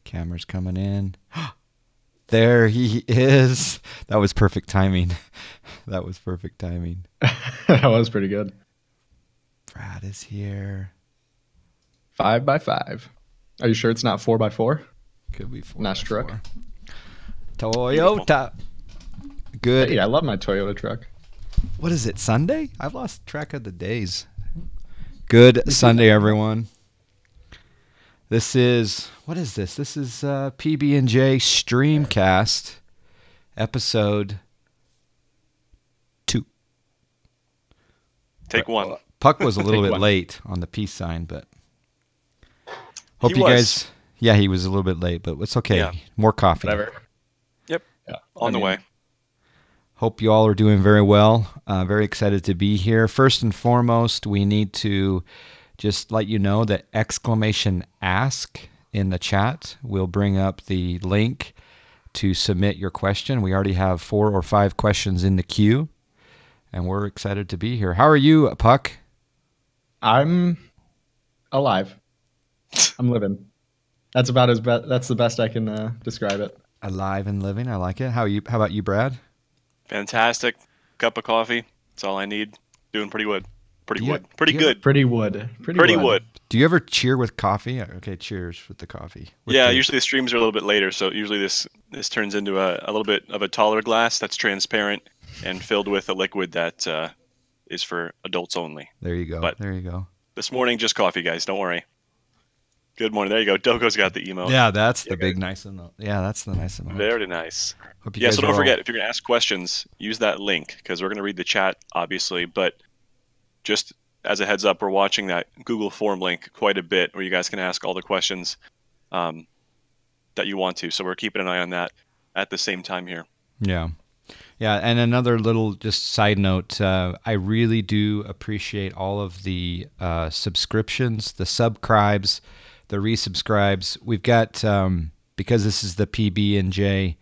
Camera's coming in. There he is. That was perfect timing. That was perfect timing. That was pretty good. Brad is here. 5x5. Are you sure it's not 4x4? Could be 4 Nice by truck. 4. Toyota. Good. Hey, I love my Toyota truck. What is it, Sunday? I've lost track of the days. Good Sunday, everyone. This is, what is this? This is PB&J Streamcast, episode 2. Take one. Puck was a little bit one. late on the peace sign, but hope He you was. guys, yeah, he was a little bit late, but it's okay. Yeah. More coffee. Whatever. Yep. Yeah. On the way. Hope you all are doing very well. Very excited to be here. First and foremost, we need to just let you know that !ask in the chat will bring up the link to submit your question. We already have 4 or 5 questions in the queue, and we're excited to be here. How are you, Puck? I'm alive. I'm living. That's about that's the best I can describe it. Alive and living. I like it. How about you, Brad? Fantastic. Cup of coffee. That's all I need. Doing pretty good. Pretty good. Pretty wood. Pretty wood. Do you ever cheer with coffee? Okay, cheers with the coffee. Yeah, usually the streams are a little bit later, so usually this turns into a little bit of a taller glass that's transparent and filled with a liquid that is for adults only. There you go. But there you go. This morning, just coffee, guys. Don't worry. Good morning. There you go. Dogo's got the emote. Yeah, that's the big nice emote. Yeah, that's the nice emote. Very nice. Hope you Yeah, guys so are don't all- forget, if you're going to ask questions, use that link because we're going to read the chat, obviously. But just as a heads up, we're watching that Google form link quite a bit where you guys can ask all the questions that you want to. So we're keeping an eye on that at the same time here. Yeah. Yeah, and another little just side note, I really do appreciate all of the subscriptions, the subscribes, the resubscribes. We've got, because this is the PB&J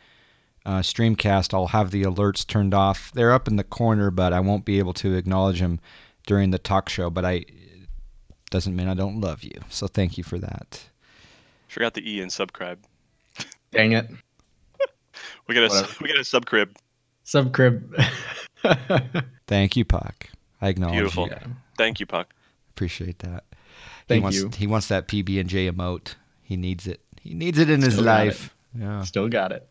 Streamcast, I'll have the alerts turned off. They're up in the corner, but I won't be able to acknowledge them during the talk show, but doesn't mean I don't love you. So thank you for that. Forgot the E in subcribe. Dang it. We got a subcrib. Subcrib. Thank you, Puck. I acknowledge Beautiful. you. Thank you, Puck. Appreciate that. Thank you. He wants that PB&J emote. He needs it. He needs it in his life. Yeah. Still got it.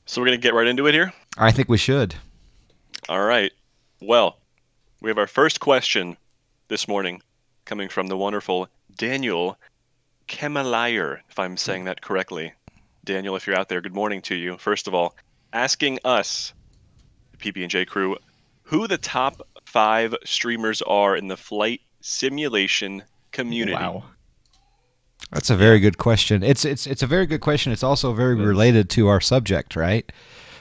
So we're going to get right into it here? I think we should. All right. Well, we have our first question this morning coming from the wonderful Daniel Kemalayer, if I'm saying that correctly. Daniel, if you're out there, good morning to you. First of all, asking us, the PB&J crew, who the top 5 streamers are in the flight simulation community. Wow. That's a very good question. It's a very good question. It's also very related to our subject, right?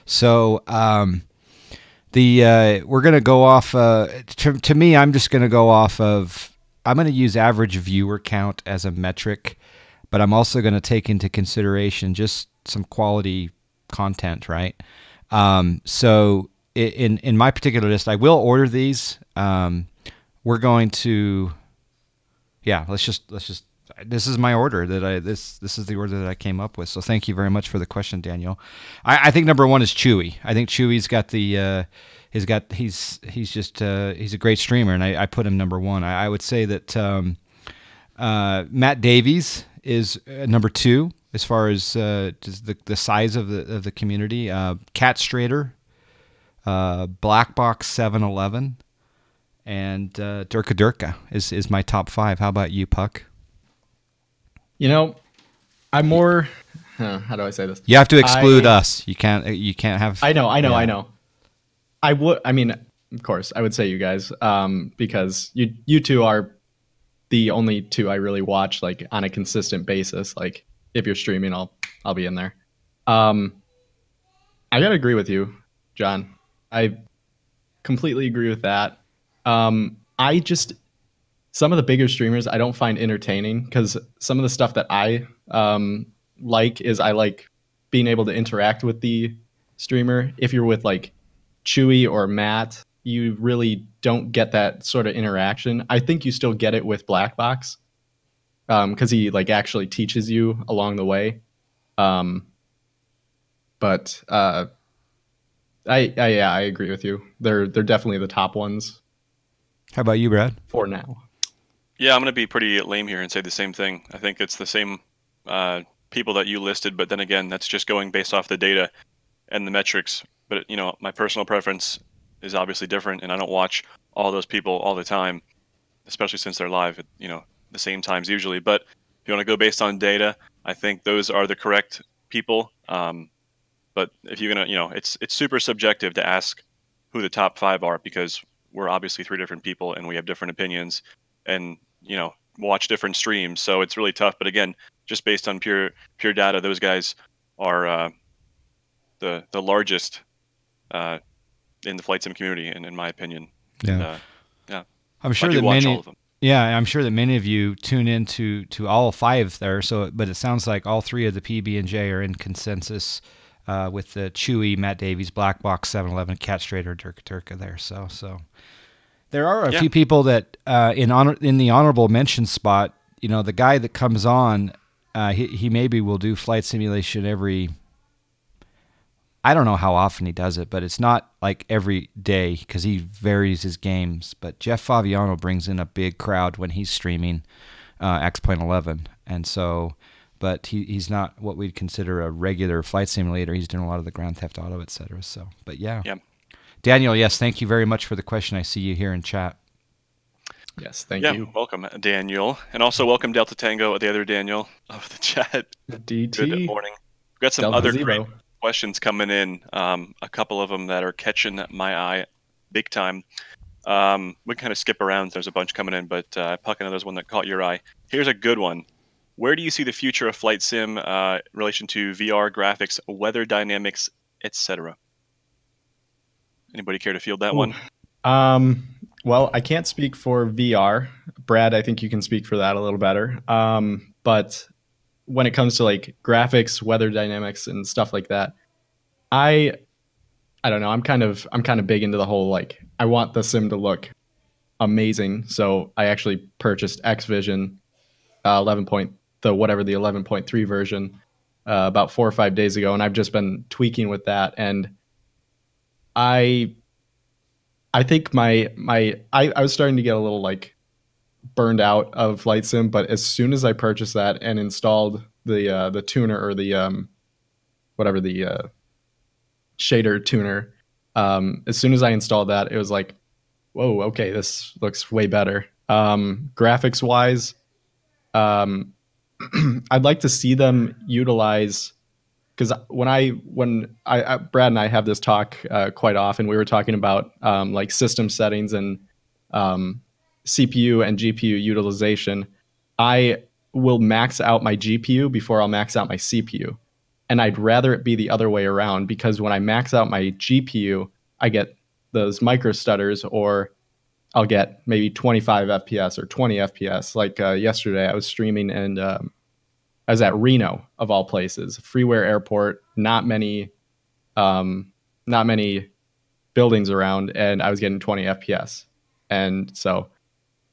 So we're going to go off. To me, I'm just going to go off of. I'm going to use average viewer count as a metric, but I'm also going to take into consideration just some quality content, right? So in my particular list, I will order these. We're going to. Yeah, let's just. This is my order this is the order that I came up with. So thank you very much for the question, Daniel. I think number 1 is Chewy. I think Chewy's got the he's a great streamer, and I put him number 1. I would say that Matt Davies is number 2 as far as just the size of the community. Cat Strader, Blackbox 711, and Durka Durka is my top 5. How about you, Puck? You know, I'm more. How do I say this? You have to exclude us. You can't have. I know. I would. I mean, of course, I would say you guys, because you two are the only 2 I really watch like on a consistent basis. Like if you're streaming, I'll be in there. I gotta agree with you, John. I completely agree with that. Some of the bigger streamers I don't find entertaining because some of the stuff that I like being able to interact with the streamer. If you're with like Chewy or Matt, you really don't get that sort of interaction. I think you still get it with Black Box. because he like actually teaches you along the way. But I agree with you. They're definitely the top ones How about you, Brad? for now. Yeah, I'm going to be pretty lame here and say the same thing. I think it's the same people that you listed, but then again, that's just going based off the data and the metrics. But my personal preference is obviously different, and I don't watch all those people all the time, especially since they're live at the same times usually. But if you want to go based on data, I think those are the correct people. But if you're gonna, it's super subjective to ask who the top 5 are, because we're obviously 3 different people and we have different opinions, and watch different streams. So it's really tough. But again, just based on pure data, those guys are the largest in the flight sim community, and in my opinion. Yeah. And, yeah. I'm sure I do that watch many. all of them. Yeah, I'm sure that many of you tune in to all 5 there. So, but it sounds like all 3 of the PB&J are in consensus with the Chewy, Matt Davies, Black Box, 711, Cat Strader, Durka Turka there. So there are a few people that in the honorable mention spot. The guy that comes on, he maybe will do flight simulation every. I don't know how often he does it, but it's not like every day because he varies his games. But Jeff Faviano brings in a big crowd when he's streaming X-Plane 11. And so, but he's not what we'd consider a regular flight simulator. He's doing a lot of the Grand Theft Auto, et cetera. So, but yeah. Daniel, yes, thank you very much for the question. I see you here in chat. Yes, thank you. Welcome, Daniel. And also welcome Delta Tango, the other Daniel of the chat. DT. Good morning. We've got some Delta other Zero. great questions coming in. A couple of them that are catching my eye big time. We kind of skip around. There's a bunch coming in, but Puck, I know there's one that caught your eye. Here's a good one. Where do you see the future of flight sim in relation to VR graphics, weather dynamics, etc.? Anybody care to field that one? Well, I can't speak for VR. Brad, I think you can speak for that a little better. But when it comes to like graphics, weather dynamics, and stuff like that, I don't know. I'm kind of big into the whole like I want the sim to look amazing. So I actually purchased Xvision 11.3 version about 4 or 5 days ago, and I've just been tweaking with that. And I think I was starting to get a little like burned out of flight sim, but as soon as I purchased that and installed the tuner or the whatever the shader tuner, as soon as I installed that, it was like, whoa, okay, this looks way better. Graphics wise, I'd like to see them utilize, because when I Brad and I have this talk quite often. We were talking about like system settings and CPU and GPU utilization. I will max out my GPU before I'll max out my CPU, and I'd rather it be the other way around, because when I max out my GPU, I get those micro stutters, or I'll get maybe 25 FPS or 20 FPS. Like yesterday, I was streaming and I was at Reno, of all places, freeware airport, not many buildings around, and I was getting 20 FPS. And so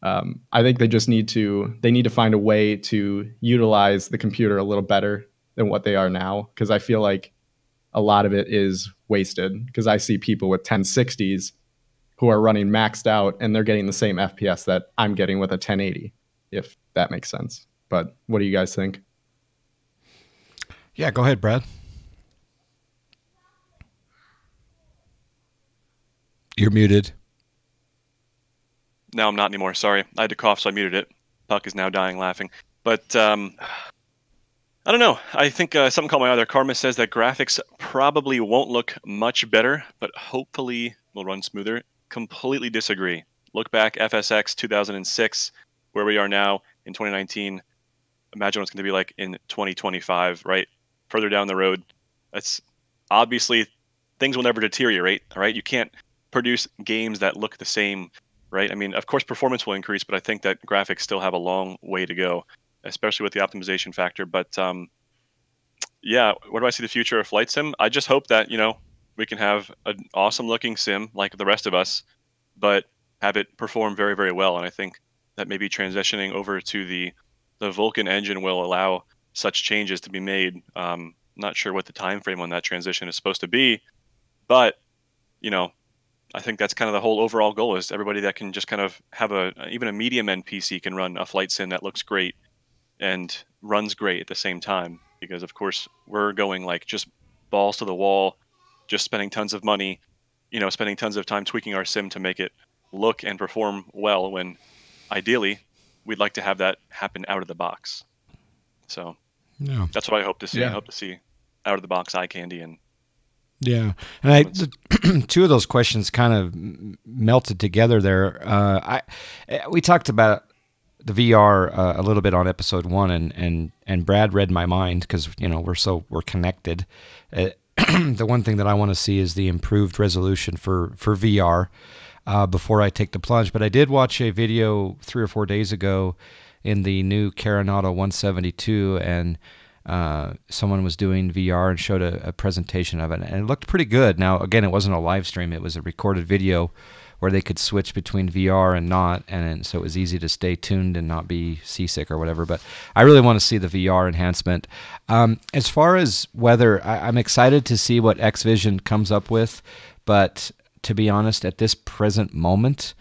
I think they just need to find a way to utilize the computer a little better than what they are now, because I feel like a lot of it is wasted, because I see people with 1060s who are running maxed out and they're getting the same FPS that I'm getting with a 1080, if that makes sense. But what do you guys think? Yeah, go ahead, Brad. You're muted. No, I'm not anymore. Sorry. I had to cough, so I muted it. Puck is now dying laughing. But I don't know. I think something caught my eye there. Karma says that graphics probably won't look much better, but hopefully will run smoother. Completely disagree. Look back, FSX 2006, where we are now in 2019. Imagine what it's going to be like in 2025, right? Further down the road. That's obviously things will never deteriorate, right? You can't produce games that look the same, right? I mean, of course, performance will increase, but I think that graphics still have a long way to go, especially with the optimization factor. But yeah, where do I see the future of flight sim? I just hope that, we can have an awesome looking sim like the rest of us, but have it perform very, very well. And I think that maybe transitioning over to the the Vulkan engine will allow such changes to be made. Not sure what the time frame on that transition is supposed to be, but I think that's kind of the whole overall goal, is everybody that can just kind of have even a medium end PC can run a flight sim that looks great and runs great at the same time. Because of course we're going like just balls to the wall, just spending tons of money, spending tons of time tweaking our sim to make it look and perform well, when ideally we'd like to have that happen out of the box. So Yeah. that's what I hope to see. Yeah. I hope to see out of the box eye candy and Yeah, and two of those questions kind of melted together there. We talked about the VR a little bit on episode 1, and Brad read my mind because we're connected. The one thing that I want to see is the improved resolution for VR before I take the plunge. But I did watch a video 3 or 4 days ago in the new Caronado 172, and someone was doing VR and showed a presentation of it, and it looked pretty good. Now, again, it wasn't a live stream; it was a recorded video where they could switch between VR and not, and so it was easy to stay tuned and not be seasick or whatever. But I really want to see the VR enhancement. As far as weather, I'm excited to see what X-Vision comes up with, but to be honest, at this present moment,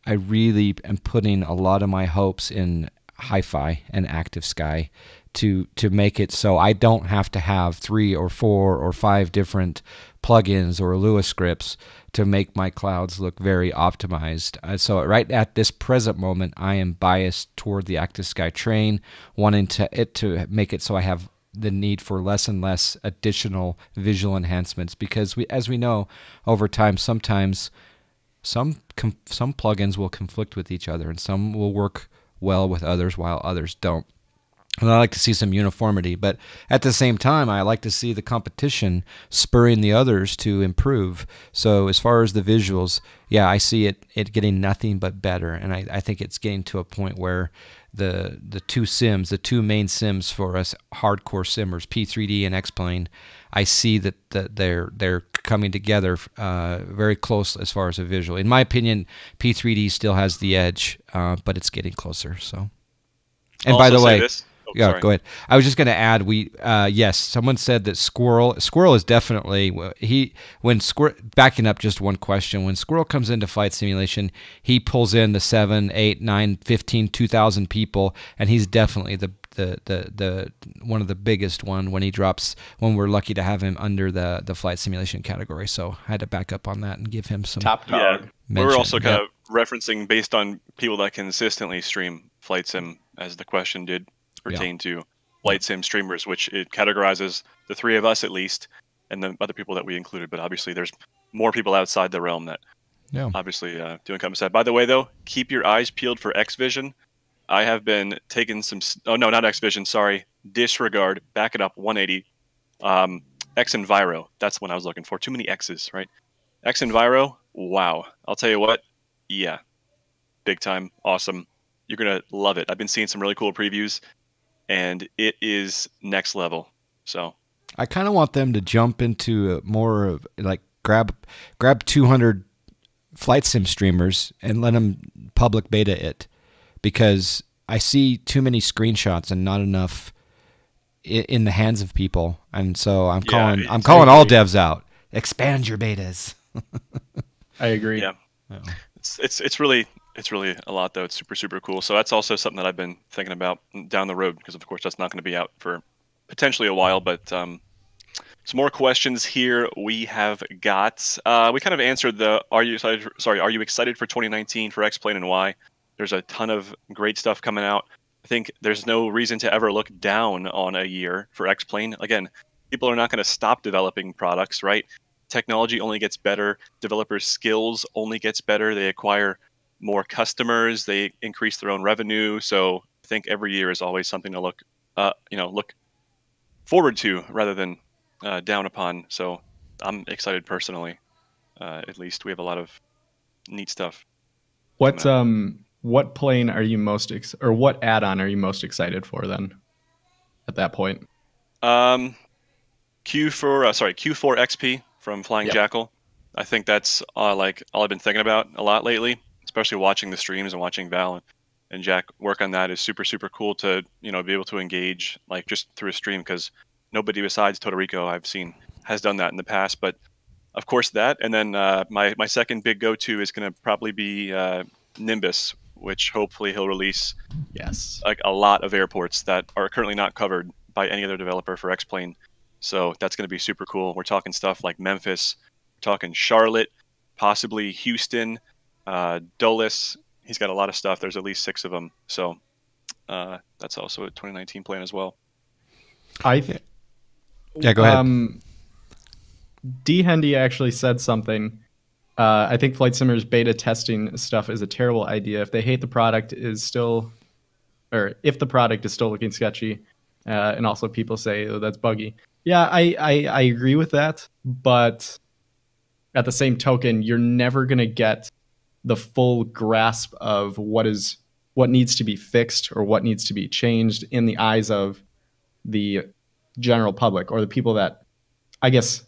I really am putting a lot of my hopes in Hi-Fi and Active Sky to make it so I don't have to have 3 or 4 or 5 different plugins or Lua scripts to make my clouds look very optimized. So right at this present moment, I am biased toward the Active Sky train, wanting to make it so I have the need for less and less additional visual enhancements, because as we know, over time, sometimes some plugins will conflict with each other, and some will work well with others while others don't. And I like to see some uniformity, but at the same time, I like to see the competition spurring the others to improve. So as far as the visuals, yeah, I see it getting nothing but better, and I think it's getting to a point where the two main sims for us hardcore simmers, P3D and X-Plane, I see that they're coming together very close as far as a visual. In my opinion, P3D still has the edge, but it's getting closer. So, and by the way. Yeah, sorry. Go ahead. I was just going to add, yes, someone said that Squirrel is definitely backing up just one question. When Squirrel comes into flight simulation, he pulls in the 7, 8, 9, 15, 2,000 people, and he's definitely the one of the biggest when we're lucky to have him under the flight simulation category. So I had to back up on that and give him some top dog. Yeah, mention. we're also kind of referencing based on people that consistently stream flight sim, as the question did pertain to flight sim streamers, which it categorizes the 3 of us at least, and the other people that we included. But obviously, there's more people outside the realm that obviously doing come aside. By the way, though, keep your eyes peeled for X-Vision. I have been taking some. Oh no, not X-Vision. Sorry, disregard. Back it up. 180. X-Enviro. That's what I was looking for. Too many X's, right? X-Enviro. Wow. I'll tell you what. Yeah, big time. Awesome. You're gonna love it. I've been seeing some really cool previews, and it is next level. So I kind of want them to jump into more of like grab 200 flight sim streamers and let them public beta it, because I see too many screenshots and not enough in the hands of people, and so I'm calling all devs out. Expand your betas. I agree. Yeah, it's really a lot, though. It's super, super cool. So that's also something that I've been thinking about down the road, because of course that's not going to be out for potentially a while. But some more questions here we have got. We kind of answered are you excited for 2019 for X-Plane, and why? There's a ton of great stuff coming out. I think there's no reason to ever look down on a year for X-Plane. Again, people are not going to stop developing products, right? Technology only gets better. Developers' skills only gets better. They acquire more customers. They increase their own revenue. So I think every year is always something to look forward to rather than down upon. So I'm excited personally. At least we have a lot of neat stuff. What plane are you or what add-on are you most excited for then? At that point, Q4 XP from Flying Jackal. I think that's like all I've been thinking about a lot lately, especially watching the streams and watching Val. and Jack work on that is super, super cool to, be able to engage like just through a stream, because nobody besides Todorico I've seen has done that in the past. But of course that, and then my second big go-to is going to probably be Nimbus, which hopefully he'll release Yes. like a lot of airports that are currently not covered by any other developer for X-Plane. So that's going to be super cool. We're talking stuff like Memphis, we're talking Charlotte, possibly Houston, Dulles. He's got a lot of stuff. There's at least 6 of them. So that's also a 2019 plan as well. Yeah, go ahead. D. Hendy actually said something. I think Flight Simmer's beta testing stuff is a terrible idea. If they hate the product if the product is still looking sketchy, and also people say, oh, that's buggy. Yeah, I agree with that. But at the same token, you're never going to get the full grasp of what needs to be fixed or what needs to be changed in the eyes of the general public, or the people that, I guess,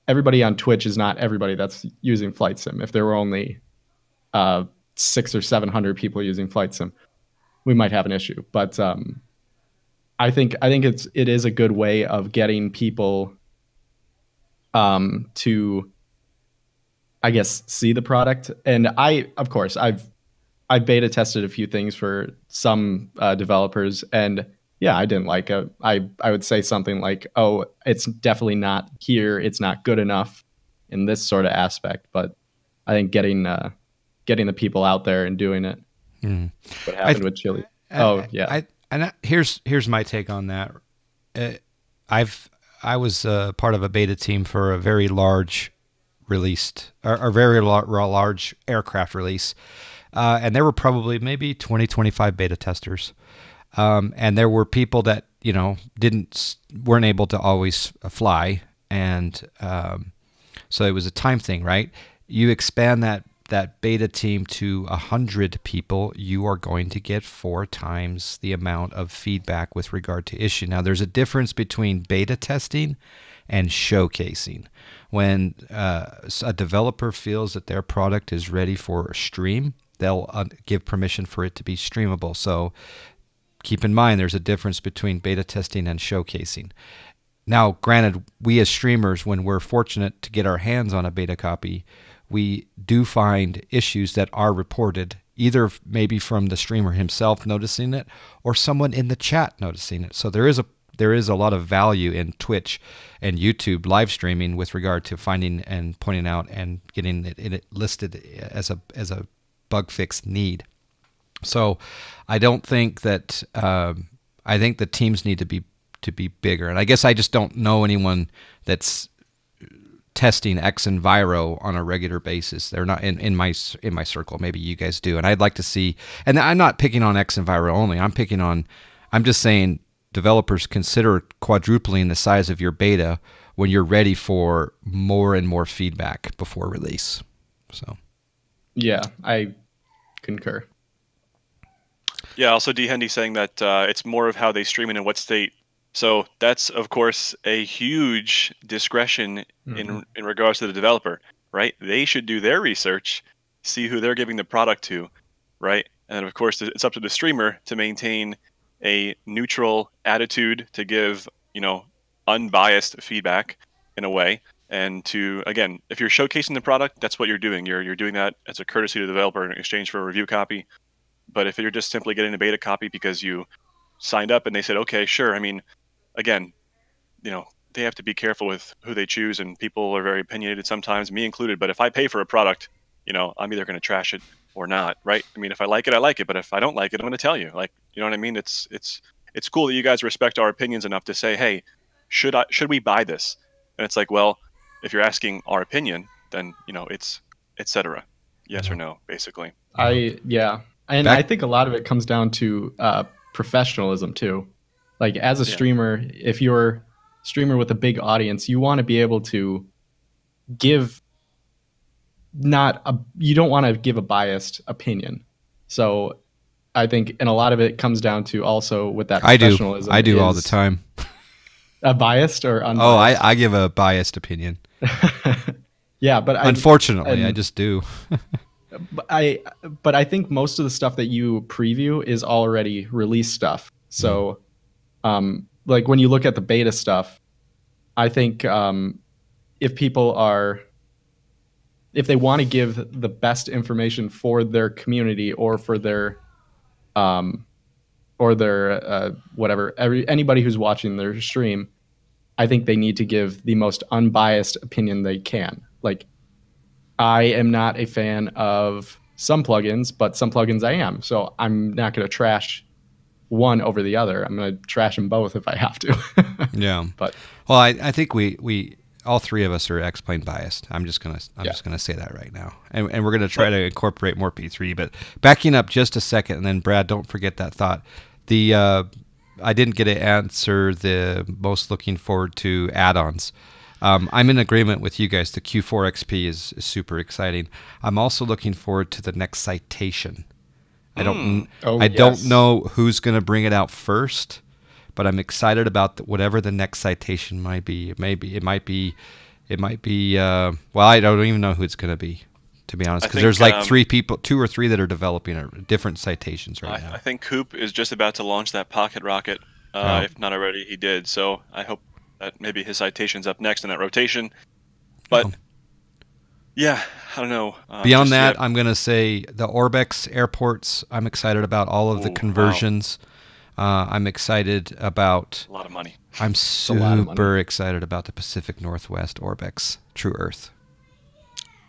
everybody on Twitch is not everybody that's using Flight Sim. If there were only 600 or 700 people using Flight Sim, we might have an issue. But I think it is a good way of getting people to, I guess, see the product. And I've beta tested a few things for some developers, and yeah, I didn't like it. I would say something like, oh, it's definitely not here. It's not good enough in this sort of aspect. But I think getting the people out there and doing it. What happened with Chile? Here's my take on that. I was part of a beta team for a very large large aircraft release, and there were probably maybe 20-25 beta testers. And there were people that weren't able to always fly, and so it was a time thing, right? You expand that beta team to 100 people, you are going to get 4 times the amount of feedback with regard to issue. Now, there's a difference between beta testing and showcasing. When a developer feels that their product is ready for a stream, they'll give permission for it to be streamable. So keep in mind, there's a difference between beta testing and showcasing. Now, granted, we as streamers, when we're fortunate to get our hands on a beta copy, we do find issues that are reported, either maybe from the streamer himself noticing it or someone in the chat noticing it. So there is a lot of value in Twitch and YouTube live streaming with regard to finding and pointing out and getting it listed as a bug fix need. So I don't think that I think the teams need to be bigger, and I guess I just don't know anyone that's testing X and Viro on a regular basis. They're not in my circle. Maybe you guys do, and I'd like to see. And I'm not picking on X and Viro only. I'm just saying developers consider quadrupling the size of your beta when you're ready for more and more feedback before release. So yeah, I concur. Yeah, also D. Hendy saying that it's more of how they stream it in what state. So that's, of course, a huge discretion in regards to the developer, right? They should do their research, see who they're giving the product to, right? And of course, it's up to the streamer to maintain a neutral attitude, to give, unbiased feedback in a way. And to, again, if you're showcasing the product, that's what you're doing. You're doing that as a courtesy to the developer in exchange for a review copy. But if you're just simply getting a beta copy because you signed up and they said, okay, sure. I mean, again, they have to be careful with who they choose, and people are very opinionated sometimes, me included. But if I pay for a product, I'm either going to trash it or not, right? I mean, if I like it, I like it. But if I don't like it, I'm going to tell you. Like, you know what I mean? It's cool that you guys respect our opinions enough to say, hey, should we buy this? And it's like, well, if you're asking our opinion, then it's etc. Yes or no, basically. And I think a lot of it comes down to professionalism too. Like, as a streamer, if you're a streamer with a big audience, you want to be able to give you don't want to give a biased opinion. So I think, and a lot of it comes down to also with that professionalism. I do all the time. A biased or unbiased? Oh, I give a biased opinion. Yeah, but unfortunately, I just do. but I think most of the stuff that you preview is already released stuff. So, like when you look at the beta stuff, I think if they want to give the best information for their community or for their whatever, anybody who's watching their stream, I think they need to give the most unbiased opinion they can. Like, I am not a fan of some plugins, but some plugins I am. So I'm not going to trash one over the other. I'm going to trash them both if I have to. Yeah. But well, I think we all three of us are X-Plane biased. I'm just gonna say that right now, and we're gonna try to incorporate more P3. But backing up just a second, and then Brad, don't forget that thought. I didn't get to answer the most looking forward to add-ons. I'm in agreement with you guys. The Q4 XP is super exciting. I'm also looking forward to the next citation. I don't know who's going to bring it out first, but I'm excited about whatever the next citation might be. It might be. Well, I don't even know who it's going to be, to be honest, because there's like two or three that are developing different citations right now. I think Coop is just about to launch that pocket rocket. If not already, he did. So I hope that maybe his citation's up next in that rotation. But yeah, I don't know. Beyond that, I'm going to say the Orbex airports. I'm excited about all of the conversions. Wow. I'm excited about... A lot of money. I'm super excited about the Pacific Northwest Orbex True Earth.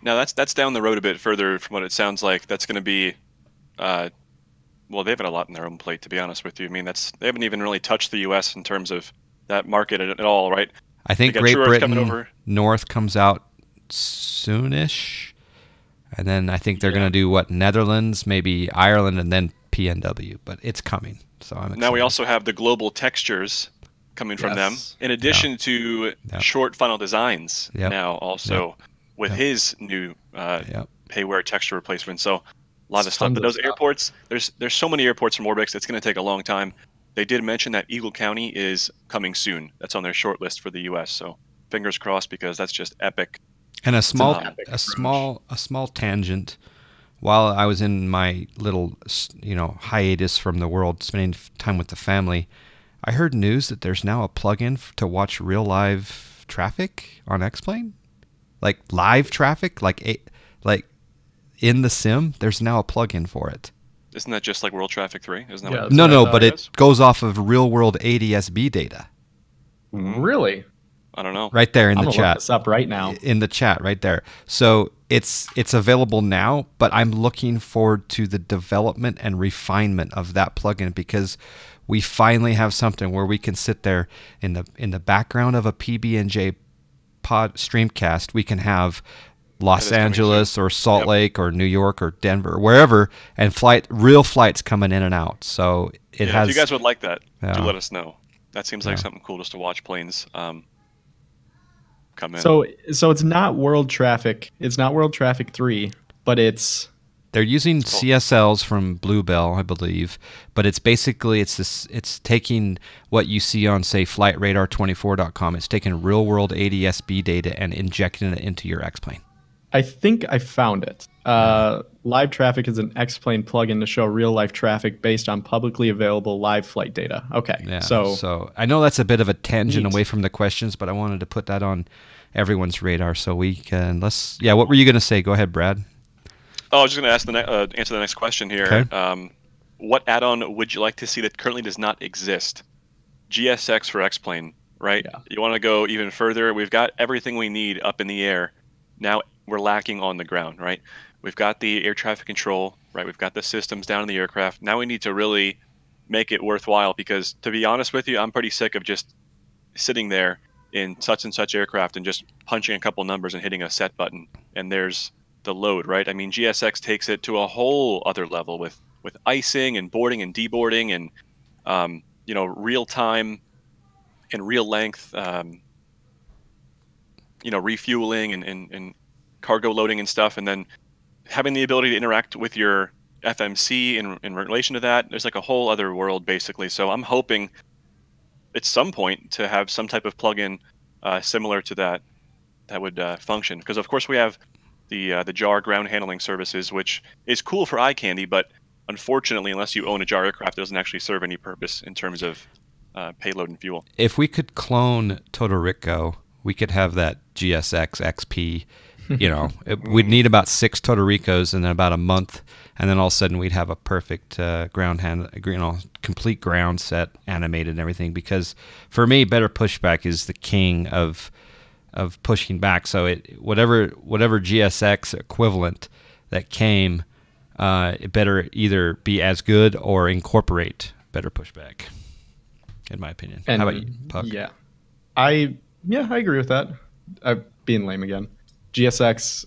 Now, that's down the road a bit further from what it sounds like. That's going to be... well, they have a lot in their own plate, to be honest with you. I mean, they haven't even really touched the U.S. in terms of that market at all, right? I think Great Britain North comes out soonish, and then I think they're going to do Netherlands, maybe Ireland, and then PNW. But it's coming, so I'm excited. Now we also have the global textures coming from them, in addition to short final designs. Now also with his new payware texture replacement. So a lot of stuff. But those airports, there's so many airports from Orbix. It's going to take a long time. They did mention that Eagle County is coming soon. That's on their short list for the U.S. So fingers crossed, because that's just epic. And a small tangent. While I was in my little hiatus from the world, spending time with the family, I heard news that there's now a plugin to watch real live traffic on X-Plane, like live traffic, like in the sim. There's now a plugin for it. Isn't that just like World Traffic 3? Isn't that no, but it goes off of real world ADSB data. Really? I don't know. Right there in the chat. Look this up right now. In the chat, right there. So it's available now, but I'm looking forward to the development and refinement of that plugin, because we finally have something where we can sit there in the background of a PB&J pod Streamcast. We can have Los Angeles or Salt Lake or New York or Denver, wherever, and real flights coming in and out. So it has. If you guys would like that, do let us know. That seems like something cool, just to watch planes come in. So it's not World Traffic. It's not World Traffic 3, but it's. They're using CSLs from Bluebell, I believe, but it's basically it's taking what you see on, say, FlightRadar24.com. It's taking real world ADSB data and injecting it into your X-Plane. I think I found it. Live Traffic is an X-Plane plugin to show real-life traffic based on publicly available live flight data. Okay, yeah, so I know that's a bit of a tangent away from the questions, but I wanted to put that on everyone's radar so we can... what were you going to say? Go ahead, Brad. Oh, I was just going to answer the next question here. Okay. What add-on would you like to see that currently does not exist? GSX for X-Plane, right? Yeah. You want to go even further? We've got everything we need up in the air. Now we're lacking on the ground, right? We've got the air traffic control, right? We've got the systems down in the aircraft. Now we need to really make it worthwhile, because to be honest with you, I'm pretty sick of just sitting there in such and such aircraft and just punching a couple numbers and hitting a set button, and there's the load, right? I mean, GSX takes it to a whole other level with icing and boarding and deboarding and real time and real length refueling and cargo loading and stuff, and then having the ability to interact with your FMC in relation to that. There's like a whole other world, basically. So I'm hoping at some point to have some type of plugin similar to that would function, because of course we have the jar ground handling services, which is cool for eye candy, but unfortunately, unless you own a jar aircraft, it doesn't actually serve any purpose in terms of payload and fuel. If we could clone Todorico, we could have that GSX XP. We'd need about 6 Todoricos in about a month, and then all of a sudden we'd have a perfect complete ground set, animated and everything. Because for me, better pushback is the king of pushing back. So whatever GSX equivalent that came, it better either be as good or incorporate better pushback, in my opinion. And how about you, Puck? Yeah, I agree with that. I'm being lame again. GSX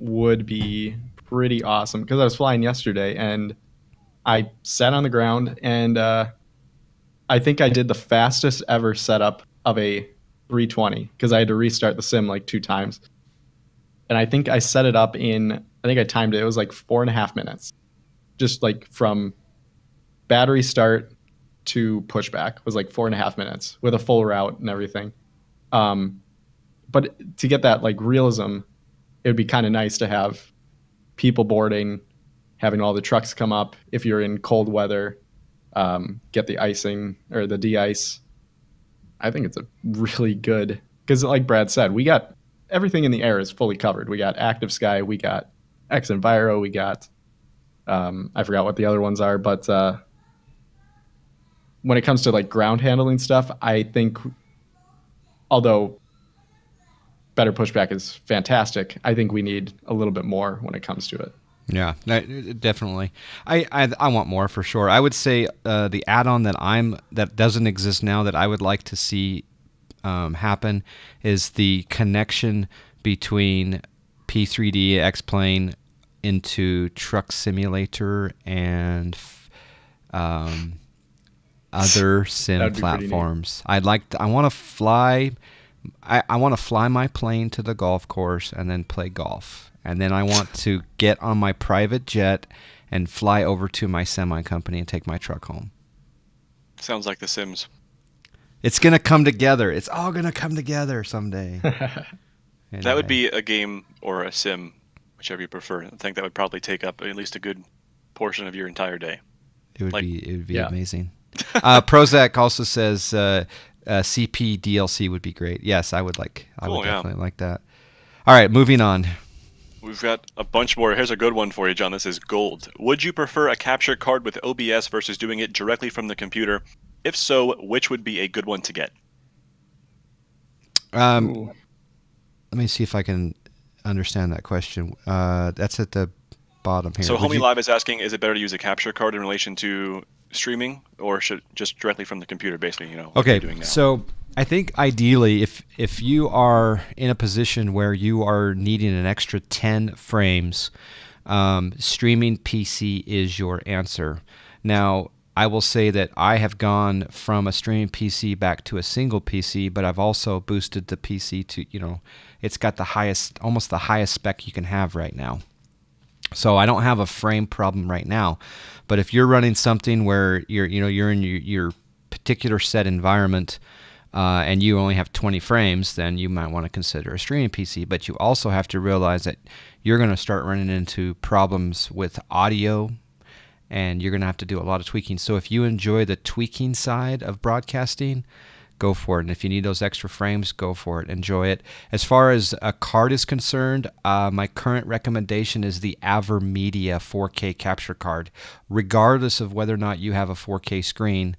would be pretty awesome, because I was flying yesterday and I sat on the ground, and I think I did the fastest ever setup of a 320, because I had to restart the sim like 2 times. And I think I set it up I timed it. It was like 4.5 minutes. Just like from battery start to pushback was like 4.5 minutes with a full route and everything. But to get that like realism, it would be kind of nice to have people boarding, having all the trucks come up. If you're in cold weather, get the icing or the de-ice. I think it's a really good, because like Brad said, we got everything in the air is fully covered. We got Active Sky, we got X-Enviro, we got I forgot what the other ones are, but when it comes to like ground handling stuff, I think, although better pushback is fantastic, I think we need a little bit more when it comes to it. Yeah, definitely. I want more for sure. I would say the add-on that doesn't exist now that I would like to see happen is the connection between P3D X-Plane into Truck Simulator and other sim platforms. I want to fly. I want to fly my plane to the golf course and then play golf. And then I want to get on my private jet and fly over to my semi company and take my truck home. Sounds like The Sims. It's going to come together. It's all going to come together someday. Anyway. That would be a game or a sim, whichever you prefer. I think that would probably take up at least a good portion of your entire day. It would be amazing. Prozac also says CP DLC would be great. Yes, I would definitely like that. All right, moving on. We've got a bunch more. Here's a good one for you, John. This is gold. Would you prefer a capture card with OBS versus doing it directly from the computer? If so, which would be a good one to get? Let me see if I can understand that question. That's at the bottom here. So Homie Live is asking, is it better to use a capture card in relation to streaming, or should just directly from the computer, basically, what you're doing now? So I think ideally, if you are in a position where you are needing an extra 10 frames, streaming PC is your answer. Now, I will say that I have gone from a streaming PC back to a single PC, but I've also boosted the PC to, it's got almost the highest spec you can have right now. So I don't have a frame problem right now. But if you're running something where you're in your particular set environment, and you only have 20 frames, then you might want to consider a streaming PC. But you also have to realize that you're going to start running into problems with audio, and you're going to have to do a lot of tweaking. So if you enjoy the tweaking side of broadcasting, go for it. And if you need those extra frames, go for it. Enjoy it. As far as a card is concerned, my current recommendation is the AverMedia 4K capture card. Regardless of whether or not you have a 4K screen,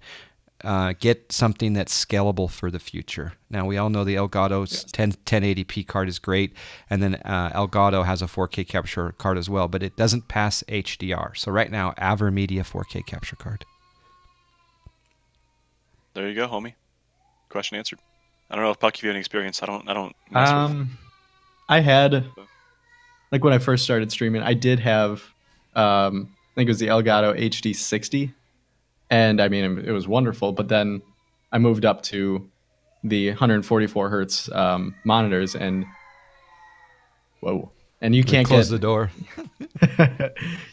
get something that's scalable for the future. Now, we all know the Elgato's 1080p card is great, and then Elgato has a 4K capture card as well, but it doesn't pass HDR. So right now, AverMedia 4K capture card. There you go, homie. Question answered. I don't know if Puck, you have any experience. I don't. I had, like when I first started streaming, I did have, I think it was the Elgato HD60. And I mean, it was wonderful, but then I moved up to the 144 hertz monitors, and whoa! And you can't close the door.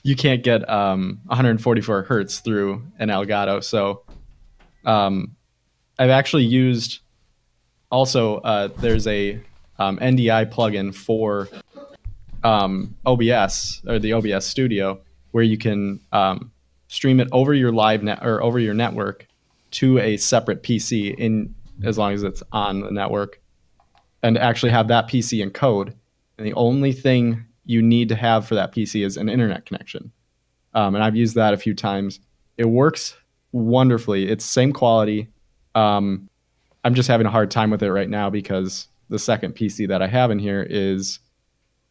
You can't get 144 hertz through an Elgato. So I've actually used also there's a NDI plugin for OBS or the OBS Studio, where you can stream it over your live net or over your network to a separate PC in as long as it's on the network, and actually have that PC encode. And the only thing you need to have for that PC is an internet connection. And I've used that a few times. It works wonderfully. It's same quality. I'm just having a hard time with it right now because the second PC that I have in here is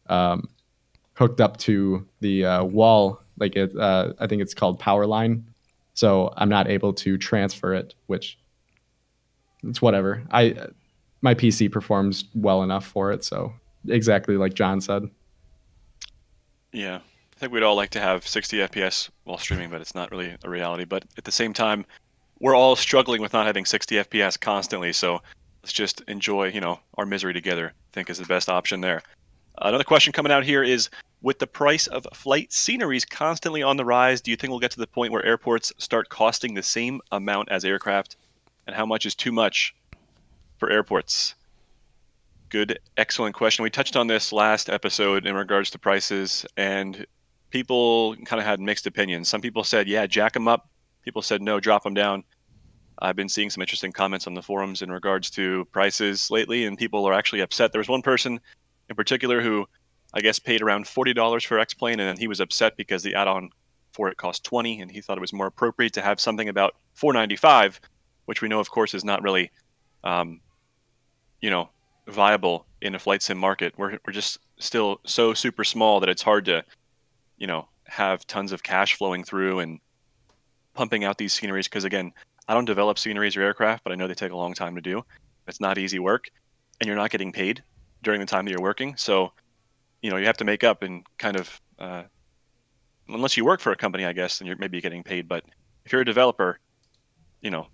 hooked up to the wall. Like I think it's called power line. So I'm not able to transfer it, which it's whatever. My PC performs well enough for it. So exactly like John said. Yeah. I think we'd all like to have 60 FPS while streaming, but it's not really a reality. But at the same time, we're all struggling with not having 60 FPS constantly. So let's just enjoy, our misery together, I think is the best option there. Another question coming out here is, with the price of flight sceneries constantly on the rise, do you think we'll get to the point where airports start costing the same amount as aircraft? And how much is too much for airports? Good, excellent question. We touched on this last episode in regards to prices, and people kind of had mixed opinions. Some people said, yeah, jack them up. People said, no, drop them down. I've been seeing some interesting comments on the forums in regards to prices lately, and people are actually upset. There was one person in particular who I guess paid around $40 for X-Plane, and then he was upset because the add-on for it cost $20, and he thought it was more appropriate to have something about $495, which we know, of course, is not really, viable in a flight sim market. We're just still so super small that it's hard to, have tons of cash flowing through and pumping out these sceneries. Because again, I don't develop sceneries or aircraft, but I know they take a long time to do. It's not easy work, and you're not getting paid during the time that you're working. So, you have to make up and kind of, unless you work for a company, I guess, then you're maybe getting paid. But if you're a developer, not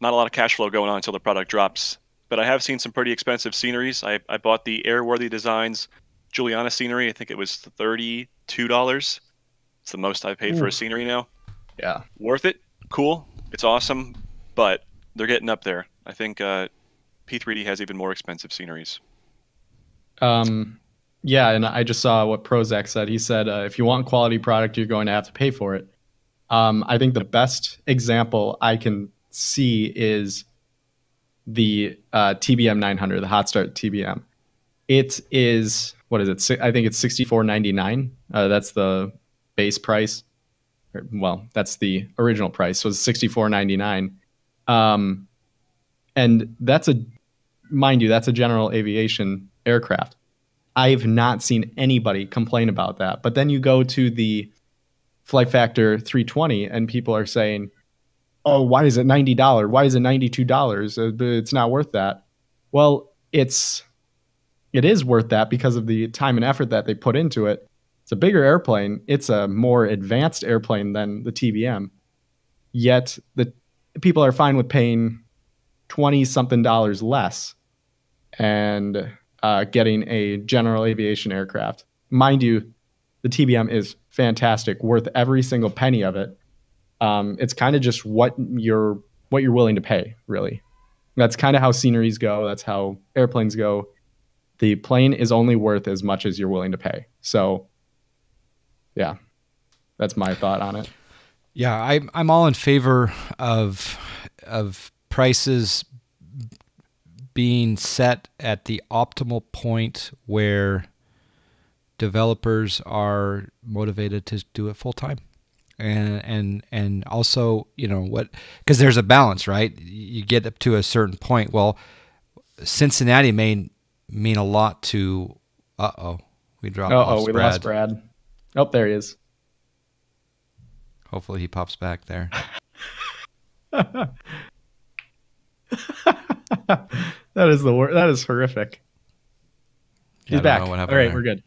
a lot of cash flow going on until the product drops. But I have seen some pretty expensive sceneries. I bought the Airworthy Designs Juliana scenery. I think it was $32. It's the most I've paid for a scenery now. Yeah. Worth it. Cool. It's awesome. But they're getting up there. I think P3D has even more expensive sceneries. Yeah, and I just saw what Prozac said. He said, if you want quality product, you're going to have to pay for it. I think the best example I can see is the TBM 900, the Hot Start TBM. It is, what is it? I think it's $64.99. That's the base price. Well, that's the original price. So it's $64.99. And that's mind you, that's a general aviation aircraft. I've not seen anybody complain about that. But then you go to the Flight Factor 320 and people are saying, oh, why is it $90? Why is it $92? It's not worth that. Well, it is worth that because of the time and effort that they put into it. It's a bigger airplane. It's a more advanced airplane than the TBM. Yet the people are fine with paying $20-something less and getting a general aviation aircraft. Mind you, the TBM is fantastic, worth every single penny of it. It's kind of just what you're willing to pay, really. That's kind of how sceneries go. That's how airplanes go. The plane is only worth as much as you're willing to pay. So, yeah, that's my thought on it. Yeah, I'm all in favor of prices being set at the optimal point where developers are motivated to do it full time. And also, because there's a balance, right? You get up to a certain point. Well, Cincinnati may mean a lot to. We dropped. We lost Brad. Oh, there he is. Hopefully, he pops back there. That is the word. That is horrific. He's back. All right, there. We're good.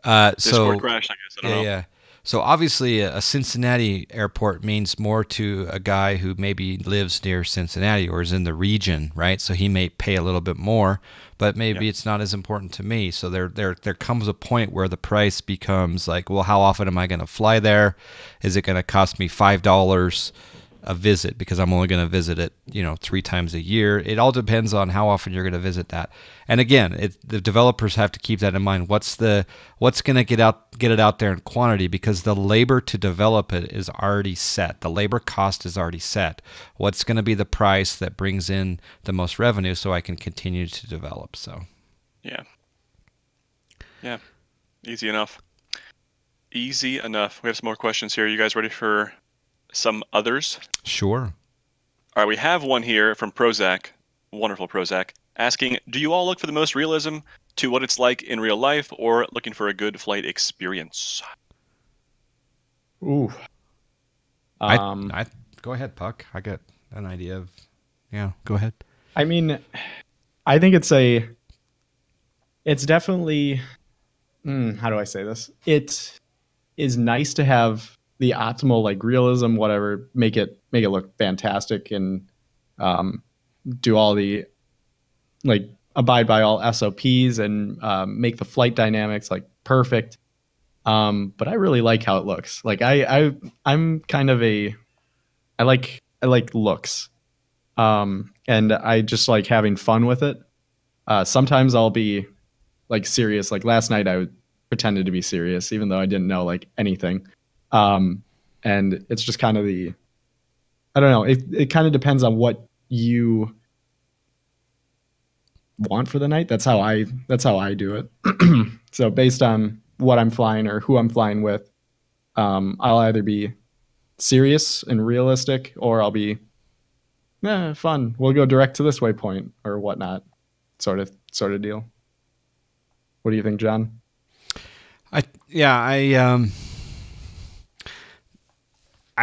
Discord crashed, I guess. I don't know. Yeah. So obviously a Cincinnati airport means more to a guy who maybe lives near Cincinnati or is in the region, right? So he may pay a little bit more, but maybe it's not as important to me. So there comes a point where the price becomes like, well, how often am I going to fly there? Is it going to cost me $5 a visit because I'm only going to visit it, 3 times a year. It all depends on how often you're going to visit that. And again, the developers have to keep that in mind. What's going to get it out there in quantity, because the labor to develop it is already set. The labor cost is already set. What's going to be the price that brings in the most revenue so I can continue to develop? So, yeah, easy enough. Easy enough. We have some more questions here. You guys ready for some others? Sure. All right, we have one here from Prozac, wonderful Prozac, asking, do you all look for the most realism to what it's like in real life, or looking for a good flight experience? Ooh. I go ahead, Puck. I got an idea of, go ahead. I mean, I think it's definitely, how do I say this? It is nice to have the optimal like realism, whatever, make it look fantastic, and do all the like abide by all SOPs and make the flight dynamics like perfect. But I really like how it looks. Like I'm kind of I like looks. And I just like having fun with it. Sometimes I'll be like serious. Like last night I pretended to be serious even though I didn't know like anything. And it's just kind of I don't know. It kind of depends on what you want for the night. That's how I do it. So based on what I'm flying or who I'm flying with, I'll either be serious and realistic, or I'll be fun. We'll go direct to this waypoint or whatnot, sort of deal. What do you think, John? I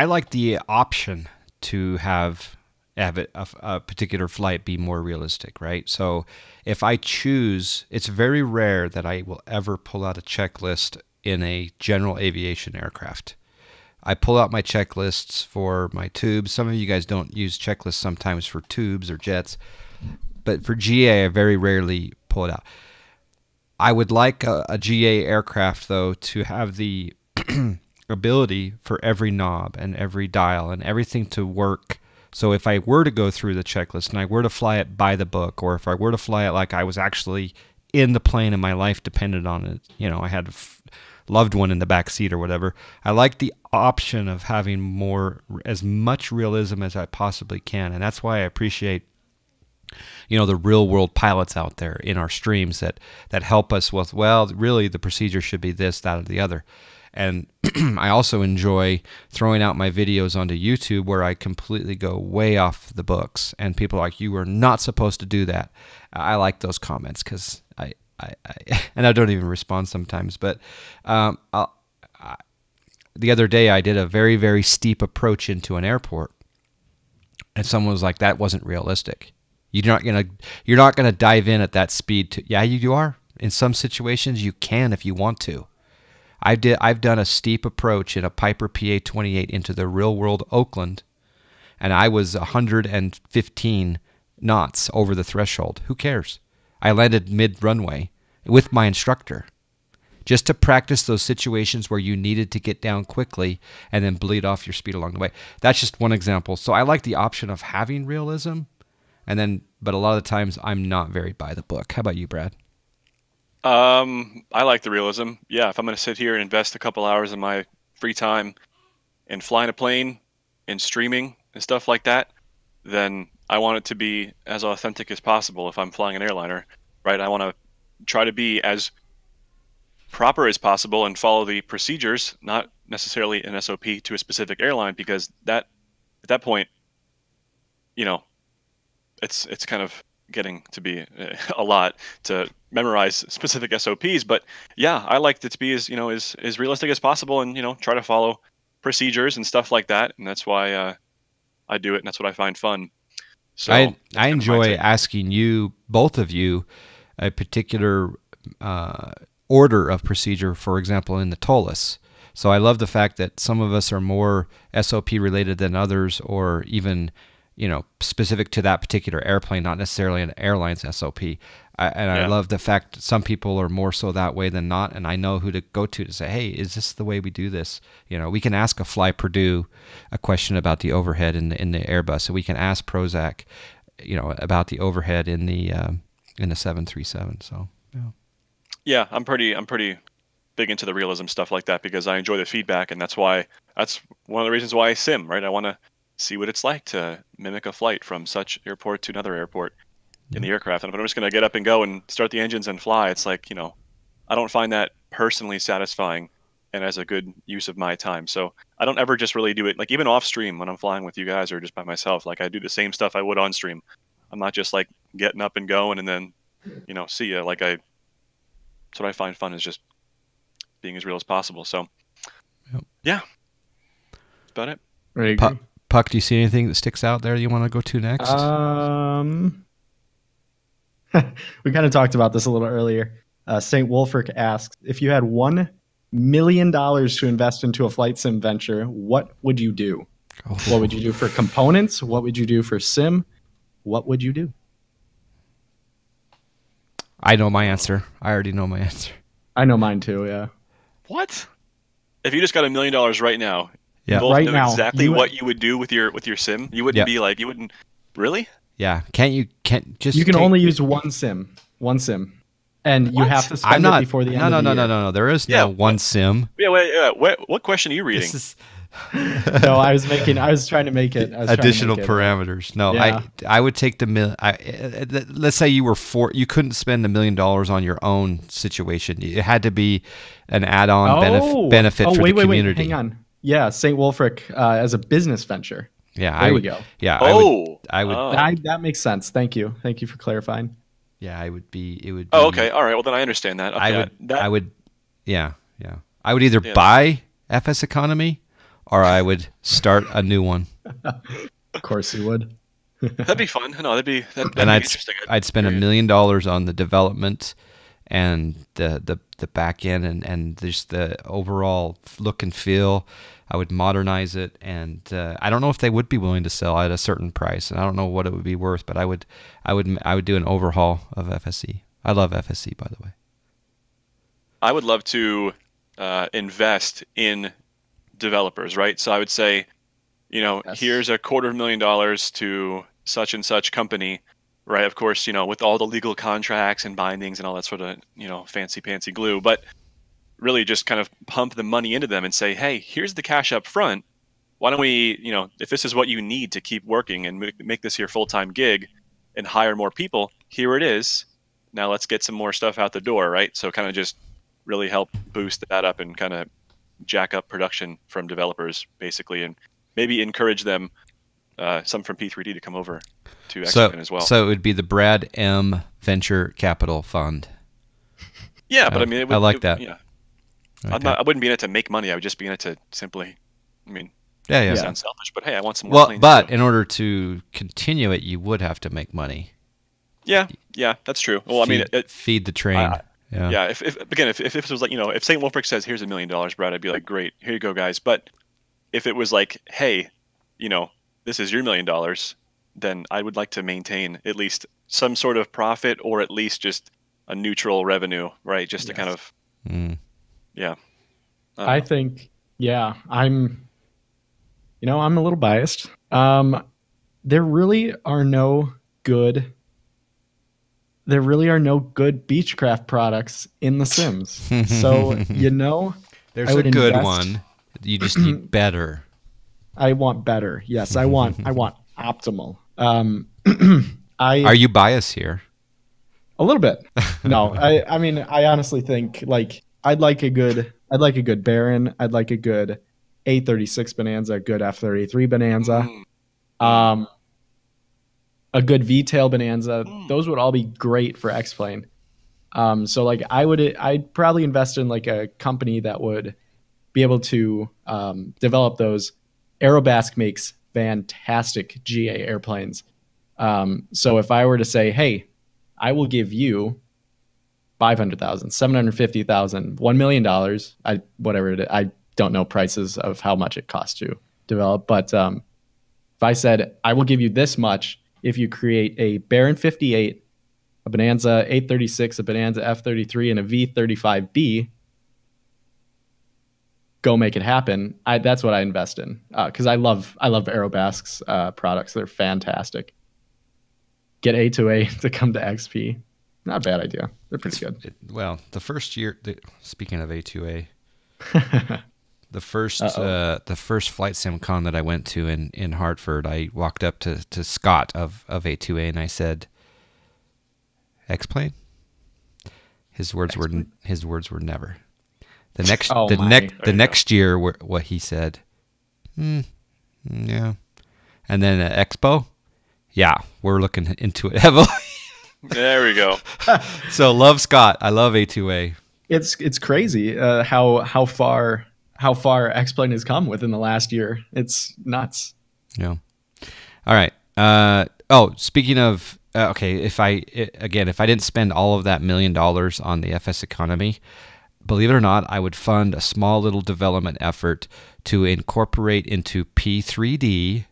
like the option to have a particular flight be more realistic, right? So if I choose, it's very rare that I will ever pull out a checklist in a general aviation aircraft. I pull out my checklists for my tubes. Some of you guys don't use checklists sometimes for tubes or jets, but for GA, I very rarely pull it out. I would like a GA aircraft, though, to have the ability for every knob and every dial and everything to work. So if I were to go through the checklist and I were to fly it by the book, or if I were to fly it like I was actually in the plane and my life depended on it, I had a loved one in the back seat or whatever, I like the option of having as much realism as I possibly can. And that's why I appreciate the real world pilots out there in our streams that help us with, well, really the procedure should be this, that, or the other. And I also enjoy throwing out my videos onto YouTube where I completely go way off the books, and people are like, you were not supposed to do that. I like those comments because and I don't even respond sometimes. But the other day I did a very, very steep approach into an airport, and someone was like, that wasn't realistic. You're not gonna dive in at that speed. Yeah, you are. In some situations, you can if you want to. I've done a steep approach in a Piper PA-28 into the real world Oakland, and I was 115 knots over the threshold. Who cares? I landed mid-runway with my instructor, just to practice those situations where you needed to get down quickly and then bleed off your speed along the way. That's just one example. So I like the option of having realism, but a lot of the times I'm not very by the book. How about you, Brad? I like the realism. Yeah, if I'm going to sit here and invest a couple hours of my free time in flying a plane and streaming and stuff like that, then I want it to be as authentic as possible if I'm flying an airliner, right? I want to try to be as proper as possible and follow the procedures, not necessarily an SOP to a specific airline, because at that point, it's kind of getting to be a lot to memorize specific SOPs. But yeah, I like it to be as realistic as possible, and try to follow procedures and stuff like that. And that's why I do it, and that's what I find fun. So I enjoy asking you, both of you, a particular order of procedure, for example, in the TOLUS. So I love the fact that some of us are more SOP related than others, or even specific to that particular airplane, not necessarily an airline's SOP. I Yeah. love the fact that some people are more so that way than not, and I know who to go to say, hey, is this the way we do this? We can ask a Fly Purdue a question about the overhead in the Airbus, so we can ask Prozac, about the overhead in the 737. So Yeah, I'm pretty big into the realism stuff like that because I enjoy the feedback, and that's one of the reasons why I sim, right? I want to see what it's like to mimic a flight from such airport to another airport in the aircraft. And if I'm just going to get up and go and start the engines and fly, it's like, I don't find that personally satisfying and as a good use of my time. So I don't ever just really do it, like even off stream when I'm flying with you guys or just by myself. Like I do the same stuff I would on stream. I'm not just like getting up and going and then, see ya. That's what I find fun, is just being as real as possible. So yeah, that's about it. I agree. Puck, do you see anything that sticks out there you want to go to next? We kind of talked about this a little earlier. St. Wolfric asks, if you had $1 million to invest into a flight sim venture, what would you do? Oh. What would you do for components? What would you do for sim? What would you do? I know my answer. I already know my answer. I know mine too, yeah. What? If you just got $1 million right now, Yeah. you both Right know now, exactly what you would do with your sim? You wouldn't be like, you wouldn't, really? Yeah. You can only use one sim. And you have to spend it before the end of the year. No. There is no one sim. Yeah, wait, what question are you reading? No, I was trying to make it. Additional parameters. No, yeah. I would take let's say you couldn't spend $1 million on your own situation. It had to be an add-on benefit for the community. Wait, hang on. Yeah, St. Wolfric as a business venture. Yeah, there we go. Yeah, I would. That makes sense. Thank you for clarifying. Yeah, it would be. Oh, okay. All right. Well, then I understand that. Okay, I would. Yeah. I would either buy FS Economy, or I would start a new one. Of course you would. That'd be fun. No, that'd be interesting. I'd spend $1 million on the development and the back end and just the overall look and feel. I would modernize it, and I don't know if they would be willing to sell at a certain price, and I don't know what it would be worth. But I would do an overhaul of FSE. I love FSE, by the way. I would love to invest in developers, right? So I would say, here's $250,000 to such and such company, right? Of course, with all the legal contracts and bindings and all that sort of, fancy pantsy glue, but really just kind of pump the money into them and say, hey, here's the cash up front. Why don't we, if this is what you need to keep working and make this your full-time gig and hire more people, here it is. Now let's get some more stuff out the door, right? So kind of just really help boost that up and kind of jack up production from developers, basically, and maybe encourage them, some from P3D, to come over to X-Plane as well. So it would be the Brad M. Venture Capital Fund. Yeah, but I mean, I like that. Yeah. Okay. I wouldn't be in it to make money. I would just be in it to simply, yeah. sound selfish, but hey, I want some more planes. But in order to continue it, you would have to make money. Yeah, that's true. Well, feed the train. Yeah. If it was like, if St. Wolfric says, here's $1 million, Brad, I'd be like, great, here you go, guys. But if it was like, hey, this is your $1 million, then I would like to maintain at least some sort of profit, or at least just a neutral revenue, right? Just to kind of, yeah. I think, I'm a little biased. There really are no good Beechcraft products in The Sims. So, there's a good one. You just need better. I want better. Yes, I want optimal. Are you biased here? A little bit. No, I mean, I honestly think I'd like a good Baron. I'd like a good A36 Bonanza, a good F33 Bonanza, a good V-tail Bonanza. Those would all be great for X-Plane. So I'd probably invest in like a company that would be able to develop those. Aerobask makes fantastic GA airplanes. So if I were to say, hey, I will give you $500,000, $750,000, $1 million, whatever it is. I don't know prices of how much it costs to develop, but If I said, I will give you this much if you create a Baron 58, a Bonanza 836, a Bonanza F33, and a V35B, go make it happen. That's what I invest in, because I love Aerobask's products. They're fantastic. Get A2A to come to XP. Not a bad idea. They're pretty good. Well, the first year, speaking of A2A, the first flight sim con that I went to in Hartford, I walked up to Scott of A2A and I said, X-Plane? His words were never. The next year, what he said, yeah. And then at Expo, yeah, we're looking into it heavily. There we go. So love Scott. I love A2A. It's crazy how far X-Plane has come within the last year. It's nuts. Yeah. All right. Speaking of okay, if I didn't spend all of that $1 million on the FS economy, believe it or not, I would fund a small little development effort to incorporate into P3D.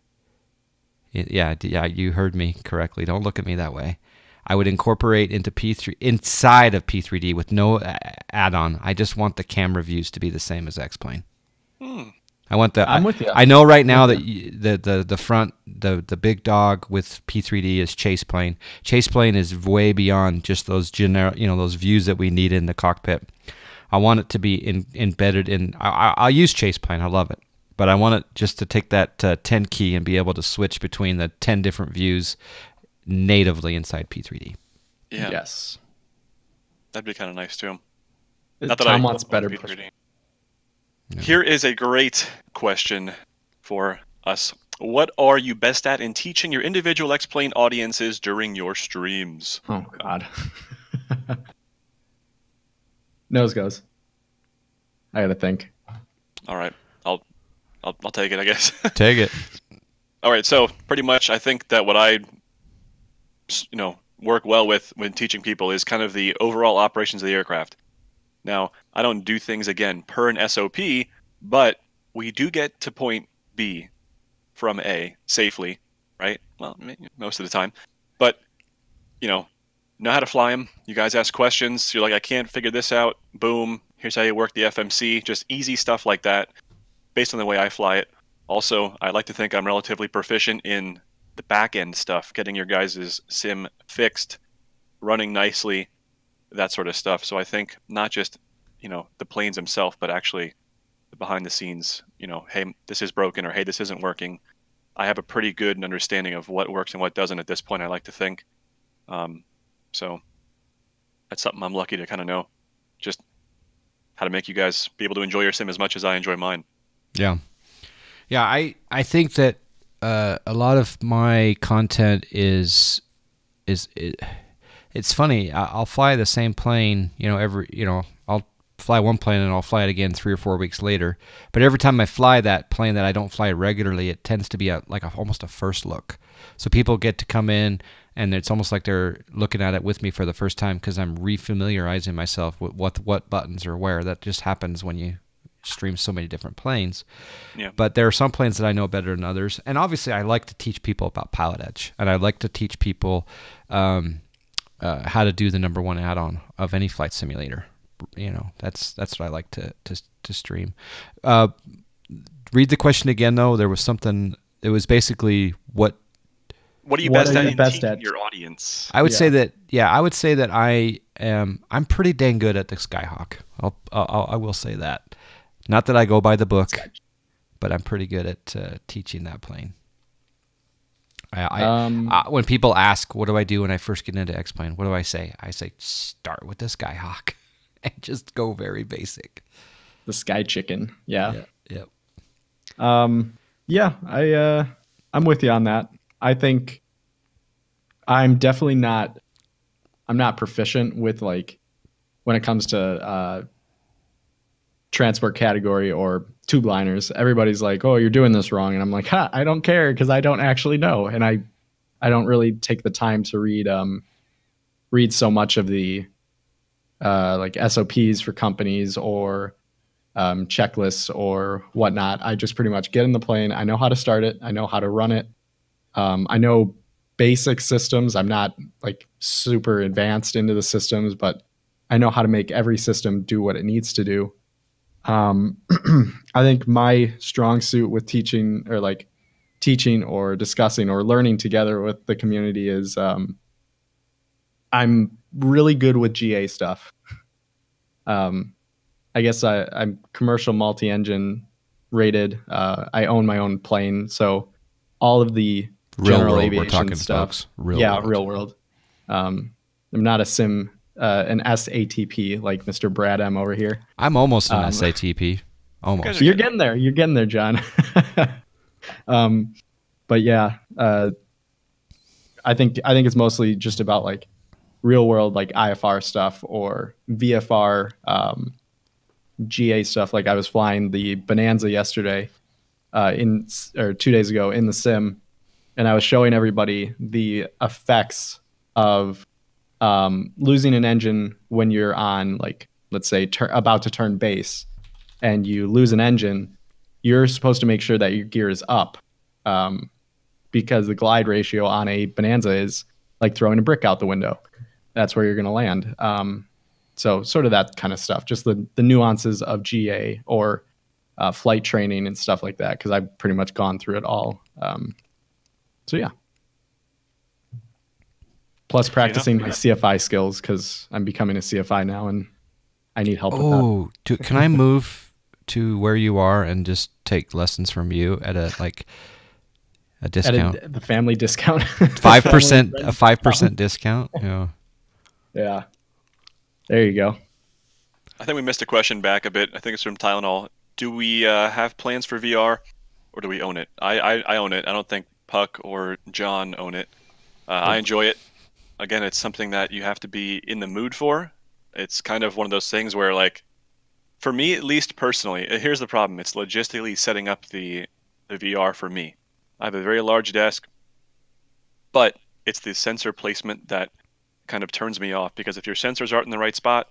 Yeah, you heard me correctly. Don't look at me that way. I would incorporate inside of P3D with no add-on. I just want the camera views to be the same as X-Plane. I want the. I'm with you. I know right now that the front, the big dog with P3D is chase plane. Chase plane is way beyond just those those views that we need in the cockpit. I want it to be embedded in. I'll use chase plane. I love it, but I want it just to take that 10 key and be able to switch between the 10 different views natively inside P3D. Yeah. Yes. That'd be kind of nice too. Not that Tom wants better P3D. Yeah. Here is a great question for us. What are you best at in teaching your individual X-Plane audiences during your streams? Oh God. Nose goes. I gotta think. All right, I'll take it, I guess. Take it. All right, so pretty much, I think that what I work well with when teaching people is kind of the overall operations of the aircraft. Now, I don't do things again per an SOP, but we do get to point B from A safely, right? Well, most of the time, but know how to fly them. You guys ask questions. You're like, I can't figure this out. Boom. Here's how you work the FMC. Just easy stuff like that based on the way I fly it. Also, I like to think I'm relatively proficient in the back end stuff, getting your guys' sim fixed, running nicely, that sort of stuff. So I think not just, the planes themselves, but actually the behind the scenes, hey, this is broken, or hey, this isn't working. I have a pretty good understanding of what works and what doesn't at this point, I like to think. So that's something I'm lucky to kind of know, just how to make you guys be able to enjoy your sim as much as I enjoy mine. Yeah. Yeah, I think that a lot of my content it's funny. I'll fly the same plane, I'll fly one plane and I'll fly it again 3 or 4 weeks later. But every time I fly that plane that I don't fly regularly, it tends to be almost a first look. So people get to come in, and it's almost like they're looking at it with me for the first time because I'm refamiliarizing myself with what buttons are where. That just happens when you stream so many different planes. Yeah. But there are some planes that I know better than others. And obviously I like to teach people about Pilot Edge, and I like to teach people how to do the number one add-on of any flight simulator. That's what I like to stream. Read the question again, though. There was something. It was basically what are you best at in teaching your audience? I would say that. Yeah, I would say that I'm pretty dang good at the Skyhawk. I will say that. Not that I go by the book, but I'm pretty good at teaching that plane. When people ask, what do I do when I first get into X-Plane? What do I say? I say, start with the Skyhawk and just go very basic. The Sky Chicken. Yeah. Yep. Yeah, I'm with you on that. I think I'm definitely not proficient with, like, when it comes to transport category or tube liners. Everybody's like, oh, you're doing this wrong. And I'm like, I don't care, because I don't actually know. And I don't really take the time to read so much of the like SOPs for companies or checklists or whatnot. I just pretty much get in the plane. I know how to start it. I know how to run it. I know basic systems. I'm not like super advanced into the systems, but I know how to make every system do what it needs to do. I think my strong suit with teaching or discussing or learning together with the community is I'm really good with GA stuff. I guess I'm commercial multi-engine rated. I own my own plane, so all of the general aviation we're talking, stuff. folks. Real world. I'm not a sim, an SATP like Mr. Brad M over here. I'm almost an SATP. Almost. You're getting there. You're getting there, John. But yeah, I think it's mostly just about like real world, like IFR stuff or VFR, GA stuff. Like I was flying the Bonanza yesterday, 2 days ago in the sim, and I was showing everybody the effects of losing an engine when you're on, like, let's say about to turn base, and you lose an engine. You're supposed to make sure that your gear is up, because the glide ratio on a Bonanza is like throwing a brick out the window. That's where you're going to land. So sort of that kind of stuff, just the nuances of GA or flight training and stuff like that, because I've pretty much gone through it all. So yeah. Plus practicing my CFI skills, because I'm becoming a CFI now and I need help with that. Can I move to where you are and just take lessons from you at a discount? The family discount. 5%, a 5% discount. Yeah. Yeah. There you go. I think we missed a question back a bit. I think it's from Tylenol. Do we have plans for VR, or do we own it? I own it. I don't think Puck or John own it. I enjoy it. Again, it's something that you have to be in the mood for. It's kind of one of those things where, like, for me at least personally, here's the problem. It's logistically setting up the VR for me. I have a very large desk, but it's the sensor placement that kind of turns me off, because if your sensors aren't in the right spot,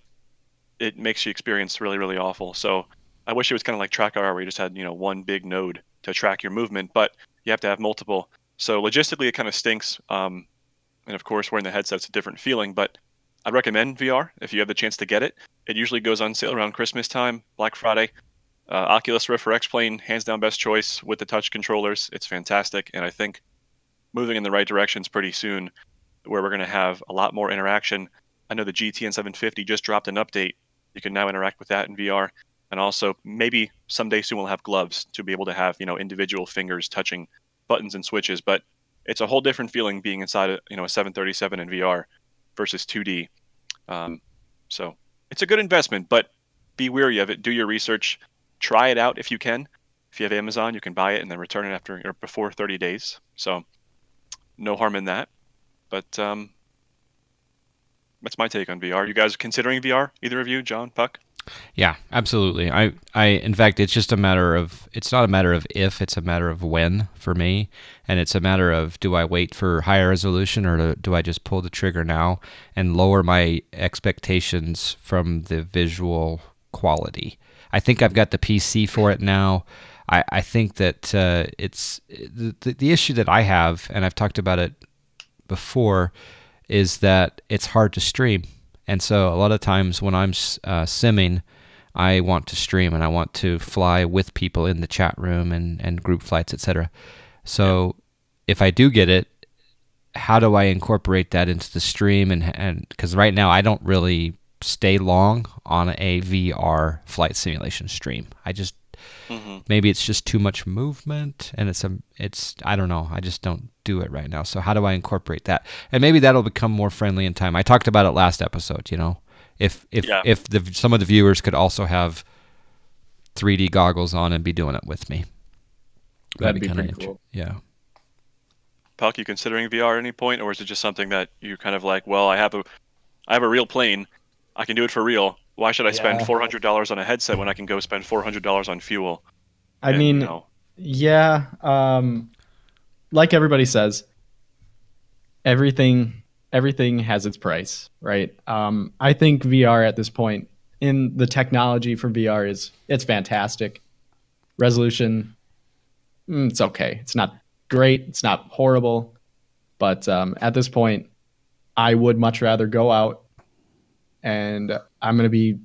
it makes you experience really, really awful. So I wish it was kind of like TrackR, where you just had, one big node to track your movement, but you have to have multiple. So logistically, it kind of stinks. And of course, wearing the headset's a different feeling, but I'd recommend VR if you have the chance to get it. It usually goes on sale around Christmas time, Black Friday. Oculus Rift for X-Plane, hands down best choice with the touch controllers. It's fantastic, and I think moving in the right directions pretty soon, where we're going to have a lot more interaction. I know the GTN 750 just dropped an update. You can now interact with that in VR. And also, maybe someday soon we'll have gloves to be able to have, individual fingers touching buttons and switches. But it's a whole different feeling being inside a 737 in VR versus 2D. So it's a good investment, but be wary of it. Do your research. Try it out if you can. If you have Amazon, you can buy it and then return it after or before 30 days. So no harm in that. But that's my take on VR. You guys considering VR? Either of you, John, Puck? Yeah, absolutely. I in fact, it's just a matter of, it's not a matter of if, it's a matter of when for me. And it's a matter of, do I wait for higher resolution, or do I just pull the trigger now and lower my expectations from the visual quality? I think I've got the PC for it now. I think that it's the issue that I have, and I've talked about it before, is that it's hard to stream. And so a lot of times when I'm simming, I want to stream and I want to fly with people in the chat room and group flights, etc. So if I do get it, how do I incorporate that into the stream? And because right now I don't really stay long on a VR flight simulation stream. I just maybe it's just too much movement, and it's I don't know. I just don't do it right now. So how do I incorporate that? And maybe that'll become more friendly in time. I talked about it last episode. If some of the viewers could also have 3D goggles on and be doing it with me, that'd be pretty cool. Yeah. Puck, you considering VR at any point, or is it just something that you're kind of like, well, I have a real plane, I can do it for real. Why should I spend $400 on a headset when I can go spend $400 on fuel? Yeah. Like everybody says, everything has its price, right? I think VR at this point in the technology for VR it's fantastic. Resolution, it's okay. It's not great. It's not horrible. But at this point, I would much rather go out, and I'm going to be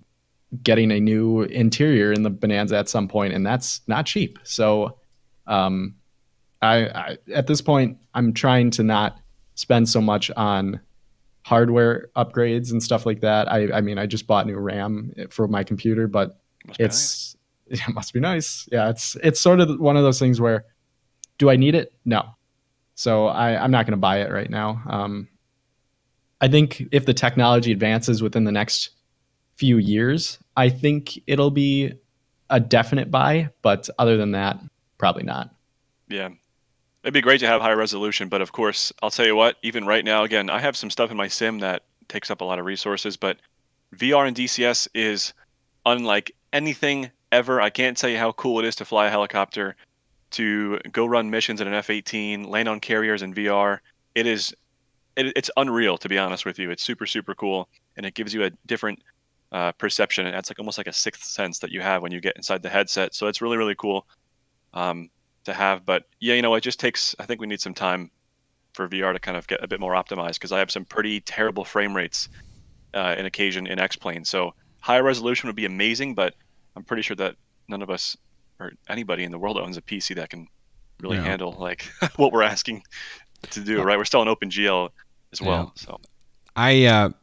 getting a new interior in the Bonanza at some point, and that's not cheap. So I at this point, I'm trying to not spend so much on hardware upgrades and stuff like that. I mean, I just bought new RAM for my computer, but it must be nice. Yeah, it's sort of one of those things where, do I need it? No. So I'm not going to buy it right now. I think if the technology advances within the next few years, I think it'll be a definite buy. But other than that, probably not. Yeah. It'd be great to have high resolution, but of course, I'll tell you what, even right now, again, I have some stuff in my sim that takes up a lot of resources, but VR and DCS is unlike anything ever. I can't tell you how cool it is to fly a helicopter, to go run missions in an F-18, land on carriers in VR. It's unreal, to be honest with you. It's super, super cool, and it gives you a different perception. It's like almost like a sixth sense that you have when you get inside the headset. So it's really, really cool. To have, but yeah, it just takes, I think we need some time for VR to kind of get a bit more optimized, because I have some pretty terrible frame rates in occasion in X-Plane. So high resolution would be amazing, but I'm pretty sure that none of us or anybody in the world owns a PC that can really handle like what we're asking to do, right? We're still in OpenGL as well. So I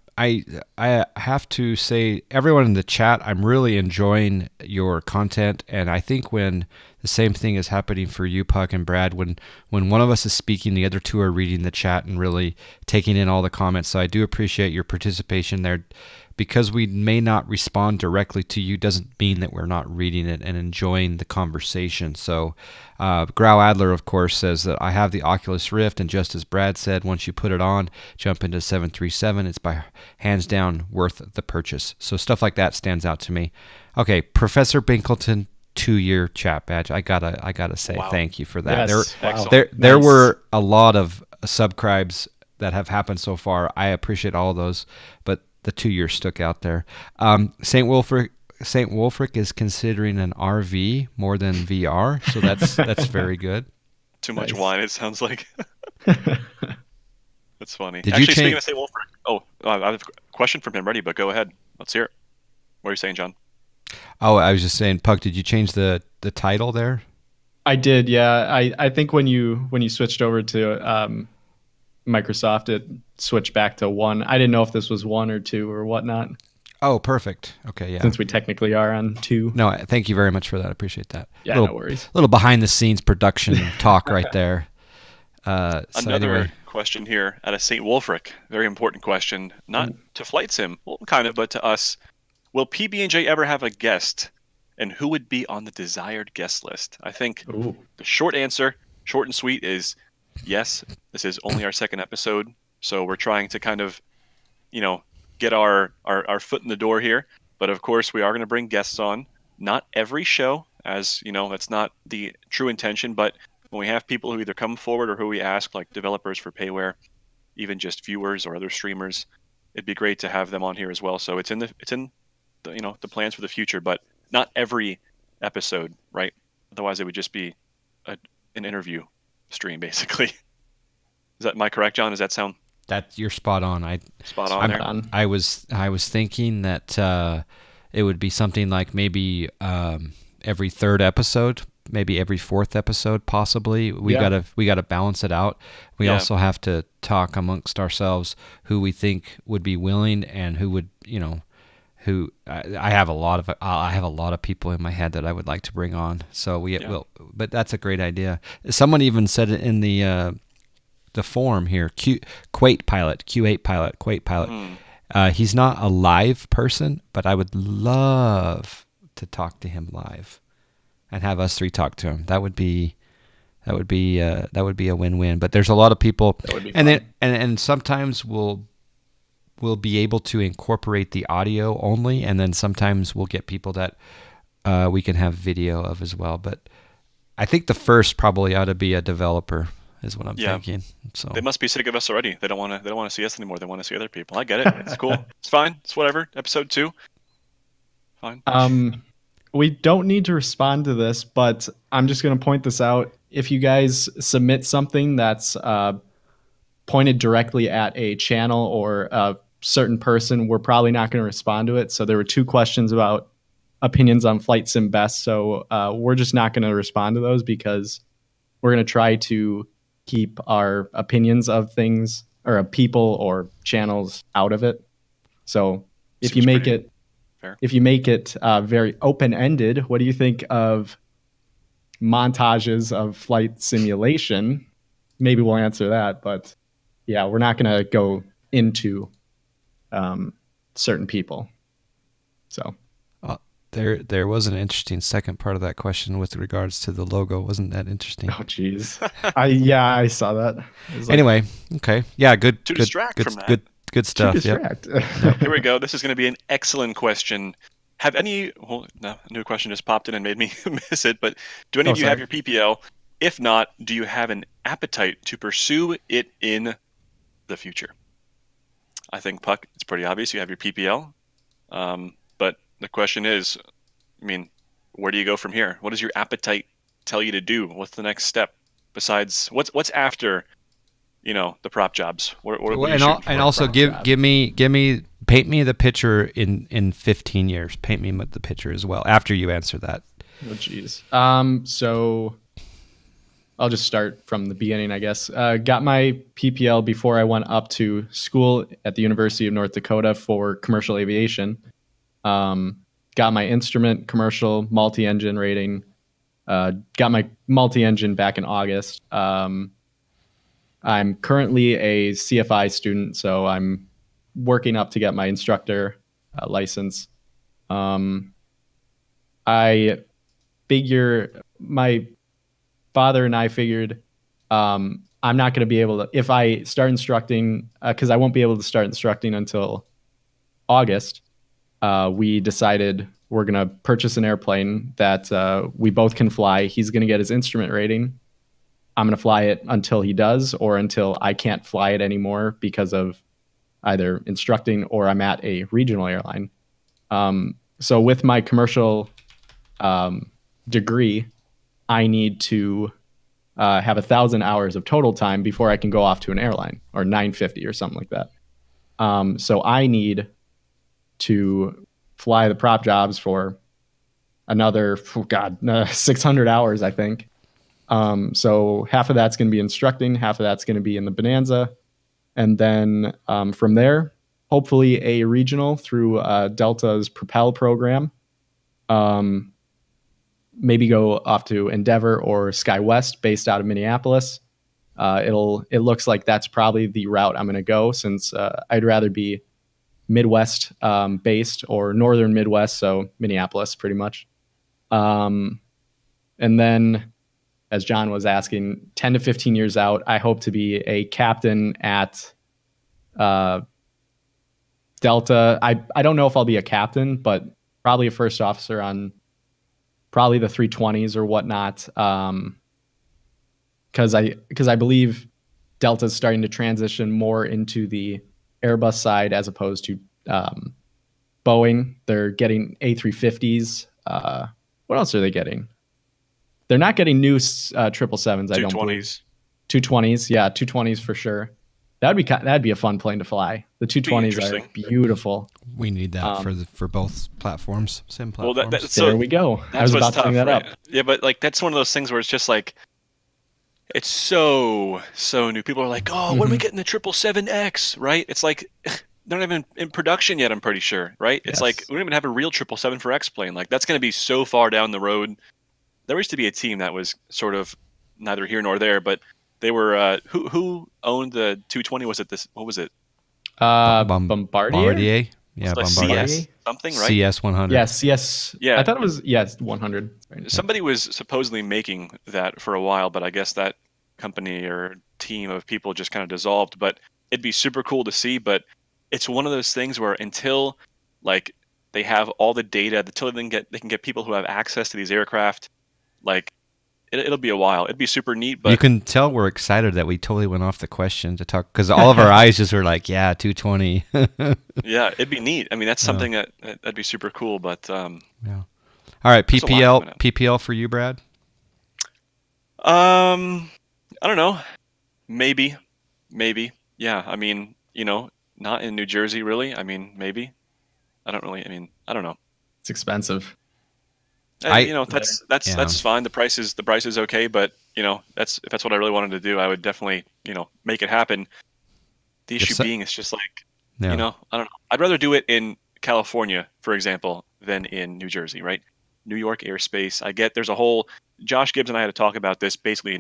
have to say, everyone in the chat, I'm really enjoying your content, and I think when the same thing is happening for you, Puck and Brad, when one of us is speaking, the other two are reading the chat and really taking in all the comments. So I do appreciate your participation there. Because we may not respond directly to you doesn't mean that we're not reading it and enjoying the conversation. So Grau Adler, of course, says that I have the Oculus Rift, and just as Brad said, once you put it on, jump into 737. It's by hands down worth the purchase. So stuff like that stands out to me. Okay, Professor Binkleton, 2-year chat badge. I gotta say thank you for that. Yes. There were a lot of subscribes that have happened so far. I appreciate all of those, but the 2 years stuck out there. St. Wolfric is considering an RV more than VR, so that's very good. Too much wine, it sounds like. That's funny. Did Actually, you speaking of St. Wolfric, I have a question from him ready, but go ahead. Let's hear it. What are you saying, John? Oh, I was just saying, Puck, did you change the title there? I did, yeah. I think when you switched over to Microsoft, it switched back to 1. I didn't know if this was 1 or 2 or whatnot. Oh, perfect. Okay, yeah. Since we technically are on 2. No, thank you very much for that. I appreciate that. Yeah, no worries. Little behind the scenes production talk right there. Another question here out of St. Wolfric. Very important question. Not to flightsim, well, kind of, but to us. Will PB&J ever have a guest, and who would be on the desired guest list? I think the short answer, short and sweet, is yes. This is only our second episode, so we're trying to kind of, get our foot in the door here. But of course, we are going to bring guests on. Not every show, as that's not the true intention. But when we have people who either come forward or who we ask, like developers for payware, even just viewers or other streamers, it'd be great to have them on here as well. So it's in the the plans for the future, but not every episode, right? Otherwise, it would just be an interview stream, basically. Am I correct, John? Does that sound? That you're spot on. Spot on there. I was thinking that it would be something like maybe every third episode, maybe every fourth episode, possibly. We gotta balance it out. We also have to talk amongst ourselves who we think would be willing and who would who I have a lot of people in my head that I would like to bring on. So will, but that's a great idea. Someone even said it in the forum here. Q8 pilot. He's not a live person, but I would love to talk to him live, and have us three talk to him. That would be a win-win. But there's a lot of people, and sometimes we'll be able to incorporate the audio only, and then sometimes we'll get people that we can have video of as well. But I think the first probably ought to be a developer, is what I'm thinking. So they must be sick of us already. They don't want to see us anymore. They want to see other people. I get it. It's cool. It's fine. It's whatever. Episode 2. fine. We don't need to respond to this, but I'm just going to point this out. If you guys submit something that's pointed directly at a channel or a certain person, we're probably not going to respond to it. So there were 2 questions about opinions on Flight Sim Best. So we're just not going to respond to those because we're going to try to keep our opinions of things or of people or channels out of it. So if you make it very open-ended, what do you think of montages of flight simulation? Maybe we'll answer that, but yeah, we're not going to go into certain people. So there was an interesting second part of that question with regards to the logo. Wasn't that interesting? Oh, geez. I saw that. Anyway, okay. Yeah, good. Distract from that. Good stuff. Distract. Yep. Here we go. This is going to be an excellent question. Have any... Well, no, a new question just popped in and made me miss it, but do any of you have your PPL? If not, do you have an appetite to pursue it in the future? I think, Puck, it's pretty obvious you have your PPL. But the question is, I mean, where do you go from here? What does your appetite tell you to do? What's the next step besides what's after, the prop jobs? What and also paint me the picture in 15 years. Paint me the picture as well after you answer that. Oh, geez. So I'll just start from the beginning, I guess. Got my PPL before I went up to school at the University of North Dakota for commercial aviation. Got my instrument commercial multi-engine rating. Got my multi-engine back in August. I'm currently a CFI student, so I'm working up to get my instructor license. I figure my father and I figured I'm not going to be able to, if I start instructing, because I won't be able to start instructing until August. We decided we're going to purchase an airplane that we both can fly. He's going to get his instrument rating. I'm going to fly it until he does, or until I can't fly it anymore because of either instructing or I'm at a regional airline. So with my commercial degree, I need to have 1,000 hours of total time before I can go off to an airline, or 950 or something like that. So I need to fly the prop jobs for another 600 hours, I think. So half of that's going to be instructing, half of that's going to be in the Bonanza, and then from there, hopefully a regional through Delta's Propel program. Maybe go off to Endeavor or SkyWest based out of Minneapolis. It looks like that's probably the route I'm going to go, since I'd rather be Midwest based, or Northern Midwest, so Minneapolis pretty much. And then, as John was asking, 10 to 15 years out, I hope to be a captain at Delta. I don't know if I'll be a captain, but probably a first officer on probably the 320s or whatnot. Because I believe Delta's starting to transition more into the Airbus side as opposed to Boeing. They're getting A350s. What else are they getting? They're not getting new 777s. I don't believe. 220s, yeah, 220s for sure. That'd be a fun plane to fly. The 220s are beautiful. We need that for both platforms, sim platforms. Well, there we go. I was about to bring that up. Yeah, but that's one of those things where it's just like, it's so new. People are like, oh, when are we getting the 777X, right? It's like, they're not even in production yet, I'm pretty sure, right? It's like, we don't even have a real 777 for X plane. Like, that's going to be so far down the road. There used to be a team that was sort of neither here nor there, but they were, who owned the 220? Was it this? What was it? Bombardier? Yeah, Bombardier. CS something, right? CS 100. Yeah, CS. Yeah. I thought it was 100. Somebody was supposedly making that for a while, but I guess that company or team of people just kind of dissolved. But it'd be super cool to see. But it's one of those things where until like they have all the data, until they can get people who have access to these aircraft, like it'll be a while. It'd be super neat, You but can tell we're excited that we totally went off the question to talk because all of our eyes just were like, yeah, 220. yeah, it'd be neat. I mean, that's Yeah. something that'd be super cool. But Yeah. All right, there's a lot coming up. PPL for you, Brad. I don't know. Maybe. Yeah. I mean, not in New Jersey, really. I mean, maybe. I don't really. I mean, I don't know. It's expensive. That's Yeah. that's fine. The price is okay, but if that's what I really wanted to do, I would definitely make it happen. The issue being, it's just like Yeah. I don't know. I'd rather do it in California, for example, than in New Jersey, right? New York airspace. I get there's a whole Josh Gibbs and I had to talk about this. Basically,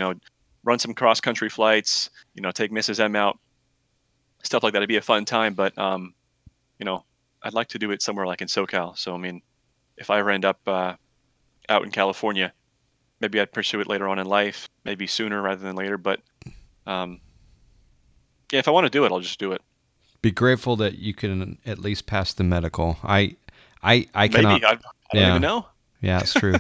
run some cross country flights. Take Mrs. M out, stuff like that. It'd be a fun time, but I'd like to do it somewhere like in SoCal. So I mean, if I ever end up out in California, maybe I'd pursue it later on in life, maybe sooner rather than later. But yeah, if I want to do it, I'll just do it. Be grateful that you can at least pass the medical. I Maybe cannot. I don't even know. Yeah, it's true.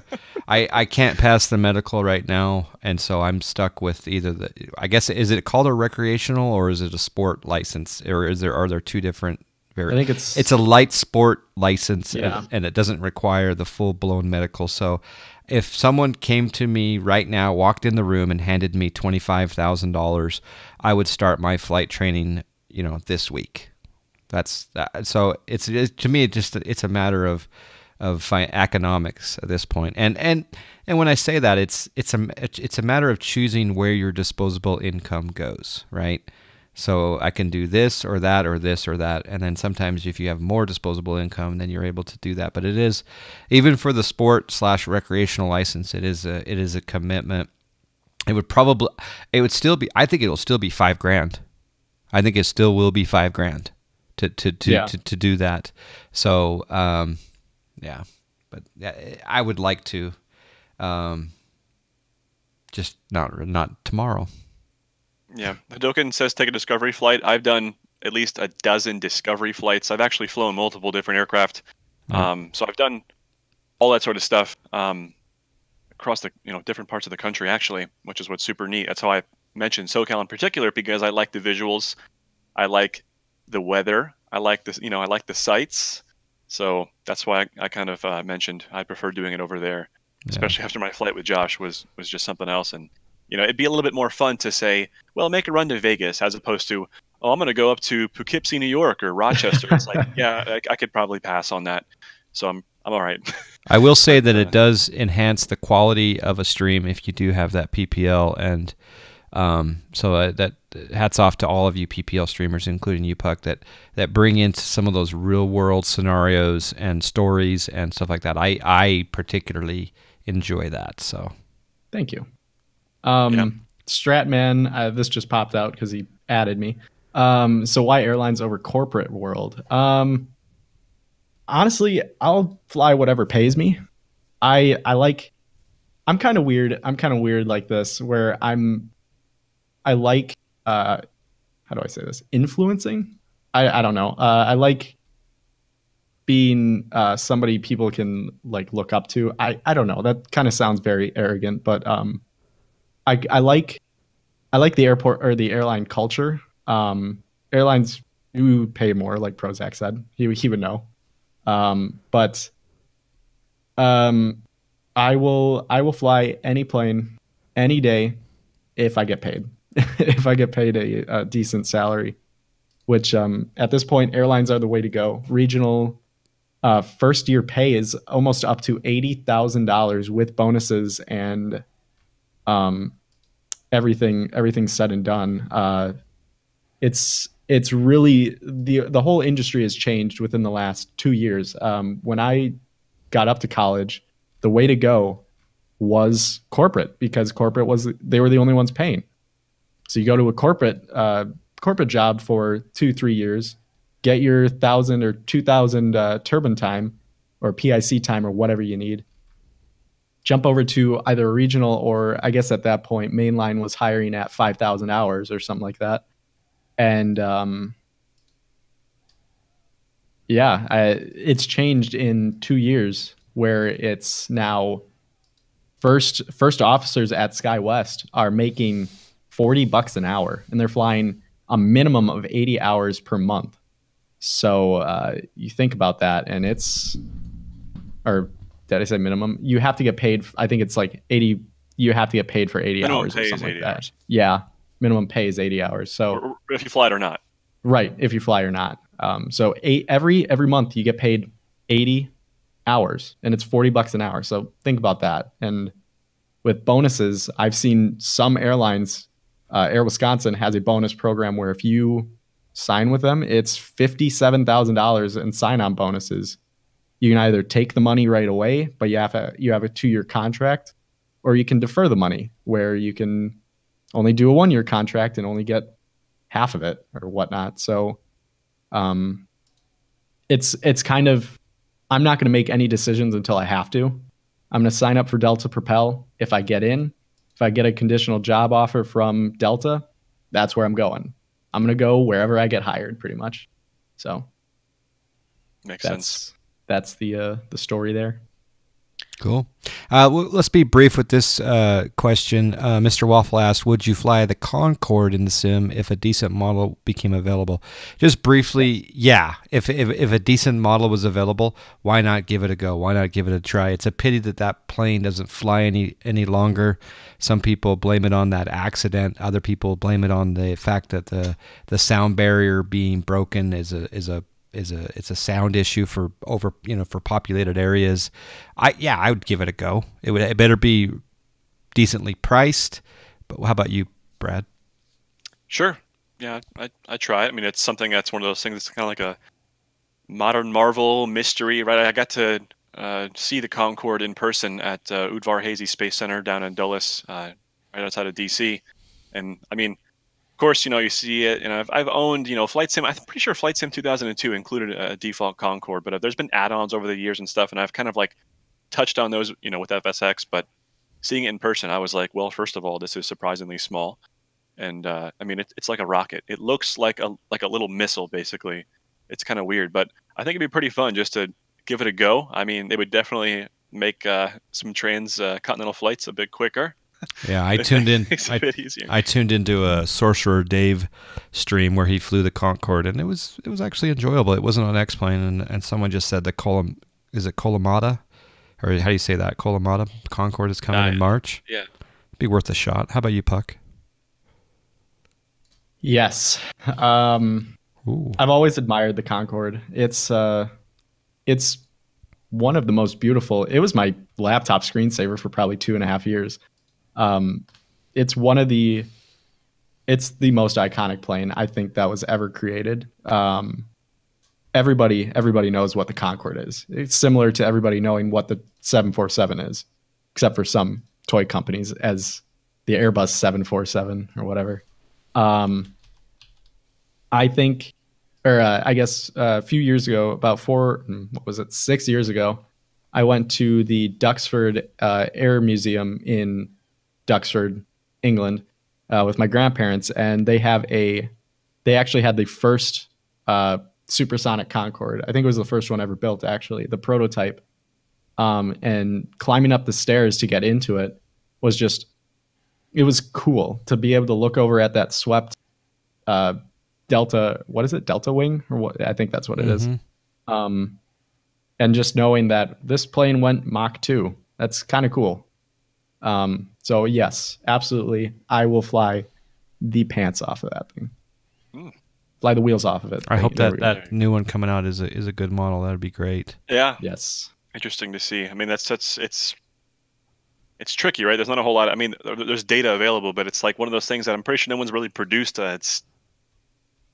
I can't pass the medical right now, and so I'm stuck with either I guess, is it called a recreational or is it a sport license, or are there two different? I think it's a light sport license, Yeah. and it doesn't require the full blown medical. So, if someone came to me right now, walked in the room, and handed me $25,000, I would start my flight training, this week. That's that. So to me, it's a matter of economics at this point. And when I say that, it's a matter of choosing where your disposable income goes, right? So I can do this or that or this or that, and then sometimes if you have more disposable income, then you're able to do that. But it is, even for the sport/recreational license, it is a commitment. It would still be. I think it'll still be $5,000. I think it still will be $5,000 to do that. So yeah, but I would like to, just not tomorrow. Yeah, Hadoken says take a discovery flight. I've done at least a dozen discovery flights. I've actually flown multiple different aircraft. So I've done all that sort of stuff across the different parts of the country, actually, which is what's super neat. That's how I mentioned SoCal in particular, because I like the visuals, I like the weather, I like this, I like the sights. So that's why I kind of mentioned I prefer doing it over there, especially after my flight with Josh was just something else. And it'd be a little bit more fun to say, well, make a run to Vegas, as opposed to, oh, I'm going to go up to Poughkeepsie, New York, or Rochester. It's like, yeah, I could probably pass on that. So I'm all right. I will say that it does enhance the quality of a stream if you do have that PPL, and so that hats off to all of you PPL streamers, including you, Puck, that bring into some of those real world scenarios and stories and stuff like that. I particularly enjoy that. So thank you. Stratman, this just popped out because he added me. So why airlines over corporate world? Honestly, I'll fly whatever pays me. I'm kind of weird. I'm kind of weird like this, where I like, how do I say this? Influencing? I don't know. I like being somebody people can like look up to. I don't know. That kind of sounds very arrogant, but I like the airport or the airline culture. Airlines do pay more, like Prozac said. He would know. But I will fly any plane any day if I get paid. If I get paid a decent salary, which at this point airlines are the way to go. Regional first year pay is almost up to $80,000 with bonuses and everything said and done. It's really the whole industry has changed within the last 2 years. When I got up to college, the way to go was corporate, because they were the only ones paying. So you go to a corporate job for 2-3 years, get your 1,000 or 2,000 turbine time or PIC time or whatever you need. Jump over to either a regional, or I guess at that point mainline was hiring at 5,000 hours or something like that. And it's changed in 2 years, where it's now first officers at SkyWest are making $40 an hour, and they're flying a minimum of 80 hours per month. So you think about that, and or did I say minimum? You have to get paid. I think it's like 80. You have to get paid for 80 minimum hours pay or is something 80 like that. hours. Yeah, minimum pay is 80 hours. So Or if you fly it or not. right, if you fly or not. So every month you get paid 80 hours, and it's $40 an hour. So think about that. And with bonuses, I've seen some airlines. Air Wisconsin has a bonus program where if you sign with them, it's $57,000 in sign-on bonuses. You can either take the money right away, but you have a 2-year contract, or you can defer the money, where you can only do a 1-year contract and only get half of it or whatnot. So it's kind of, I'm not going to make any decisions until I have to. I'm going to sign up for Delta Propel if I get in. If I get a conditional job offer from Delta, that's where I'm going. I'm going to go wherever I get hired, pretty much. So Makes sense. That's the story there. Cool. Well, let's be brief with this question. Mr. Waffle asked, would you fly the Concorde in the sim if a decent model became available? Just briefly, yeah. If a decent model was available, why not give it a go? Why not give it a try? It's a pity that plane doesn't fly any longer. Some people blame it on that accident. Other people blame it on the fact that the sound barrier being broken is a sound issue for populated areas. I would give it a go. It better be decently priced. But how about you, Brad? Sure. Yeah, I try it. I mean, it's something that's one of those things that's kind of like a modern Marvel mystery, right? I got to see the Concorde in person at Udvar Hazy Space Center down in Dulles, right outside of DC. And I mean, of course, you see it, and I've owned, Flight Sim. I'm pretty sure Flight Sim 2002 included a default Concorde, but there's been add-ons over the years and stuff, and I've kind of like touched on those, with FSX. But seeing it in person, I was like, well, first of all, this is surprisingly small, and I mean, it's like a rocket. It looks like a little missile, basically. It's kind of weird, but I think it'd be pretty fun just to give it a go. I mean, they would definitely make some transcontinental flights a bit quicker. Yeah, I tuned in. I tuned into a Sorcerer Dave stream where he flew the Concorde, and it was actually enjoyable. It wasn't on X-Plane, and someone just said the Kolamata, or how do you say that? Kolamata Concorde is coming in March. Yeah, be worth a shot. How about you, Puck? Yes, I've always admired the Concorde. It's one of the most beautiful. It was my laptop screensaver for probably 2.5 years. It's the most iconic plane I think that was ever created. Everybody knows what the Concorde is. It's similar to everybody knowing what the 747 is, except for some toy companies as the Airbus 747 or whatever. I think, or I guess a few years ago, about 6 years ago, I went to the Duxford Air Museum in Duxford, England, with my grandparents, and they actually had the first supersonic Concorde. I think it was the first one ever built, actually, the prototype. And climbing up the stairs to get into it it was cool to be able to look over at that swept Delta, what is it? Delta wing? Or what? I think that's what it is. And just knowing that this plane went Mach 2, that's kind of cool. So yes, absolutely. I will fly the pants off of that thing. Fly the wheels off of it. I hope that new one coming out is a good model. That'd be great. Yeah. Yes. Interesting to see. I mean, it's tricky, right? There's not a whole lot. I mean, there's data available, but it's like one of those things that I'm pretty sure no one's really produced. It's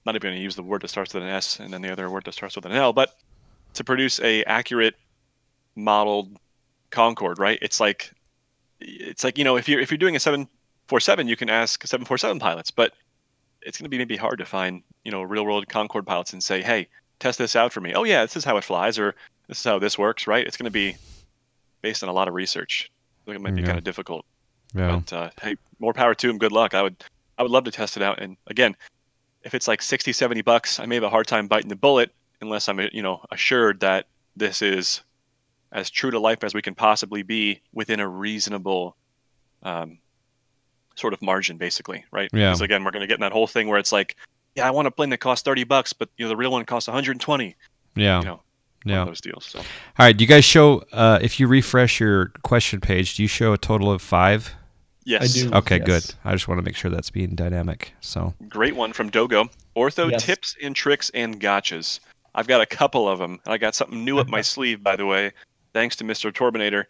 not even going to use the word that starts with an S and then the other word that starts with an L, but to produce a accurate modeled Concorde, right? It's like if you're doing a 747, you can ask 747 pilots, but it's going to be maybe hard to find real world Concorde pilots and say, hey, test this out for me. Oh yeah, this is how it flies, or this is how this works, right? It's going to be based on a lot of research. I think it might be kind of difficult. Yeah. But hey, more power to them. Good luck. I would love to test it out. And again, if it's like $60-$70, I may have a hard time biting the bullet unless I'm assured that this is as true to life as we can possibly be within a reasonable sort of margin, basically, right? Yeah. Because again, we're going to get in that whole thing where it's like, yeah, I want a plane that costs $30, but the real one costs 120. Yeah. One of those deals. So. All right. Do you guys show, if you refresh your question page, do you show a total of 5? Yes. I do. Okay, yes. good. I just want to make sure that's being dynamic. So great one from Dogo. Ortho tips and tricks and gotchas. I've got a couple of them. I got something new up my sleeve, by the way, thanks to Mr. Torbinator.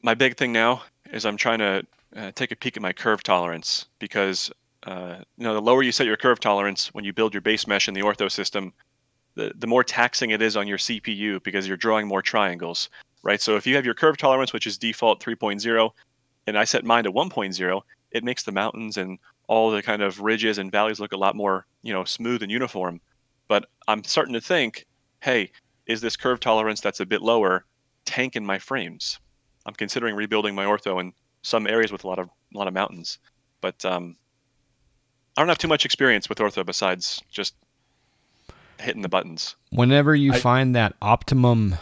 My big thing now is I'm trying to take a peek at my curve tolerance, because the lower you set your curve tolerance when you build your base mesh in the ortho system, the more taxing it is on your CPU, because you're drawing more triangles, right? So if you have your curve tolerance, which is default 3.0, and I set mine to 1.0, it makes the mountains and all the kind of ridges and valleys look a lot more, smooth and uniform. But I'm starting to think, hey, is this curve tolerance that's a bit lower tanking my frames? I'm considering rebuilding my ortho in some areas with a lot of mountains, but I don't have too much experience with ortho besides just hitting the buttons. Whenever you find that optimum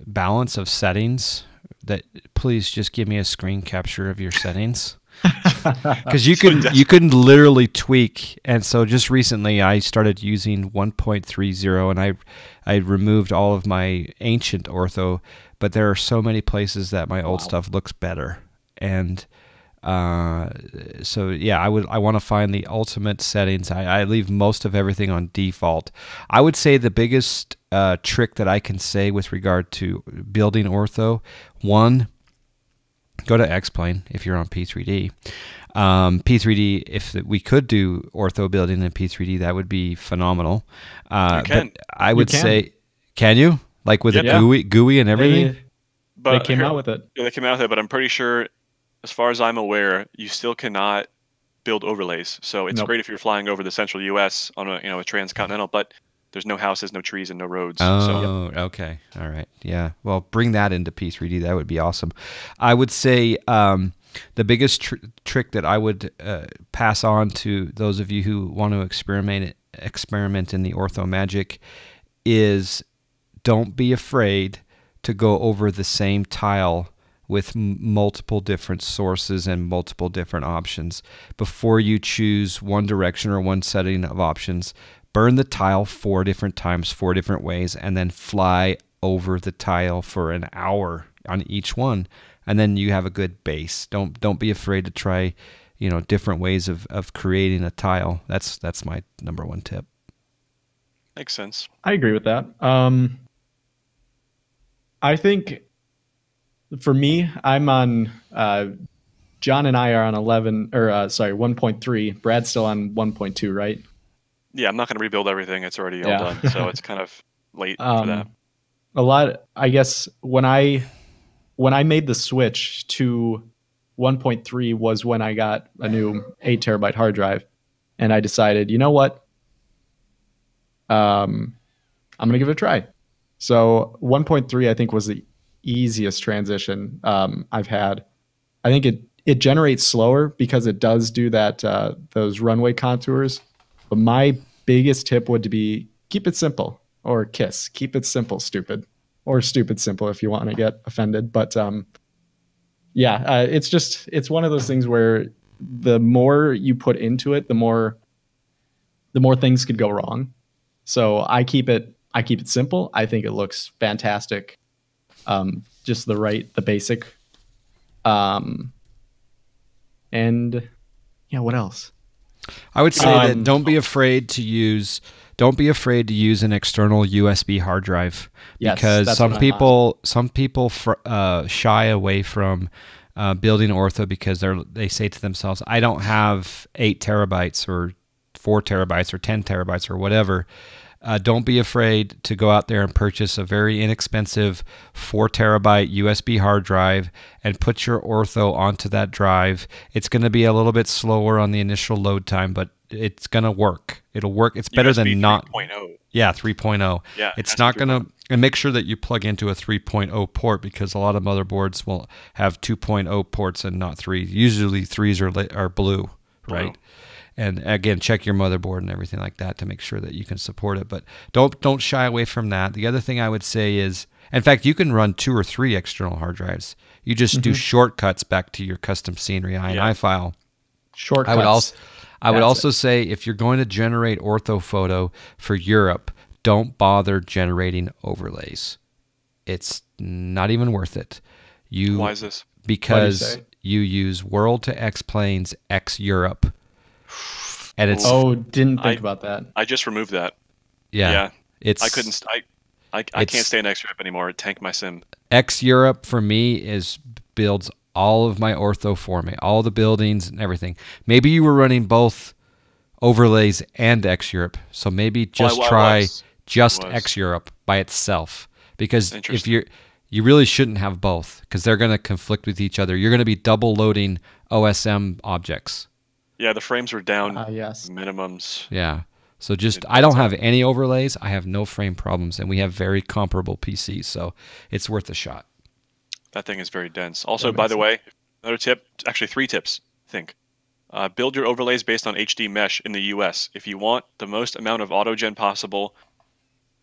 balance of settings, that please just give me a screen capture of your settings, because you can literally tweak. And so just recently I started using 1.30, and I removed all of my ancient ortho, but there are so many places that my old stuff looks better. And so yeah, I want to find the ultimate settings. I leave most of everything on default. I would say the biggest trick that I can say with regard to building ortho, one, go to X-Plane if you're on P3D. P3D, if we could do ortho building in P3D, that would be phenomenal. You can. But I would say, can you? Like with a GUI and everything? They came out with it. Yeah, they came out with it, but I'm pretty sure, as far as I'm aware, you still cannot build overlays. So it's great if you're flying over the central U.S. on a transcontinental, but there's no houses, no trees, and no roads. Oh, okay. All right. Yeah. Well, bring that into P3D. That would be awesome. I would say the biggest trick that I would pass on to those of you who want to experiment in the ortho magic is, don't be afraid to go over the same tile with multiple different sources and multiple different options. Before you choose one direction or one setting of options, burn the tile 4 different times, 4 different ways, and then fly over the tile for an hour on each one, and then you have a good base. Don't be afraid to try, different ways of creating a tile. That's my number one tip. Makes sense. I agree with that. I think for me, I'm on, John and I are on 1.3. Brad's still on 1.2, right? Yeah, I'm not going to rebuild everything. It's already all done. So it's kind of late for that. A lot, I guess, when I made the switch to 1.3 was when I got a new 8 terabyte hard drive. And I decided, you know what? I'm going to give it a try. So 1.3, I think, was the easiest transition I've had. I think it generates slower because it does do that those runway contours. But my biggest tip would be keep it simple, or KISS. Keep it simple, stupid, or stupid simple if you want to get offended. But it's one of those things where the more you put into it, the more things could go wrong. So I keep it simple. I think it looks fantastic. Just the basic. And yeah, what else? I would say that don't be afraid to use an external USB hard drive, because some people shy away from building ortho because they say to themselves, I don't have 8 terabytes or 4 terabytes or 10 terabytes or whatever. Don't be afraid to go out there and purchase a very inexpensive 4 terabyte USB hard drive and put your ortho onto that drive. It's going to be a little bit slower on the initial load time, but it's going to work. It'll work. It's better USB than not. 3.0. Yeah, 3.0. Yeah, it's not going to. And make sure that you plug into a 3.0 port, because a lot of motherboards will have 2.0 ports and not 3. Usually 3s are blue, right? And again, check your motherboard and everything like that to make sure that you can support it. But don't shy away from that. The other thing I would say is, in fact, you can run 2 or 3 external hard drives. You just do shortcuts back to your custom scenery INI file. Shortcuts. I would also say if you're going to generate orthophoto for Europe, don't bother generating overlays. It's not even worth it. Why is this? Because you use world to X planes X Europe, and it's didn't think about that. I just removed that. Yeah. I couldn't. I can't stay in X Europe anymore. It tanked my sim. X Europe for me builds all of my ortho for me, all the buildings and everything. Maybe you were running both overlays and X Europe, so maybe just try X Europe by itself. Because if you really shouldn't have both, because they're going to conflict with each other. You're going to be double loading OSM objects. Yeah, the frames are down. Yes. Minimums. Yeah. So I don't have any overlays. I have no frame problems, and we have very comparable PCs, so it's worth a shot. That thing is very dense. Also, by the way, another tip, actually 3 tips, I think. Build your overlays based on HD mesh in the US. If you want the most amount of autogen possible,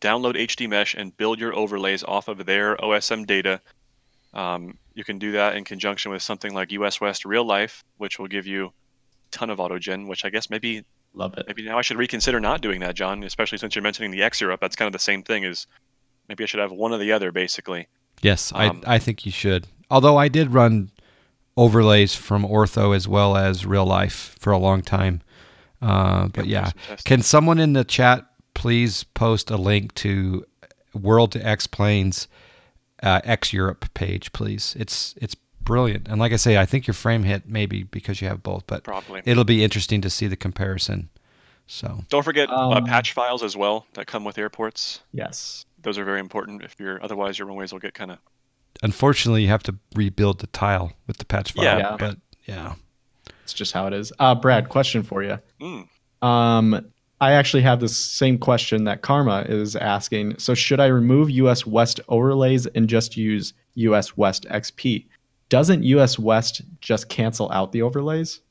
download HD mesh and build your overlays off of their OSM data. You can do that in conjunction with something like US West Real Life, which will give you a ton of autogen, which I guess maybe now I should reconsider not doing that, John, especially since you're mentioning the X Europe. That's kind of the same thing as maybe I should have one or the other, basically. Yes, I think you should. Although I did run overlays from ortho as well as real life for a long time. But yeah, can someone in the chat please post a link to World to X Planes X Europe page, please? It's brilliant. And like I say, I think your frame hit maybe because you have both, but probably it'll be interesting to see the comparison. So don't forget patch files as well that come with airports. Yes. Those are very important. Otherwise your runways will get kind of. Unfortunately, you have to rebuild the tile with the patch file. Yeah. But yeah, it's just how it is. Brad, question for you. I actually have the same question that Karma is asking. So should I remove US West overlays and just use US West XP? Doesn't US West just cancel out the overlays?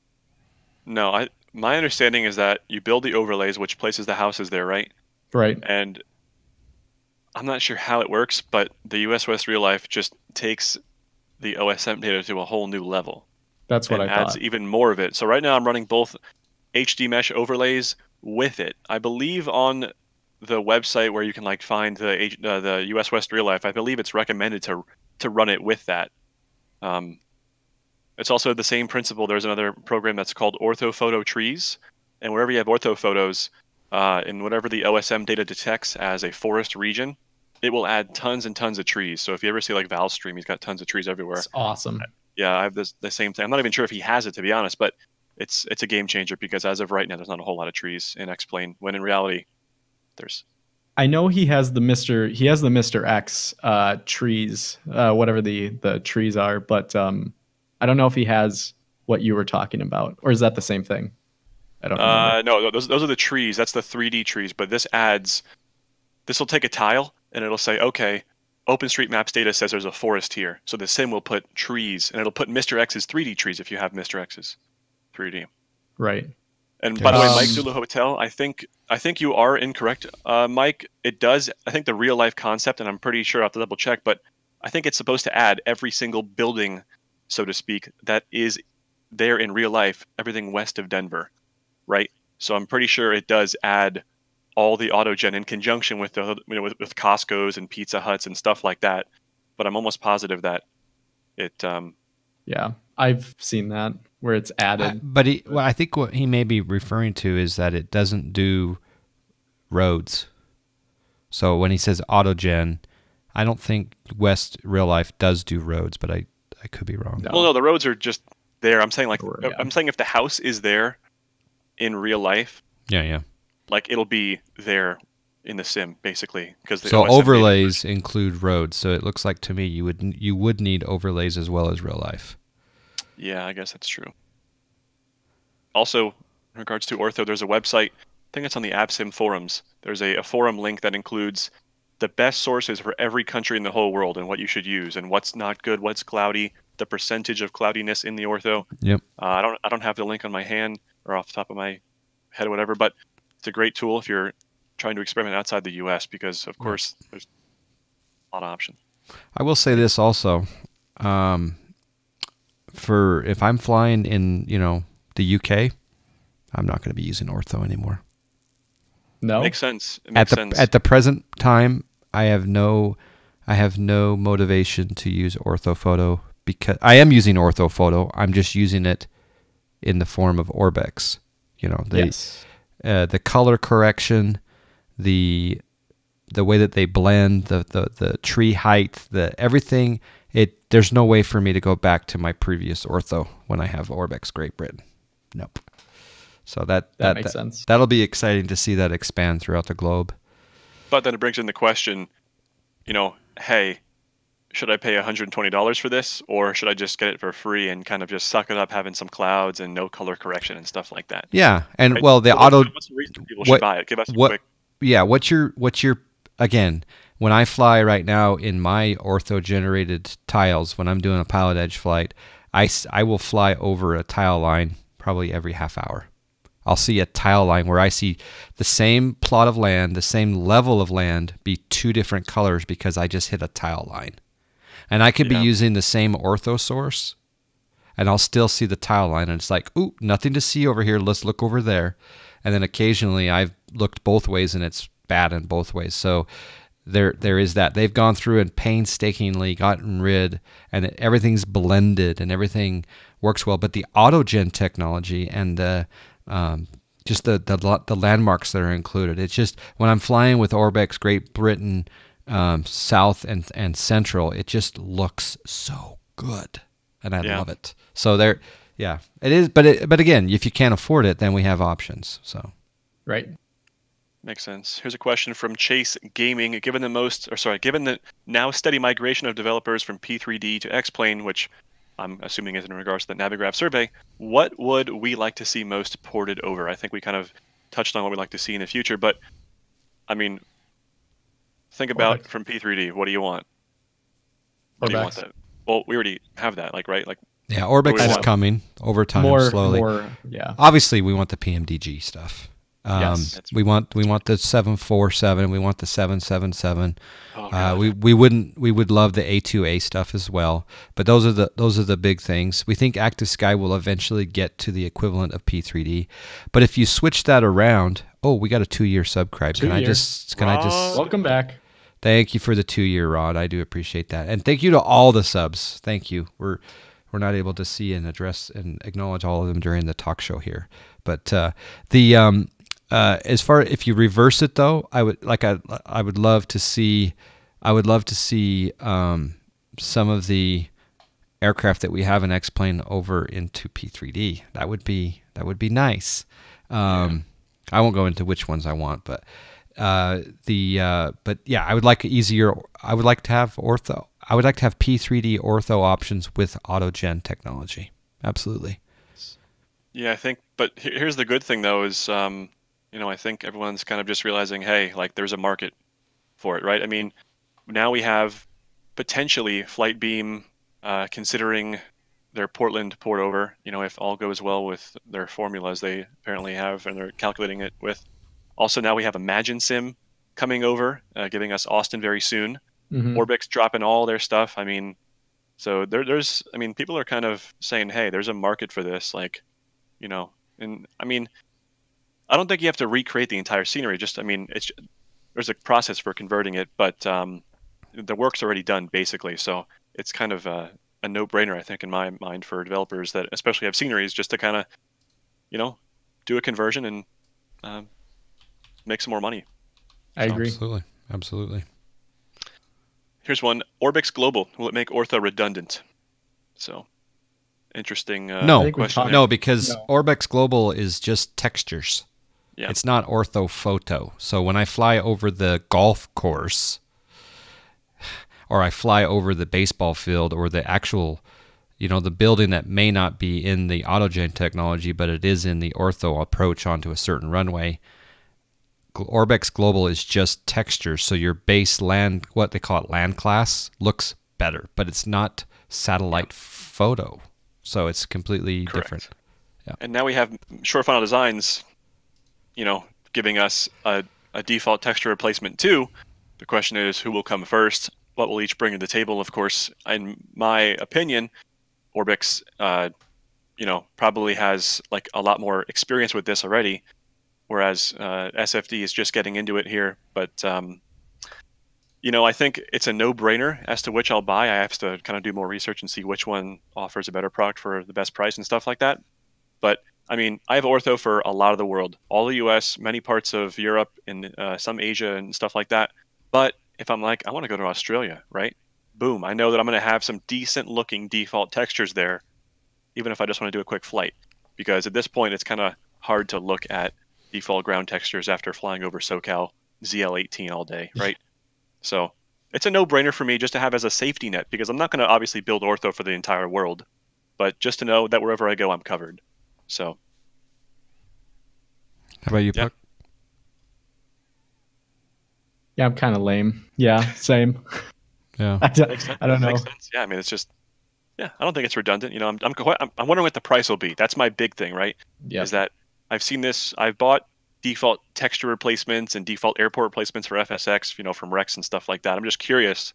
No, my understanding is that you build the overlays, which places the houses there, right? Right. And I'm not sure how it works, but the US West Real Life just takes the OSM data to a whole new level. That's what I thought. Adds even more of it. So right now I'm running both HD mesh overlays with it. I believe on the website where you can find the US West Real Life, I believe it's recommended to run it with that. It's also the same principle. There's another program that's called Orthophoto Trees, and wherever you have orthophotos, in whatever the OSM data detects as a forest region, it will add tons and tons of trees. So if you ever see Val's stream, he's got tons of trees everywhere. It's awesome. Yeah, I have the same thing. I'm not even sure if he has it, to be honest, but it's a game changer because as of right now, there's not a whole lot of trees in X-Plane, when in reality, there's. I know he has the Mr. X trees, whatever the trees are, but I don't know if he has what you were talking about, or is that the same thing? I don't remember. No, those are the trees. That's the 3D trees, but this will take a tile and it'll say, okay, OpenStreetMaps data says there's a forest here. So the sim will put trees, and it'll put Mr. X's 3D trees if you have Mr. X's 3D. Right. And by the way, Mike Zulu Hotel, I think you are incorrect, Mike. It does. I think the real life concept, and I'm pretty sure I'll have to double check, but I think it's supposed to add every single building, so to speak, that is there in real life, everything west of Denver, right? So I'm pretty sure it does add all the autogen in conjunction with with Costco's and Pizza Huts and stuff like that. But I'm almost positive that it. Yeah, I've seen that where it's added. But I think what he may be referring to is that it doesn't do roads. So when he says autogen, I don't think West Real Life does do roads, but I could be wrong. No. Well, no, the roads are just there. I'm saying I'm saying if the house is there in real life. Yeah. It'll be there in the sim, basically, because so overlays include roads. So it looks like to me you would need overlays as well as real life. Yeah, I guess that's true. Also, in regards to Ortho, there's a website. I think it's on the AppSim forums. There's a forum link that includes the best sources for every country in the whole world and what you should use and what's not good, what's cloudy, the percentage of cloudiness in the Ortho. Yep. I don't have the link on my hand, or off the top of my head or whatever, but it's a great tool if you're trying to experiment outside the US because, of course, there's a lot of options. I will say this also. For if I'm flying in, the UK, I'm not going to be using ortho anymore. No, Makes sense. It makes sense. At the present time, I have no motivation to use orthophoto because I am using orthophoto. I'm just using it in the form of Orbex. The color correction, the way that they blend, the tree height, everything. There's no way for me to go back to my previous ortho when I have Orbex Great Britain. Nope. So that makes sense. That'll be exciting to see that expand throughout the globe. But then it brings in the question, hey, should I pay $120 for this, or should I just get it for free and kind of just suck it up having some clouds and no color correction and stuff like that? Yeah, and right? well, the so auto. What's the reason people should buy it? Give us a quick. Yeah, what's your again? When I fly right now in my ortho-generated tiles, when I'm doing a pilot edge flight, I will fly over a tile line probably every half hour. I'll see a tile line where I see the same plot of land, the same level of land be two different colors because I just hit a tile line. And I could be using the same ortho source, and I'll still see the tile line, and it's like, ooh, nothing to see over here. Let's look over there. And then occasionally I've looked both ways, and it's bad in both ways. So there is that. They've gone through and painstakingly gotten rid, and everything's blended, and everything works well. But the autogen technology and just the landmarks that are included. It's just when I'm flying with Orbex Great Britain South and Central, it just looks so good, and I love it. So it is. But again, if you can't afford it, then we have options. So right. Makes sense. Here's a question from Chase Gaming. Given the now steady migration of developers from P3D to X-Plane, which I'm assuming is in regards to the Navigraph survey, what would we like to see most ported over? I think we kind of touched on what we'd like to see in the future, but I mean, think about from P3D. What do you want? What do you want that? Well, we already have that, right? Yeah, Orbex is coming over time, slowly. Obviously, we want the PMDG stuff. Yes, we want the 747. We want the 777. We would love the A2A stuff as well. But those are the big things. We think Active Sky will eventually get to the equivalent of P3D. But if you switch that around, we got a 2-year subscribe. Can I just welcome back? Thank you for the 2-year, Rod. I do appreciate that, and thank you to all the subs. Thank you. We're not able to see and address and acknowledge all of them during the talk show here, but as far if you reverse it though, I would love to see some of the aircraft that we have in X-Plane over into P3D. That would be nice. I won't go into which ones I want, but I would like easier. I would like to have ortho. I would like to have P3D ortho options with autogen technology. Absolutely. Yeah, I think. But here's the good thing though is. I think everyone's kind of just realizing, hey, there's a market for it, right? I mean, now we have potentially Flightbeam considering their Portland port over, if all goes well with their formulas they apparently have and they're calculating it with. Also, now we have ImagineSim coming over, giving us Austin very soon. Mm-hmm. Orbex dropping all their stuff. I mean, so there's people are kind of saying, hey, there's a market for this, and I mean, I don't think you have to recreate the entire scenery. There's a process for converting it, but the work's already done basically. So it's kind of a no-brainer, I think, in my mind for developers that especially have sceneries just to kind of, do a conversion and make some more money. I agree. Absolutely. Here's one. Orbex Global. Will it make ortho redundant? So interesting question. No, because Orbex Global is just textures. Yeah. It's not orthophoto. So when I fly over the golf course or I fly over the baseball field or the actual, the building that may not be in the autogen technology, but it is in the ortho approach onto a certain runway, Orbex Global is just textures. So your base land, what they call it, land class, looks better, but it's not satellite photo. So it's completely different. And now we have short final designs, giving us a default texture replacement too. The question is, who will come first? What will each bring to the table? Of course, in my opinion, Orbix, probably has like a lot more experience with this already, whereas SFD is just getting into it here. But I think it's a no-brainer as to which I'll buy. I have to kind of do more research and see which one offers a better product for the best price and stuff like that. But I mean, I have ortho for a lot of the world, all the US, many parts of Europe, and some Asia and stuff like that. But if I'm like, I want to go to Australia, right? Boom, I know that I'm going to have some decent looking default textures there, even if I just want to do a quick flight. Because at this point, it's kind of hard to look at default ground textures after flying over SoCal ZL18 all day, right? So it's a no-brainer for me just to have as a safety net, because I'm not going to obviously build ortho for the entire world, but just to know that wherever I go, I'm covered. So, how about you, Puck? Yeah, I'm kind of lame. Yeah, same. Yeah, I don't know. Makes sense. Yeah, I mean, it's just, I don't think it's redundant. I'm wondering what the price will be. That's my big thing, right? Yeah. Is that I've seen this. I've bought default texture replacements and default airport replacements for FSX, from Rex and stuff like that. I'm just curious,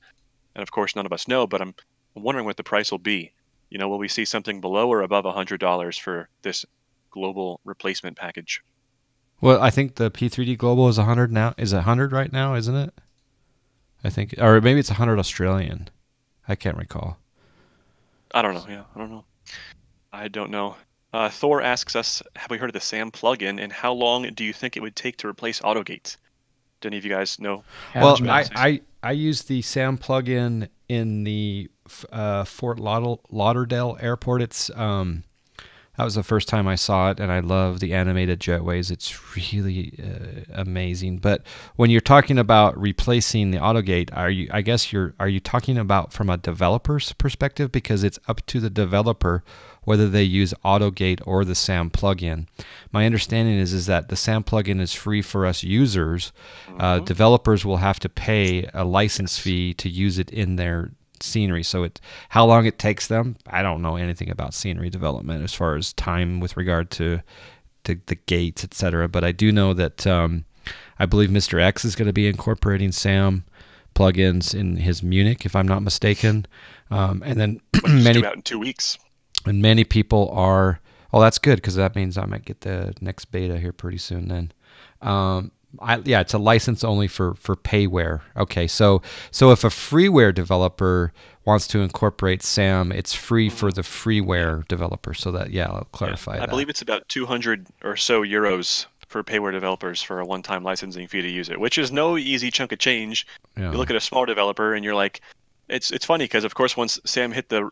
and of course, none of us know, but I'm wondering what the price will be. Will we see something below or above $100 for this global replacement package? Well, I think the P3D Global is 100 now. Is it 100 right now, isn't it? I think, or maybe it's 100 Australian. I can't recall. I don't know. Yeah, I don't know. I don't know. Thor asks us, have we heard of the SAM plugin, and how long do you think it would take to replace AutoGate? Do any of you guys know? Well, I use the SAM plugin in the Fort Lauderdale airport. It's that was the first time I saw it, and I love the animated jetways. It's really amazing. But when you're talking about replacing the AutoGate, are you talking about from a developer's perspective? Because it's up to the developer whether they use AutoGate or the SAM plugin. My understanding is that the SAM plugin is free for us users. Developers will have to pay a license fee to use it in their scenery. So how long it takes them, I don't know anything about scenery development as far as time with regard to the gates, etc. But I do know that I believe Mr. X is going to be incorporating SAM plugins in his Munich, if I'm not mistaken. And then due out in 2 weeks. And many people are. Oh, that's good, because that means I might get the next beta here pretty soon. Then, it's a license only for payware. Okay, so if a freeware developer wants to incorporate SAM, it's free for the freeware developer. So that I'll clarify that. I believe it's about 200 or so euros for payware developers for a one-time licensing fee to use it, which is no easy chunk of change. Yeah. You look at a small developer and you're like, it's funny because of course once SAM hit the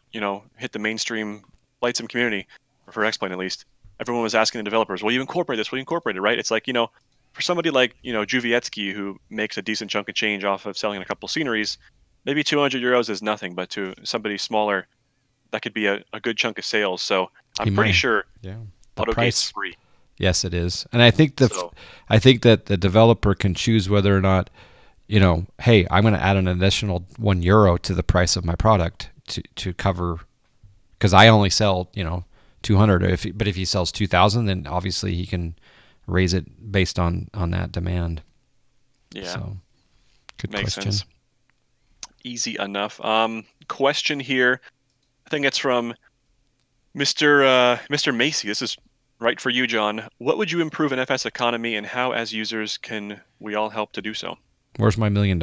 mainstream flight sim community, or for X-Plane at least, everyone was asking the developers, will you incorporate this? Will you incorporate it, right? It's like, for somebody like, Juvietsky, who makes a decent chunk of change off of selling a couple sceneries, maybe 200 euros is nothing, but to somebody smaller, that could be a good chunk of sales. So I'm pretty sure AutoGate's free. Yes, it is. And I think that the developer can choose whether or not, hey, I'm going to add an additional €1 to the price of my product to cover, because I only sell, 200. But if he sells 2,000, then obviously he can raise it based on that demand. Yeah. So, good Makes question. Sense. Easy enough. Question here. I think it's from Mr. Macy. This is right for you, John. What would you improve in FS economy, and how, as users, can we all help to do so? Where's my $1 million?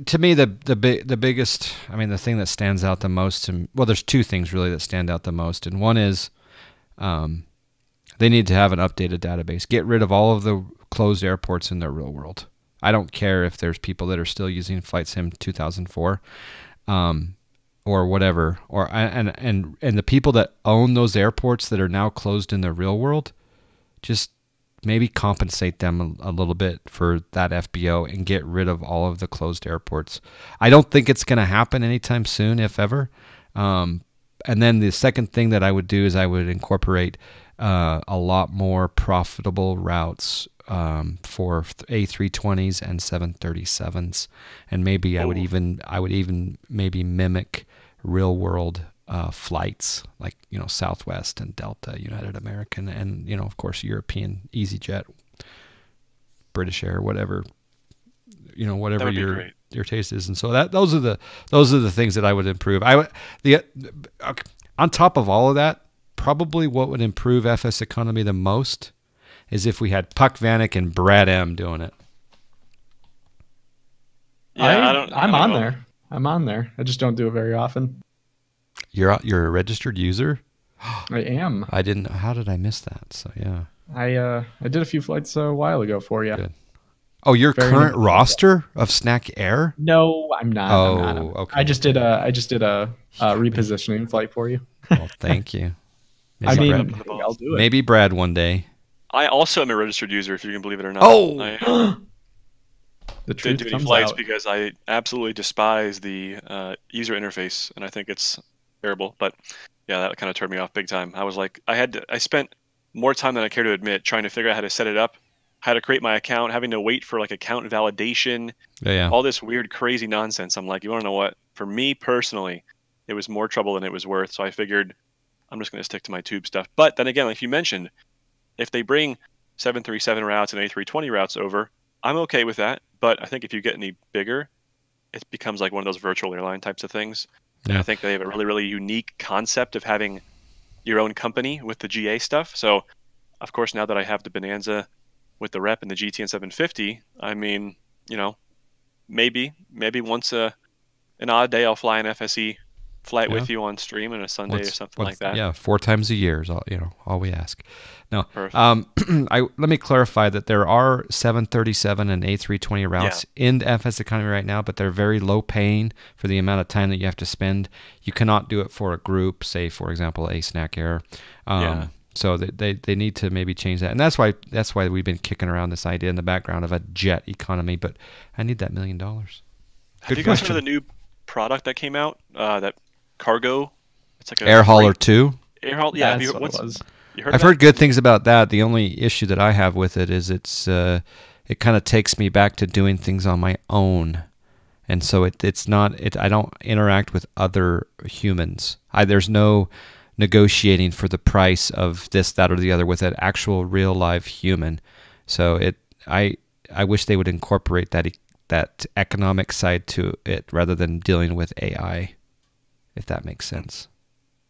To me, the biggest, the thing that stands out the most, there's two things really that stand out the most, and one is they need to have an updated database. Get rid of all of the closed airports in the real world. I don't care if there's people that are still using flightsim 2004 or whatever, and the people that own those airports that are now closed in the real world, just maybe compensate them a little bit for that FBO and get rid of all of the closed airports. I don't think it's going to happen anytime soon, if ever. And then the second thing that I would do is I would incorporate a lot more profitable routes for A320s and 737s, and maybe I would even maybe mimic real world flights, like Southwest and Delta, United American, and of course European EasyJet, British Air, whatever That whatever would be your great. your taste is. And so those are the things that I would improve. I would the On top of all of that, probably what would improve FS economy the most is if we had Puck Vanek and Brad M doing it. Yeah, I don't I'm on know. there. I'm on there. I just don't do it very often. You're a registered user? I am. I didn't. How did I miss that? So yeah. I did a few flights a while ago for you. Good. Oh, your Very current nice. roster of Snack Air? No, I'm not. Oh, I'm not. okay. I just did a repositioning flight for you. Well, thank you. I Maybe mean, Brad, I'll do it. maybe Brad one day. I also am a registered user, if you can believe it or not. Oh! I The didn't truth do any comes flights out. because I absolutely despise the user interface, and I think it's terrible. But yeah, that kind of turned me off big time. I was like, I spent more time than I care to admit trying to figure out how to set it up, how to create my account, having to wait for like account validation, Yeah. all this weird, crazy nonsense. I'm like, you want to know what? For me personally, it was more trouble than it was worth. So I figured I'm just going to stick to my tube stuff. But then again, like you mentioned, if they bring 737 routes and A320 routes over, I'm okay with that. But I think if you get any bigger, it becomes like one of those virtual airline types of things. And Yeah. I think they have a really, really unique concept of having your own company with the GA stuff. So, of course, now that I have the Bonanza with the Rep and the GTN 750, I mean, maybe once an odd day I'll fly an FSE flight with you on stream on a Sunday or something like that. Yeah, 4 times a year is all we ask. No, Perfect. let me clarify that there are 737 and A320 routes in FS economy right now, but they're very low paying for the amount of time that you have to spend. You cannot do it for a group, say for example a Snack Air. So they need to maybe change that, and that's why we've been kicking around this idea in the background of a jet economy. But I need that $1 million. Have you guys heard of the new product that came out? That cargo. It's like a Air Hauler 2. Air Hauler. Yeah, That's what it was. You heard I've of heard good things about that. The only issue that I have with it is it kind of takes me back to doing things on my own, and so it's not. I don't interact with other humans. There's no negotiating for the price of this, that, or the other with an actual real live human. So I wish they would incorporate that economic side to it rather than dealing with AI, if that makes sense.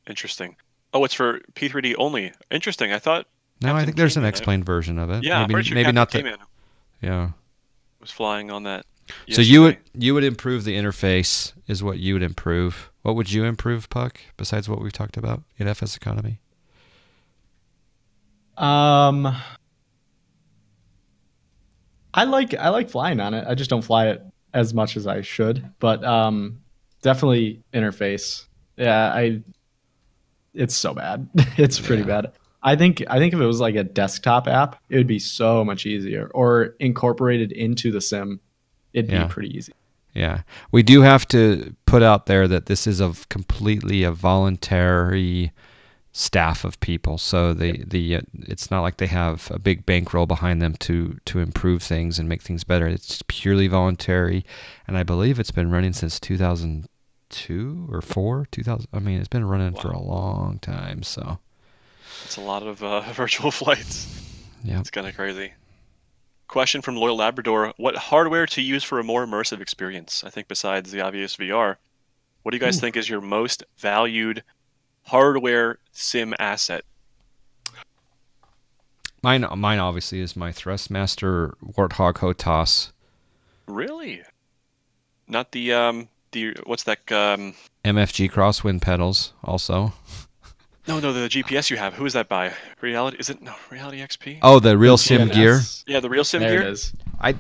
Interesting. Oh, it's for P3D only. Interesting. I thought. No, Captain I think there's an K-Man, explained version of it. Yeah, I'm pretty sure maybe Captain not K-Man Yeah. was flying on that. So you would improve the interface is what you would improve. What would you improve, Puck, besides what we've talked about in FS economy? I like flying on it. I just don't fly it as much as I should. But definitely interface. Yeah, it's so bad. It's pretty bad. I think if it was like a desktop app, it would be so much easier. Or incorporated into the sim, it'd be pretty easy. Yeah, we do have to put out there that this is completely a voluntary staff of people. So it's not like they have a big bankroll behind them to improve things and make things better. It's purely voluntary, and I believe it's been running since 2002 or 4. 2000. I mean, it's been running for a long time. So it's a lot of virtual flights. Yeah, it's kind of crazy. Question from Loyal Labrador: what hardware to use for a more immersive experience? I think besides the obvious VR, what do you guys think is your most valued hardware sim asset? Mine obviously is my Thrustmaster Warthog HOTAS. Really? Not the what's that? MFG crosswind pedals also. No, the GPS you have. Who is that by? Reality? Is it Reality XP? Oh, the Real Sim Gear. Yeah, the Real Sim There Gear. It is. I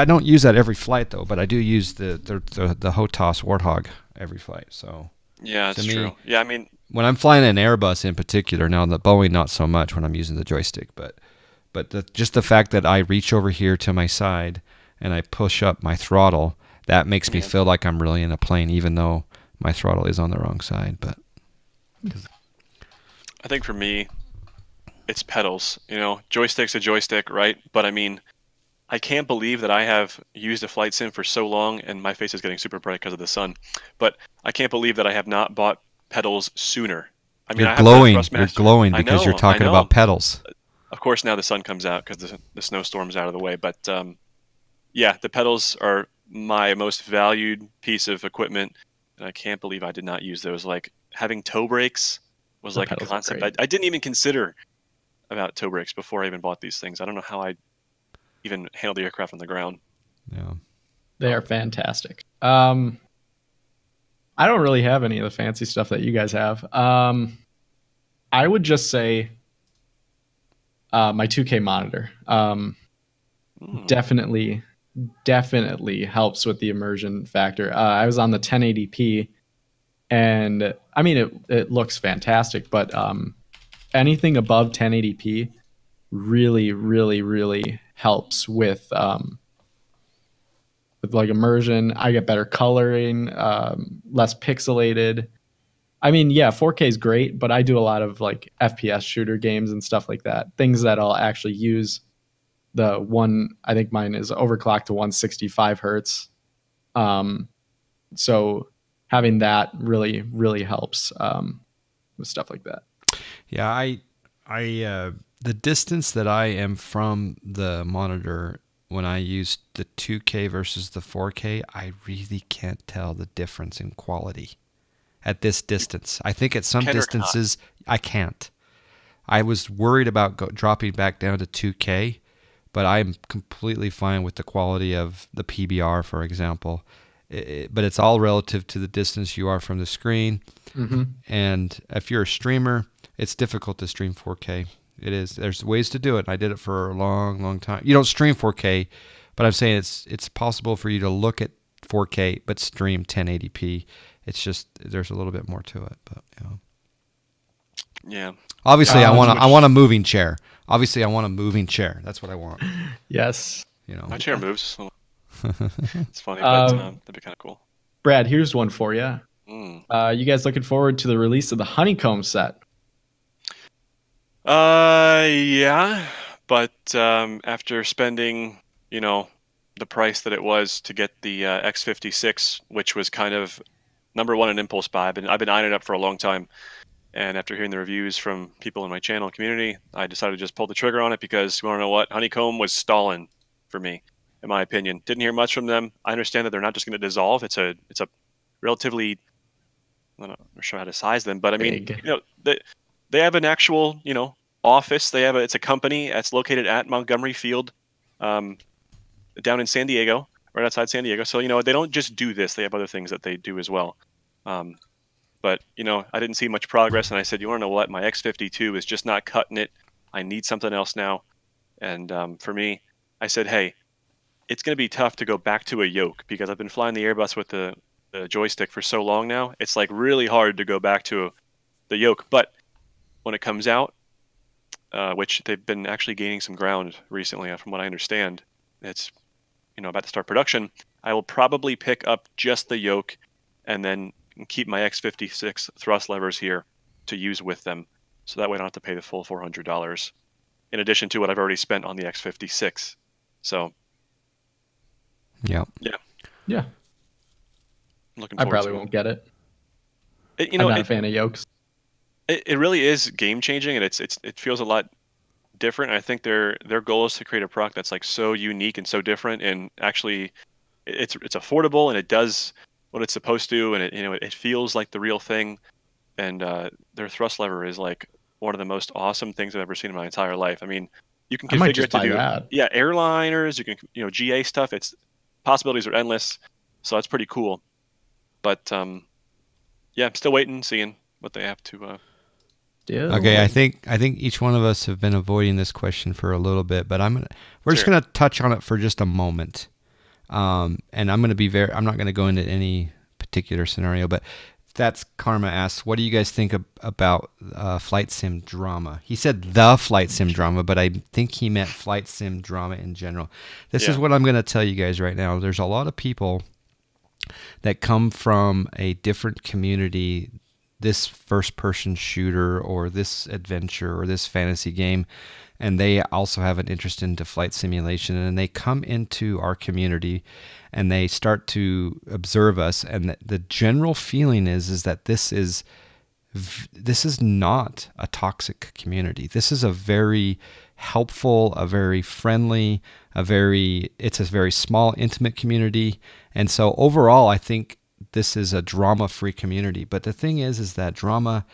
don't use that every flight though, but I do use the HOTAS Warthog every flight. So yeah, that's true. Yeah, I mean, when I'm flying an Airbus in particular, now the Boeing not so much when I'm using the joystick, but just the fact that I reach over here to my side and I push up my throttle, that makes me feel like I'm really in a plane, even though my throttle is on the wrong side. But I think for me, it's pedals. Joystick's a joystick, right? But I mean, I can't believe that I have used a flight sim for so long, and my face is getting super bright because of the sun. But I can't believe that I have not bought pedals sooner. I mean, You're I have the glowing. You're Thrustmaster. glowing I because you're know, I talking know. about pedals. Of course, now the sun comes out because the snowstorm's out of the way. But yeah, the pedals are my most valued piece of equipment, and I can't believe I did not use those. Like having toe brakes was The like a pedals are concept great. I didn't even consider about toe brakes before I even bought these things. I don't know how I even handle the aircraft on the ground. Yeah. They are fantastic. I don't really have any of the fancy stuff that you guys have. I would just say my 2K monitor. Definitely helps with the immersion factor. I was on the 1080p, and I mean it looks fantastic, but anything above 1080p really helps with like immersion. I get better coloring, less pixelated. I mean, yeah, 4K is great, but I do a lot of like FPS shooter games and stuff like that. Things that I'll actually use the one. I think mine is overclocked to 165 hertz. So having that really helps with stuff like that. Yeah, the distance that I am from the monitor when I use the 2K versus the 4K, I really can't tell the difference in quality at this distance. I think at some Can or distances I can't. I was worried about dropping back down to 2K, but I'm completely fine with the quality of the PBR, for example. But it's all relative to the distance you are from the screen. Mm-hmm. And if you're a streamer, it's difficult to stream 4K. It is. There's ways to do it. I did it for a long time. You don't stream 4K, but I'm saying it's possible for you to look at 4K but stream 1080p. It's just there's a little bit more to it, but you know. Yeah. Obviously, I much- want a moving chair. Obviously, I want a moving chair. That's what I want. Yes. You know. My chair moves. So it's funny, but that'd be kind of cool. Brad, here's one for you. Mm. You guys looking forward to the release of the Honeycomb set? Yeah, but after spending, the price that it was to get the X56, which was kind of number one an impulse buy. I've been eyeing it up for a long time, and after hearing the reviews from people in my channel community, I decided to just pull the trigger on it because you want to know what? Honeycomb was stalling for me, in my opinion. Didn't hear much from them. I understand that they're not just going to dissolve. It's a relatively, I'm not sure how to size them, but I mean, Big. they have an actual, office. It's a company that's located at Montgomery Field, down in San Diego, right outside San Diego. So, they don't just do this. They have other things that they do as well. But, I didn't see much progress, and I said, you want to know what? My X52 is just not cutting it. I need something else now. And for me, I said, hey, it's going to be tough to go back to a yoke because I've been flying the Airbus with the joystick for so long now. It's like really hard to go back to the yoke. But when it comes out, which they've been actually gaining some ground recently, from what I understand, it's about to start production. I will probably pick up just the yoke and then keep my X56 thrust levers here to use with them, so that way I don't have to pay the full $400 in addition to what I've already spent on the X56. So yeah. Yeah. I'm looking I forward probably to won't get it. it. I'm not a fan of yokes. It really is game changing, and it feels a lot different. I think their goal is to create a product that's like so unique and so different, and actually it's affordable and it does what it's supposed to, and it feels like the real thing. And their thrust lever is like one of the most awesome things I've ever seen in my entire life. I mean, you can I might configure just it to buy do that. airliners, you can GA stuff. It's possibilities are endless, so that's pretty cool. But yeah, I'm still waiting, seeing what they have to. Okay, I think each one of us have been avoiding this question for a little bit, but we're just gonna touch on it for just a moment. And I'm gonna be I'm not gonna go into any particular scenario, but that's Karma asks, what do you guys think about flight sim drama? He said the flight sim drama, but I think he meant flight sim drama in general. This is what I'm gonna tell you guys right now. There's a lot of people that come from a different community, this first-person shooter or this adventure or this fantasy game, and they also have an interest into flight simulation, and they come into our community and they start to observe us, and the general feeling is that this is this is not a toxic community. This is a very helpful, a very friendly, it's a very small, intimate community. And so overall, I think this is a drama-free community. But the thing is that drama,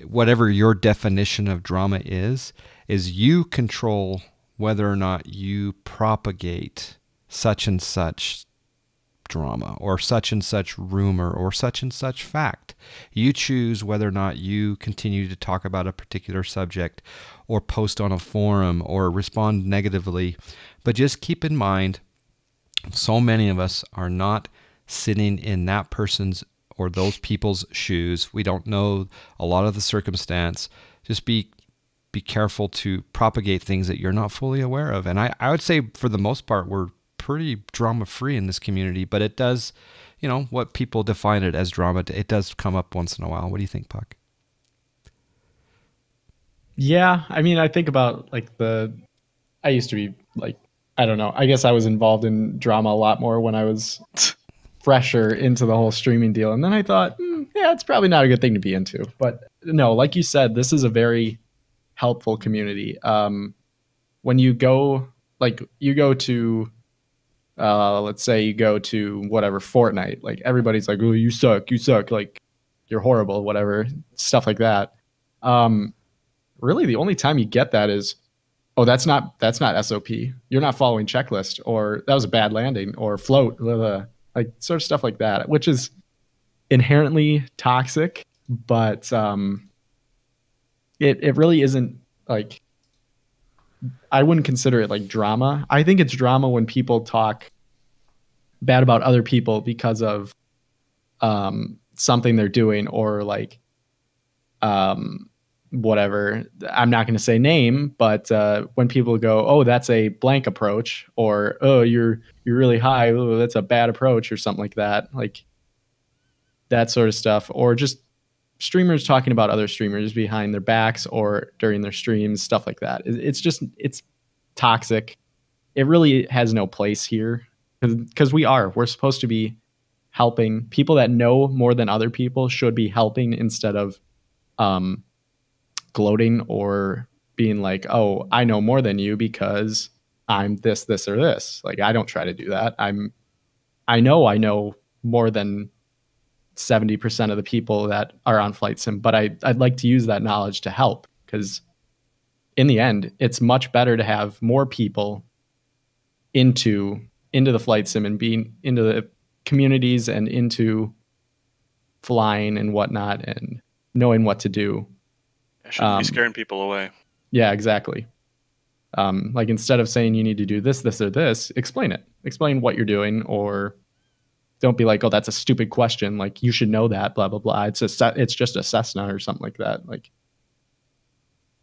whatever your definition of drama is you control whether or not you propagate such and such drama or such and such rumor or such and such fact. You choose whether or not you continue to talk about a particular subject or post on a forum or respond negatively. But just keep in mind, so many of us are not sitting in that person's or those people's shoes. We don't know a lot of the circumstance. Just be careful to propagate things that you're not fully aware of. And I would say for the most part, we're pretty drama-free in this community, but it does, what people define it as drama, it does come up once in a while. What do you think, Puck? Yeah, I mean, I think about I used to be I don't know. I guess I was involved in drama a lot more when I was fresher into the whole streaming deal. And then I thought, yeah, it's probably not a good thing to be into. But no, like you said, this is a very helpful community. When you go to, let's say you go to whatever, Fortnite, like everybody's like, oh, you suck, like you're horrible, whatever, stuff like that. Really the only time you get that is, oh, that's not SOP. You're not following checklist, or that was a bad landing, or float, like sort of stuff like that, which is inherently toxic, but it really isn't like, I wouldn't consider it like drama. I think it's drama when people talk bad about other people because of something they're doing, or like whatever. I'm not going to say name, but when people go, oh, that's a blank approach, or oh, you're really high, oh, that's a bad approach, or something like that, like that sort of stuff, or just streamers talking about other streamers behind their backs or during their streams, stuff like that. It's toxic. It really has no place here, because we're supposed to be helping. People that know more than other people should be helping, instead of gloating or being like, oh, I know more than you because I'm this, or this. Like, I don't try to do that. I know more than 70% of the people that are on flight sim, but I'd like to use that knowledge to help, because in the end, it's much better to have more people into the flight sim and being into the communities and into flying and whatnot and knowing what to do. I shouldn't be scaring people away. Yeah, exactly. Like, instead of saying you need to do this, or this, explain it. Explain what you're doing, or don't be like, oh, that's a stupid question, like you should know that, blah blah blah. It's just a Cessna or something like that. Like,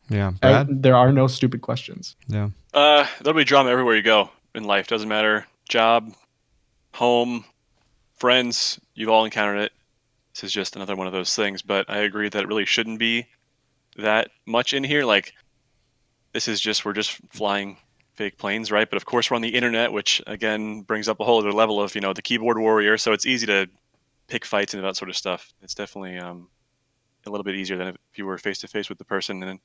yeah, Brad? There are no stupid questions. Yeah. There'll be drama everywhere you go in life. Doesn't matter. Job, home, friends. You've all encountered it. This is just another one of those things. But I agree that it really shouldn't be that much in here. Like, we're just flying fake planes, right? But of course we're on the internet, which again brings up a whole other level of, the keyboard warrior. So it's easy to pick fights and that sort of stuff. It's definitely a little bit easier than if you were face to face with the person. And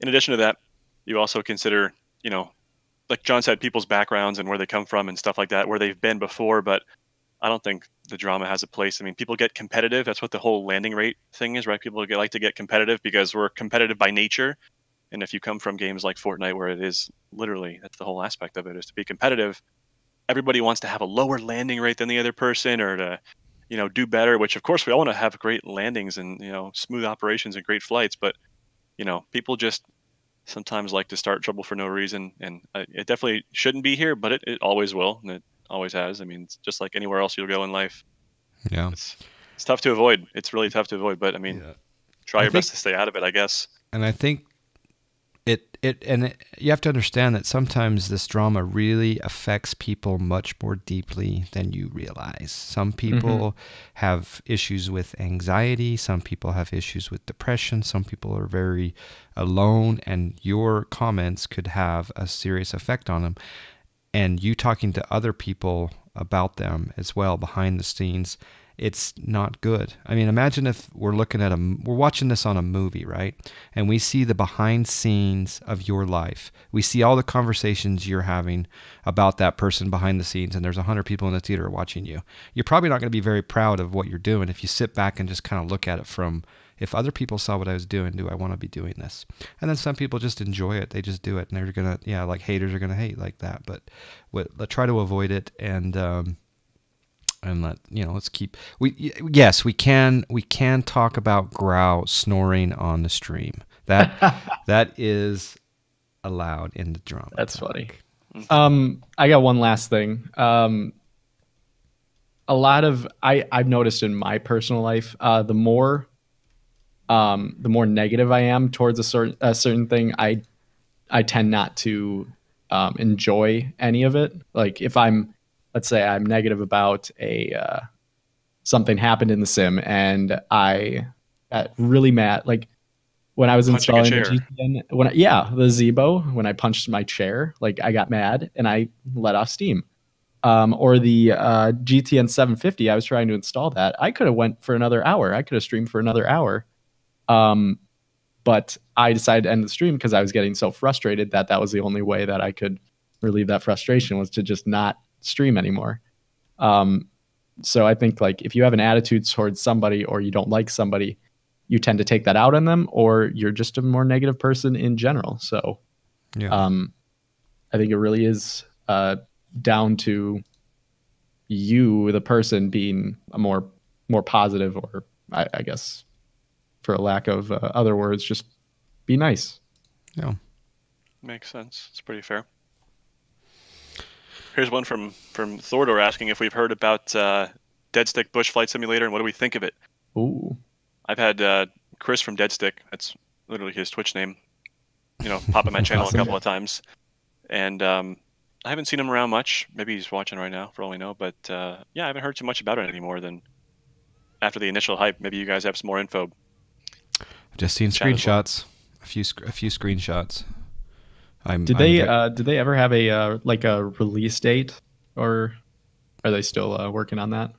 in addition to that, you also consider, like John said, people's backgrounds and where they come from and stuff like that, where they've been before. But I don't think the drama has a place. I mean, people get competitive. That's what the whole landing rate thing is, right? People like to get competitive because we're competitive by nature. And if you come from games like Fortnite, where it is literally, that's the whole aspect of it, is to be competitive. Everybody wants to have a lower landing rate than the other person, or to, do better, which of course we all want to have great landings and, smooth operations and great flights. But, people just sometimes like to start trouble for no reason. And it definitely shouldn't be here, but it always will. And it always has. I mean, it's just like anywhere else you'll go in life. Yeah. It's tough to avoid. It's really tough to avoid, but I mean, try your best to stay out of it, I guess. And I think you have to understand that sometimes this drama really affects people much more deeply than you realize. Some people have issues with anxiety. Some people have issues with depression. Some people are very alone, and your comments could have a serious effect on them. And you talking to other people about them as well behind the scenes, it's not good. I mean, imagine if we're watching this on a movie, right? And we see the behind scenes of your life. We see all the conversations you're having about that person behind the scenes, and there's 100 people in the theater watching you. You're probably not going to be very proud of what you're doing if you sit back and just kind of look at it from, if other people saw what I was doing, do I want to be doing this? And then some people just enjoy it. They just do it, and they're going to, like haters are going to hate like that. But let's try to avoid it, and let's keep, yes, we can talk about Grau snoring on the stream. That is allowed in the drama. That's funny. I got one last thing. A lot of I've noticed in my personal life, the more negative I am towards a certain thing, I tend not to enjoy any of it. Like if let's say I'm negative about something happened in the sim, and I got really mad. Like when I was Punching a installing the chair. GTN, the Zebo, when I punched my chair, like I got mad and I let off steam. Or the GTN 750, I was trying to install that. I could have went for another hour. I could have streamed for another hour. But I decided to end the stream because I was getting so frustrated that was the only way that I could relieve that frustration, was to just not stream anymore. So I think like if you have an attitude towards somebody, or you don't like somebody, you tend to take that out on them, or you're just a more negative person in general. So I think it really is down to you, the person, being a more positive, or I guess, for a lack of other words, just be nice. Yeah, makes sense. It's pretty fair. Here's one from Thordor asking if we've heard about Deadstick Bush Flight Simulator and what do we think of it. Ooh, I've had Chris from Deadstick, that's literally his Twitch name, pop in my channel awesome. A couple of times, and I haven't seen him around much. Maybe he's watching right now, for all we know. But I haven't heard too much about it anymore than after the initial hype. Maybe you guys have some more info. I've just seen screenshots, a few screenshots. Did they ever have a release date, or are they still working on that?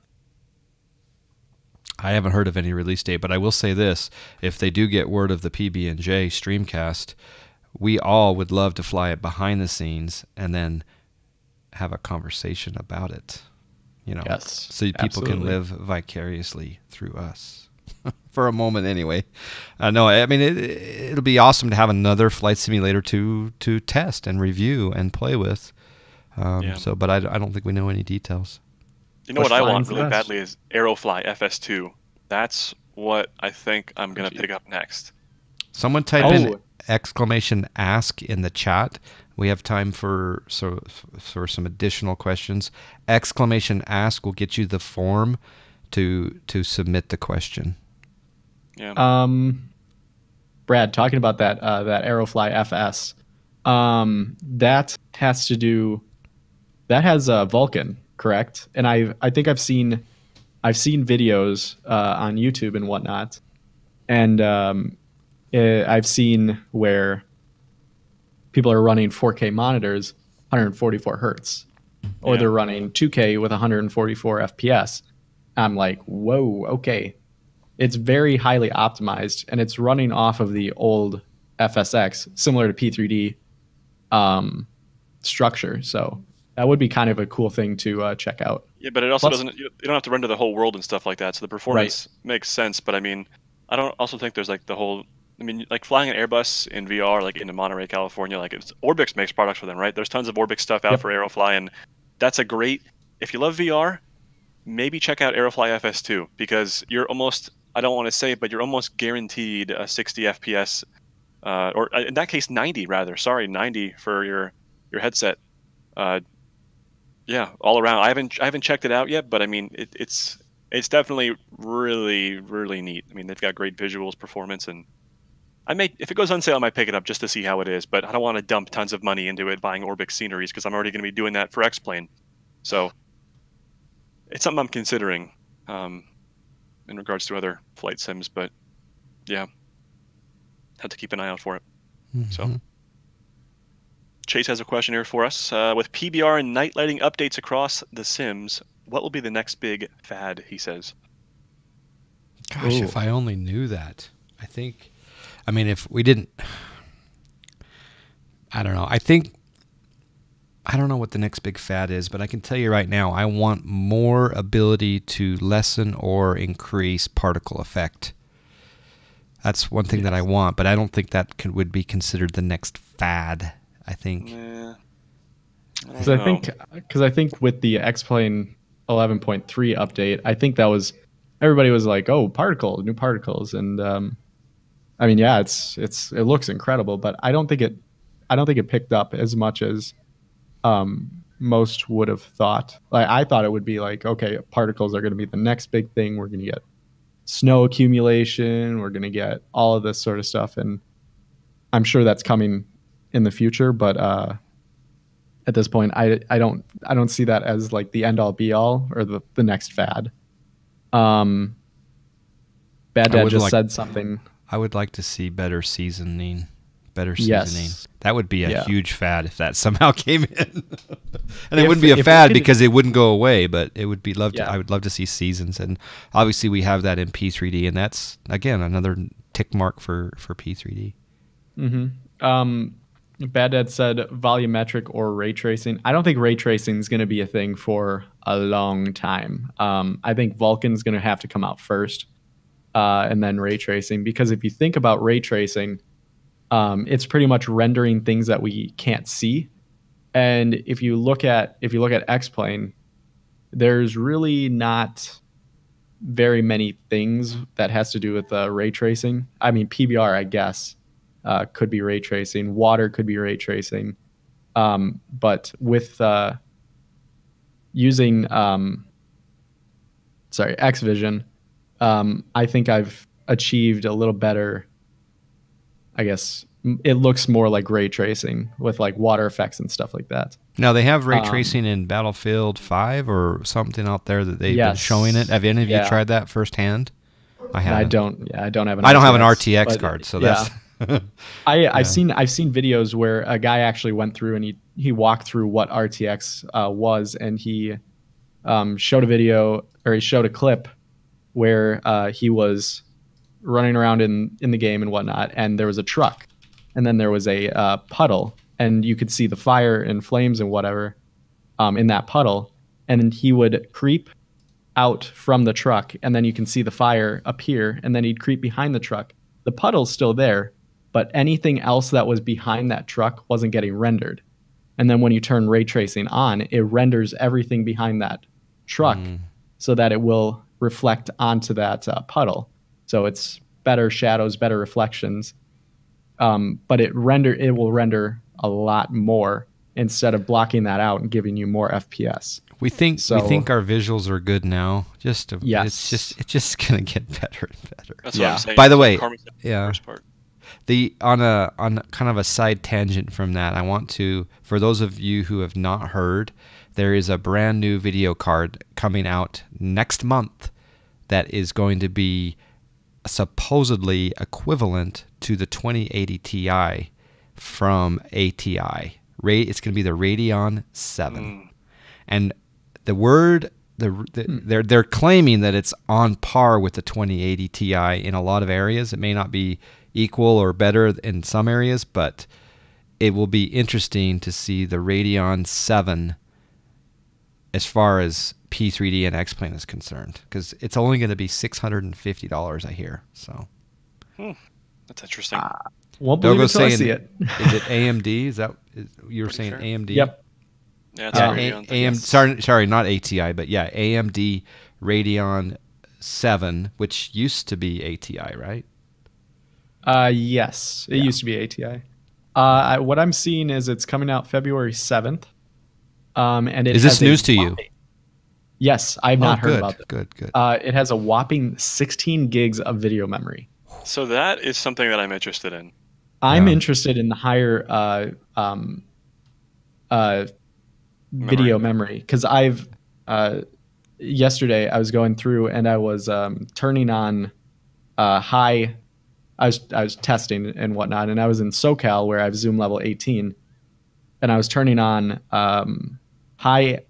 I haven't heard of any release date, but I will say this: if they do get word of the PB&J Streamcast, we all would love to fly it behind the scenes and then have a conversation about it. Yes, so people can live vicariously through us. For a moment, anyway. No, I mean it'll be awesome to have another flight simulator to test and review and play with. But I don't think we know any details. What I want really badly is Aerofly FS2. That's what I think I'm gonna pick up next. Someone type in !ask in the chat. We have time for some additional questions. !ask will get you the form to submit the question. Yeah. Brad, talking about that Aerofly FS, that has Vulkan, correct? And I think I've seen videos on YouTube and whatnot, and I've seen where people are running 4K monitors, 144 hertz, or they're running 2K with 144 FPS. I'm like, whoa, okay. It's very highly optimized, and it's running off of the old FSX, similar to P3D structure. So that would be kind of a cool thing to check out. Yeah, but it also doesn't. You don't have to render the whole world and stuff like that. So the performance makes sense. But I mean, I don't also think there's like the whole. I mean, like flying an Airbus in VR, like into Monterey, California, like Orbix makes products for them, right? There's tons of Orbix stuff out for Aerofly, and that's a great. If you love VR, maybe check out Aerofly FS2, because you're almost. I don't want to say it, but you're almost guaranteed a 60 FPS, or in that case 90 rather. Sorry, 90 for your headset. Yeah, all around. I haven't checked it out yet, but I mean it's definitely really really neat. I mean they've got great visuals, performance, and if it goes on sale I might pick it up just to see how it is. But I don't want to dump tons of money into it buying Orbix sceneries because I'm already going to be doing that for X-Plane. So it's something I'm considering. In regards to other flight sims, but yeah, have to keep an eye out for it. Mm-hmm. So Chase has a question here for us. With PBR and night lighting updates across The Sims, what will be the next big fad, he says? Gosh, if I only knew that. I mean, if we didn't, I don't know. I don't know what the next big fad is, but I can tell you right now, I want more ability to lessen or increase particle effect. That's one thing that I want, but I don't think that would be considered the next fad. I think. Because I think with the X-Plane 11.3 update, I think that was everybody was like, "Oh, new particles," and I mean, yeah, it looks incredible, but I don't think it picked up as much as most would have thought. Like I thought it would be like, okay, particles are going to be the next big thing. We're going to get snow accumulation. We're going to get all of this sort of stuff, and I'm sure that's coming in the future. But at this point, I don't see that as like the end all be all or the next fad. Bad Dad just said something. I would like to see better seasoning. Yes. That would be a huge fad if that somehow came in. And it wouldn't be a fad because it wouldn't go away, but it would be I would love to see seasons. And obviously we have that in P3D, and that's again another tick mark for P3D. Bad Dad said volumetric or ray tracing. I don't think ray tracing is going to be a thing for a long time. I think Vulkan's going to have to come out first, and then ray tracing. Because if you think about ray tracing, it's pretty much rendering things that we can't see. And if you look at X-Plane, there's really not very many things that has to do with ray tracing. I mean, PBR, I guess, could be ray tracing. Water could be ray tracing. But with using X-Vision, I think I've achieved a little better. I guess it looks more like ray tracing with like water effects and stuff like that. Now they have ray tracing in Battlefield 5 or something out there that they've been showing it. Have any of you tried that firsthand? I haven't. I don't have an RTX card, so that's. I've seen videos where a guy actually went through and he walked through what RTX was, and he showed a clip where he was running around in the game and whatnot, and there was a truck, and then there was a puddle, and you could see the fire and flames and whatever in that puddle, and then he would creep out from the truck, and then you can see the fire appear, and then he'd creep behind the truck. The puddle's still there, but anything else that was behind that truck wasn't getting rendered. And then when you turn ray tracing on, it renders everything behind that truck so that it will reflect onto that puddle. So it's better shadows, better reflections, but it will render a lot more instead of blocking that out and giving you more FPS. We think our visuals are good now. It's just gonna get better and better. That's what I'm saying. By the way, first part. On kind of a side tangent from that, I want to, for those of you who have not heard, there is a brand new video card coming out next month that is going to be supposedly equivalent to the 2080 Ti from ATI. It's going to be the Radeon 7. And they're claiming that it's on par with the 2080 Ti in a lot of areas. It may not be equal or better in some areas, but it will be interesting to see the Radeon 7 as far as P3D and X-Plane is concerned, because it's only going to be $650, I hear. So that's interesting. Won't believe it until I see it. Is it AMD? Is that you were saying sure. AMD? Yep. Yeah, it's AMD. Sorry, not ATI, but yeah, AMD Radeon 7, which used to be ATI, right? Yes, it used to be ATI. What I'm seeing is it's coming out February 7th. And is this news to you? Yes, I've not heard about it. Good. It has a whopping 16 gigs of video memory. So that is something that I'm interested in. I'm interested in the higher video memory, because I've yesterday I was going through and I was turning on high. I was testing and whatnot, and I was in SoCal where I have zoom level 18, and I was turning on high,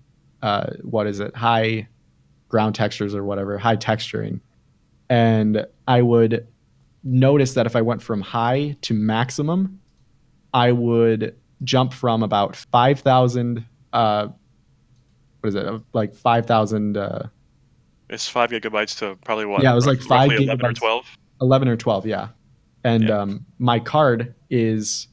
what is it? High ground textures or whatever, high texturing. And I would notice that if I went from high to maximum, I would jump from about 5,000, what is it? Like 5,000, It's 5 GB to probably what? yeah, it was like 5 Roughly 11 or gigabytes, 12? 11 or 12, yeah. And Yeah. my card is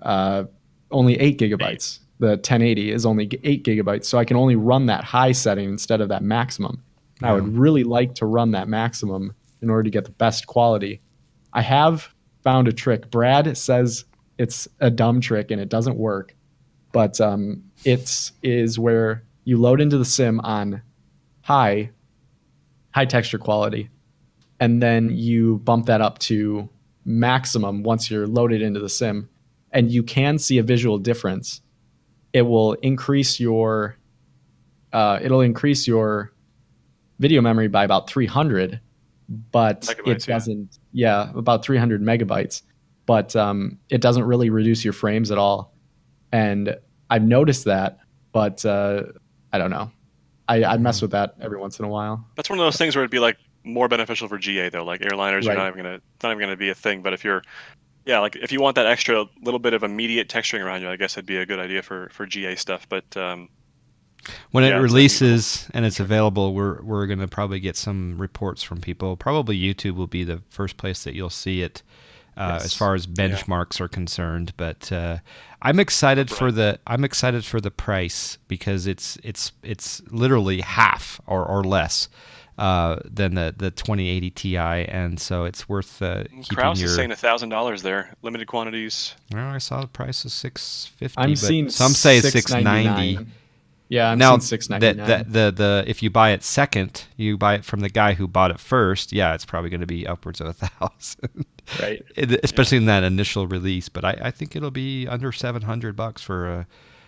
only 8 gigabytes. The 1080 is only 8 gigabytes, so I can only run that high setting instead of that maximum. I would really like to run that maximum in order to get the best quality. I have found a trick. Brad says it's a dumb trick and it doesn't work, but it is where you load into the sim on high texture quality, and then you bump that up to maximum once you're loaded into the sim, and you can see a visual difference. It will increase your video memory by about 300, but Megabytes, it doesn't. Yeah, about 300 megabytes, but it doesn't really reduce your frames at all. And I've noticed that, but I don't know. I mess with that every once in a while. That's one of those things where it'd be like more beneficial for GA though. Like airliners, Right. it's not even gonna be a thing. But if you're, yeah, like if you want that extra little bit of immediate texturing around you, I guess it'd be a good idea for GA stuff. But when it yeah, releases and it's available, we're gonna probably get some reports from people. Probably YouTube will be the first place that you'll see it. Yes. As far as benchmarks are concerned, but I'm excited for the price because it's literally half or less than the 2080 Ti, and so it's worth keeping Kraus your. is saying $1,000 there, limited quantities. Well, I saw the price is $650, I'm but seeing some say $690. $699. Yeah, I'm Now seeing $699. the if you buy it second, you buy it from the guy who bought it first. Yeah, it's probably going to be upwards of $1,000, Right. especially in that initial release. But I think it'll be under $700 for a.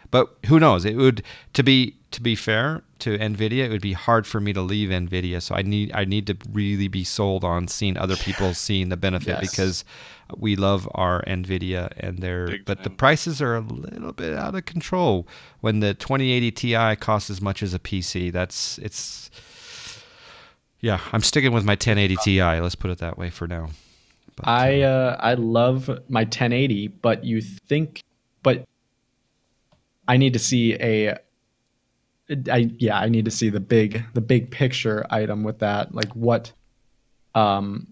But who knows? It would to be fair to Nvidia, it would be hard for me to leave Nvidia. So I need to really be sold on seeing other people seeing the benefit Yes. because we love our Nvidia and but the prices are a little bit out of control. When the 2080 Ti costs as much as a PC, yeah. I'm sticking with my 1080 Ti. Let's put it that way for now. But, I love my 1080, but I need to see I need to see the big picture item with that. Like what's going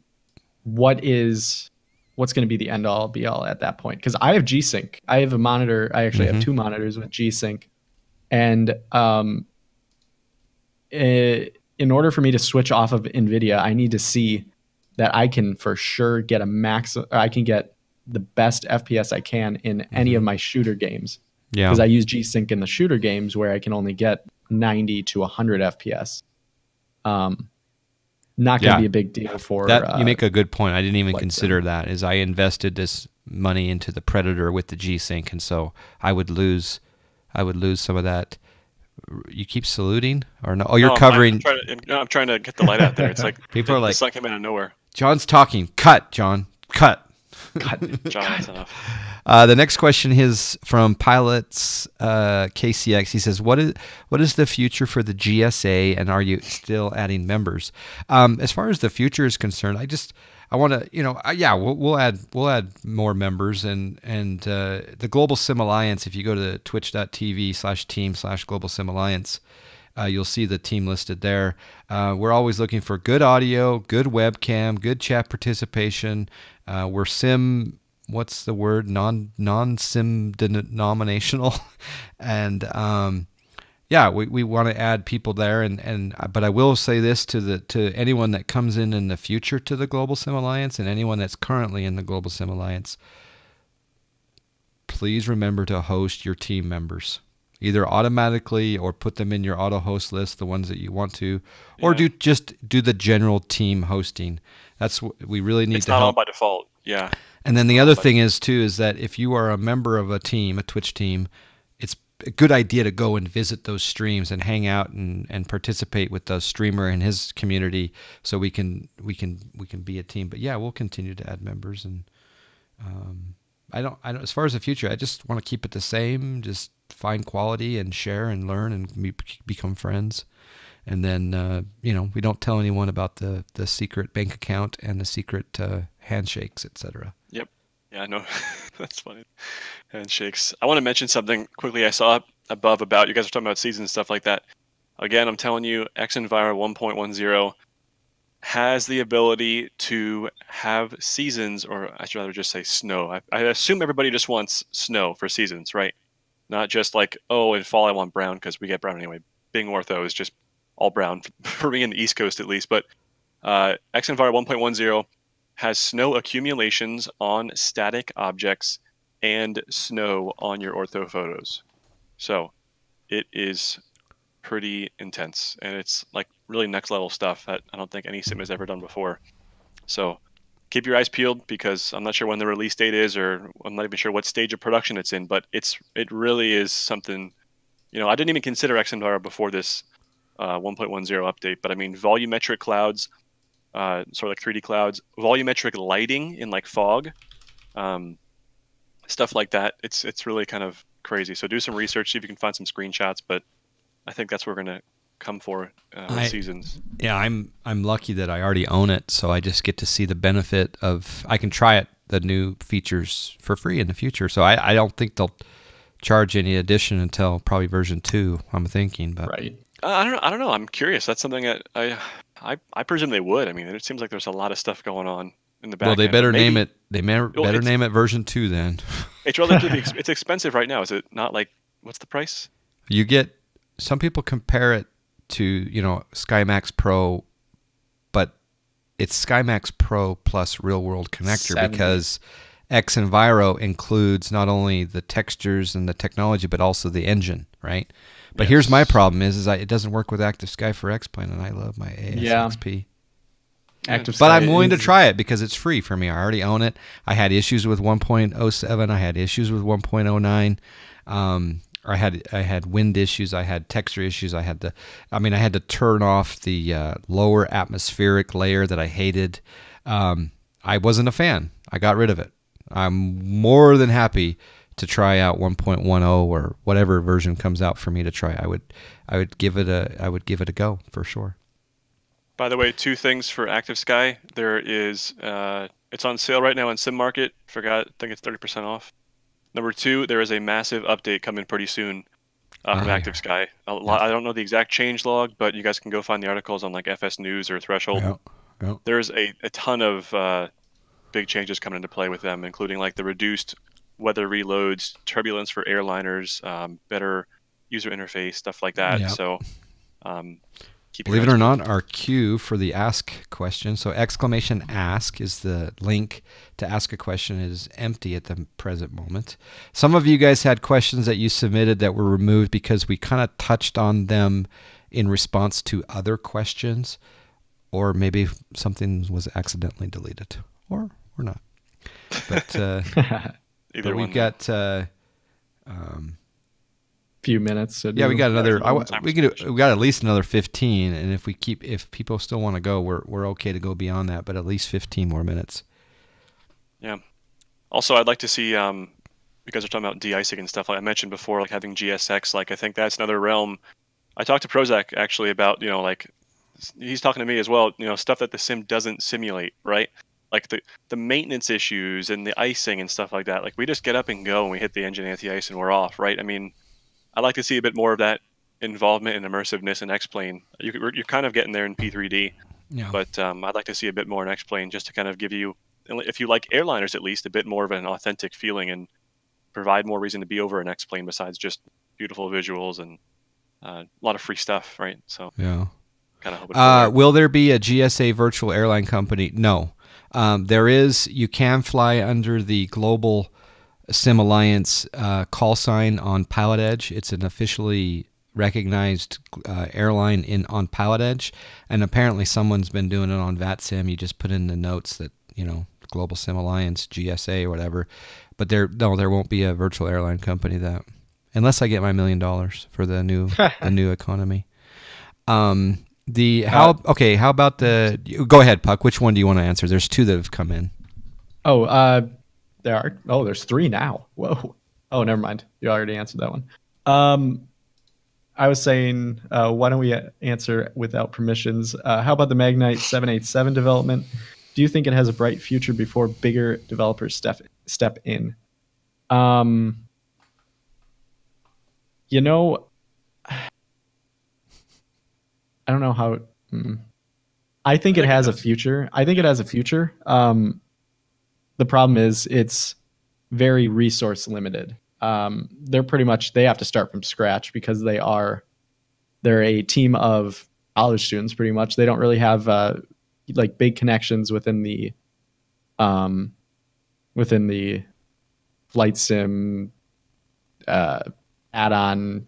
to be the end all be all at that point? Because I have G-Sync. I have a monitor. I actually have two monitors with G-Sync, and in order for me to switch off of Nvidia, I need to see that I can for sure get I can get the best FPS I can in any of my shooter games. yeah. Because I use G-Sync in the shooter games where I can only get 90 to 100 FPS. Not going to be a big deal for that. You make a good point. I didn't even flight consider that. Is I invested this money into the Predator with the G-Sync, and so I would lose some of that. You keep saluting or no? Oh, you're covering. I'm trying to get the light out there. It's like People are like, the sun came out of nowhere. John's talking. Cut, John. Cut. John, that's enough. The next question is from Pilots KCX. He says, "What is the future for the GSA, and are you still adding members?" As far as the future is concerned, I want to, we'll add more members, and the Global Sim Alliance. If you go to twitch.tv/team/Global Sim Alliance, you'll see the team listed there. We're always looking for good audio, good webcam, good chat participation. We're what's the word? Non-sim denominational. And we want to add people there. But I will say this to anyone that comes in the future to the Global Sim Alliance and anyone that's currently in the Global Sim Alliance, please remember to host your team members. Either automatically or put them in your auto host list, the ones that you want to, or do the general team hosting. That's what we really need to help. It's not on by default. Yeah. And then the other thing is that if you are a member of a Twitch team, it's a good idea to go and visit those streams and hang out and participate with the streamer and his community, so we can be a team. But yeah, we'll continue to add members, and I don't. As far as the future, I just want to keep it the same. Just find quality and share and learn and become friends. And then we don't tell anyone about the secret bank account and the secret handshakes, etc. Yep. Yeah, I know. That's funny. Handshakes. I want to mention something quickly. I saw above about you guys are talking about seasons and stuff like that. Again, I'm telling you, XEnviro 1.10 has the ability to have seasons, or I should rather just say snow. I assume everybody just wants snow for seasons, right? Not just like, oh, in fall I want brown because we get brown anyway. Being ortho is just all brown for me in the East Coast at least. But XEnviro 1.10 has snow accumulations on static objects and snow on your ortho photos. So it is pretty intense, and it's like really next level stuff that I don't think any sim has ever done before. So keep your eyes peeled, because I'm not sure when the release date is, or I'm not even sure what stage of production it's in, but it really is something. I didn't even consider XEnviro before this 1.10 update, but I mean volumetric clouds, sort of like 3D clouds, volumetric lighting in like fog, stuff like that. It's really kind of crazy. So do some research, see if you can find some screenshots, but I think that's what we're going to come for with seasons. Yeah, I'm lucky that I already own it, so I just get to see the benefit of. I can try it, the new features, for free in the future. So I don't think they'll charge any addition until probably version 2. I'm thinking, but Right. I don't know. I'm curious. That's something that I presume they would. I mean, it seems like there's a lot of stuff going on in the back. Well, they end, better maybe, name it. They better name it version 2 then. It's relatively it's expensive right now. Is it not? Like, what's the price? You get. Some people compare it to, SkyMax Pro, but it's SkyMax Pro plus Real World Connector 70. because XEnviro includes not only the textures and the technology, but also the engine, right? But Yes. here's my problem is it doesn't work with Active Sky for X-Plane, and I love my ASXP. Active But Sky I'm willing to is- try it because it's free for me. I already own it. I had issues with 1.07. I had issues with 1.09. I had wind issues. I had texture issues. I had to turn off the lower atmospheric layer that I hated. I wasn't a fan. I got rid of it. I'm more than happy to try out 1.10 or whatever version comes out for me to try. I would give it a go for sure. By the way, 2 things for Active Sky. There is it's on sale right now on Sim Market. I think it's 30% off. Number 2, there is a massive update coming pretty soon from Active Sky. I don't know the exact change log, but you guys can go find the articles on like FS News or Threshold. Yeah. There's a ton of big changes coming into play with them, including like the reduced weather reloads, turbulence for airliners, better user interface, stuff like that. Yeah. So Believe it or not, our queue for the ask question, so !ask is the link to ask a question, is empty at the present moment. Some of you guys had questions that you submitted that were removed because we kind of touched on them in response to other questions, or maybe something was accidentally deleted, or not. But, Either we've one. got... few minutes. To we do. got another. time We got at least another 15, and if people still want to go, we're okay to go beyond that. But at least 15 more minutes. Yeah. Also, I'd like to see. You guys are talking about de-icing and stuff like I mentioned before, like having GSX. Like I think that's another realm. I talked to Prozac actually about like he's talking to me as well. Stuff that the sim doesn't simulate, right? Like the maintenance issues and the icing and stuff like that. Like we just get up and go and we hit the engine anti-ice and we're off, right? I mean. I'd like to see a bit more of that involvement and immersiveness in X-Plane. You're kind of getting there in P3D, but I'd like to see a bit more in X-Plane just to kind of give you, if you like airliners at least, a bit more of an authentic feeling and provide more reason to be over an X-Plane besides just beautiful visuals and a lot of free stuff, right? So yeah. Kind of hoping for there. Will there be a GSA virtual airline company? No. There is. You can fly under the Global Sim Alliance call sign on Pilot Edge. It's an officially recognized airline on Pilot Edge, and apparently someone's been doing it on VATSIM. You just put in the notes that Global Sim Alliance, GSA, or whatever. But there won't be a virtual airline company that, unless I get my $1 million for the new economy. How about the? Go ahead, Puck. Which one do you want to answer? There's 2 that have come in. There's 3 now. Whoa. Oh, never mind. You already answered that one. I was saying, why don't we answer without permissions? How about the Magnite 787 development? Do you think it has a bright future before bigger developers step in? You know, I don't know how. I think it has a future. I think it has a future. The problem is it's very resource limited. They're pretty much, they have to start from scratch because they're a team of college students pretty much. They don't really have like big connections within the flight sim add-on.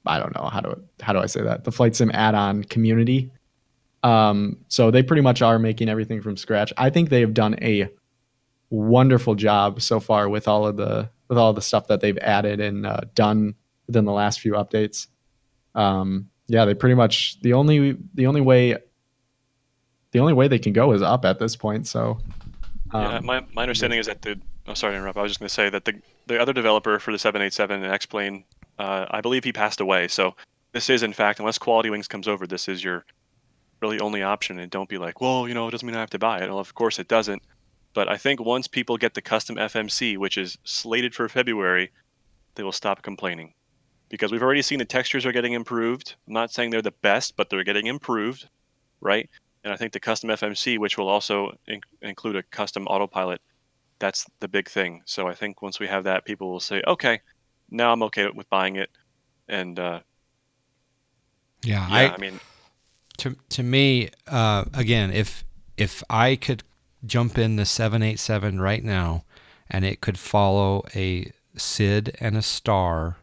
I don't know how do I say that, the flight sim add-on community. So they pretty much are making everything from scratch. I think they have done a wonderful job so far with all the stuff that they've added and done within the last few updates. They pretty much, the only way they can go is up at this point. So my understanding is that sorry to interrupt. I was just going to say that the other developer for the 787 and X-Plane, I believe he passed away. So this is, in fact, unless Quality Wings comes over, this is your really only option. And don't be like, well, it doesn't mean I have to buy it. Well, of course it doesn't. But I think once people get the custom FMC, which is slated for February, they will stop complaining. Because we've already seen the textures are getting improved. I'm not saying they're the best, but they're getting improved, right? And I think the custom FMC, which will also include a custom autopilot, that's the big thing. So I think once we have that, people will say, okay, now I'm okay with buying it. And I mean, to me, again, if I could jump in the 787 right now and it could follow a SID and a star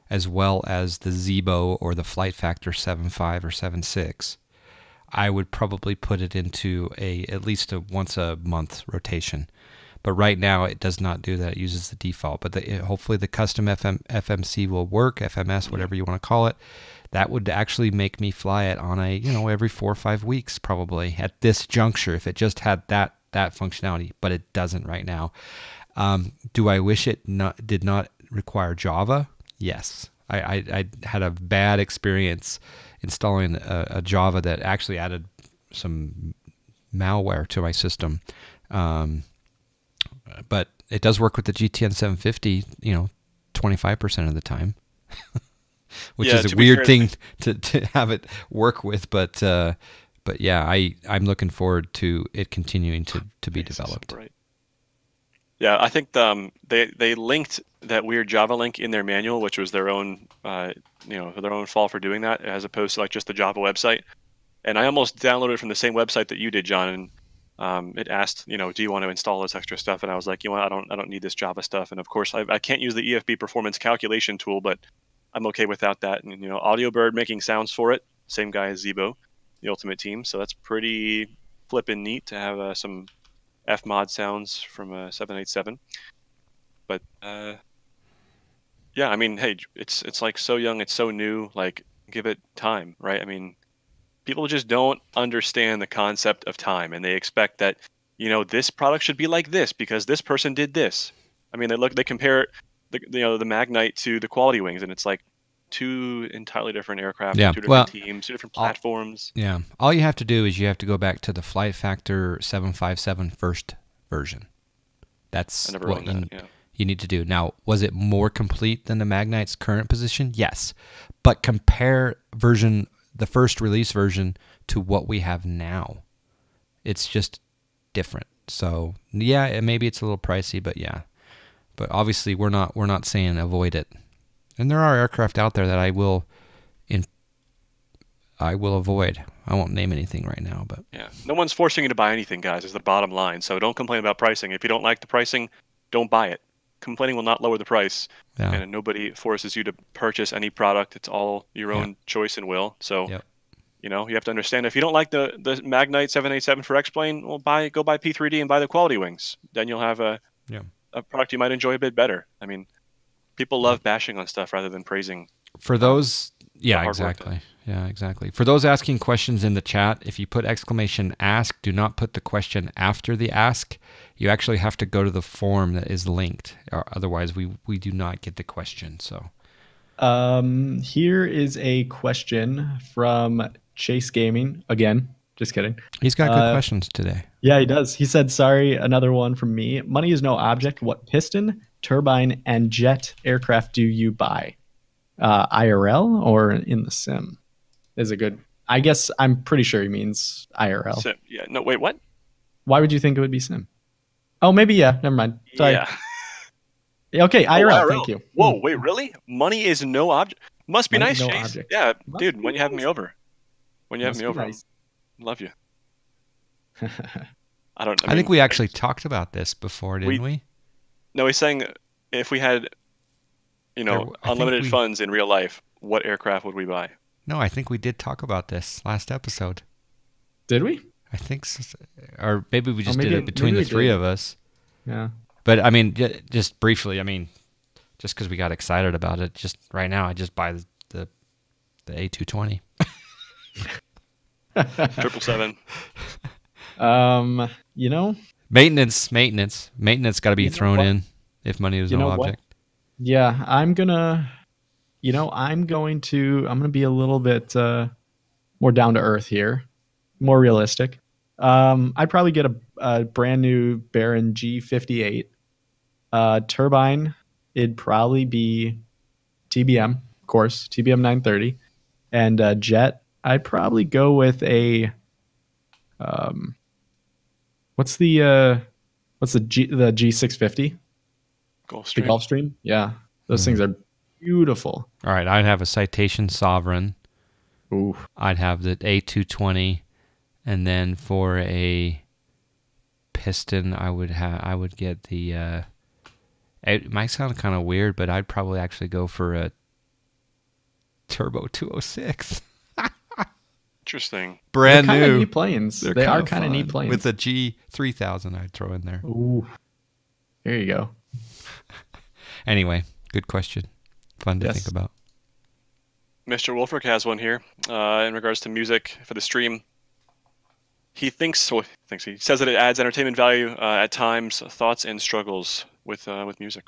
as well as the Zibo or the Flight Factor 7.5 or 7.6, I would probably put it into at least a once a month rotation. But right now it does not do that. It uses the default. But hopefully the custom FMC will work, FMS, whatever you want to call it. That would actually make me fly it on every 4 or 5 weeks probably at this juncture if it just had that functionality. But it doesn't right now. Do I wish it did not require Java? Yes. I had a bad experience installing a Java that actually added some malware to my system. But it does work with the GTN 750, 25% of the time, which is a weird thing to have it work with. But yeah, I'm looking forward to it continuing to be developed. Right. Yeah, I think they linked that weird Java link in their manual, which was their own, their own fault for doing that, as opposed to like just the Java website. And I almost downloaded it from the same website that you did, John. And it asked, do you want to install this extra stuff? And I was like, I don't need this Java stuff. And of course, I can't use the EFB performance calculation tool, but I'm okay without that. And AudioBird making sounds for it, same guy as Zibo, the Ultimate Team. So that's pretty flippin' neat to have some Fmod sounds from a 787. But yeah, I mean, hey, it's like so young, it's so new. Like, give it time, right? I mean, people just don't understand the concept of time, and they expect that this product should be like this because this person did this. I mean, they compare the Magnite to the Quality Wings, and it's like two entirely different aircraft, two different teams, two different platforms. All you have to do is you have to go back to the Flight Factor 757 first version. That's what you need to do. Now, was it more complete than the Magnite's current position? Yes, but compare the first release version to what we have now. It's just different. So yeah, maybe it's a little pricey, but yeah. But obviously we're not saying avoid it. And there are aircraft out there that I will avoid. I won't name anything right now, but yeah, no one's forcing you to buy anything, guys, is the bottom line. So don't complain about pricing. If you don't like the pricing, don't buy it. Complaining will not lower the price, and nobody forces you to purchase any product. It's all your own choice and will. So, you have to understand, if you don't like the Magnite 787 for X-Plane, well, go buy P3D and buy the Quality Wings. Then you'll have a product you might enjoy a bit better. I mean, people love bashing on stuff rather than praising. For those, exactly. Yeah, exactly. For those asking questions in the chat, if you put exclamation ask, do not put the question after the ask. You actually have to go to the form that is linked, or otherwise we do not get the question. So here is a question from Chase Gaming. Again, just kidding. he's got good questions today. Yeah, he does. He said, sorry, another one from me. Money is no object. What piston, turbine, and jet aircraft do you buy? IRL or in the sim? Is a good. I guess I'm pretty sure he means IRL. Sim. Yeah. No. Wait. What? Why would you think it would be sim? Oh, maybe yeah. Never mind. Sorry. Yeah. Okay, IRL. IRL. Thank you. Whoa. Wait. Really? Money is no object. Must be Money nice, is no Chase. object. Yeah, Must dude. be When you have me nice. over. When you have Must me be over. nice. Love you. I think we actually talked about this before, didn't we? No, he's saying if we had, I think unlimited funds in real life, what aircraft would we buy? No, I think we did talk about this last episode. Did we? I think so. Or maybe we just maybe- did it between maybe the we three did. of us. Yeah. But I mean, just briefly, I mean, just because we got excited about it, just right now, I just buy the A220. 777. Maintenance Maintenance got to be You know thrown what? in if money is You no know what? object. Yeah, I'm going to be a little bit more down to earth here, more realistic. I'd probably get a brand new Baron G58. Turbine, it'd probably be TBM, of course, TBM 930. And jet, I'd probably go with a what's the G650? Gulfstream. The Gulfstream? Yeah. Those things are beautiful. All right, I'd have a Citation Sovereign. Ooh. I'd have the A220, and then for a piston, I would get the. It might sound kind of weird, but I'd probably actually go for a Turbo 206. Interesting. Brand They're kind of new. neat planes. They're They are kinda kind of fun. neat planes. With a G3000, I'd throw in there. Ooh. There you go. Anyway, good question. Fun to Yes. think about. Mr. Wolfric has one here in regards to music for the stream. He he says that it adds entertainment value at times, thoughts and struggles with music.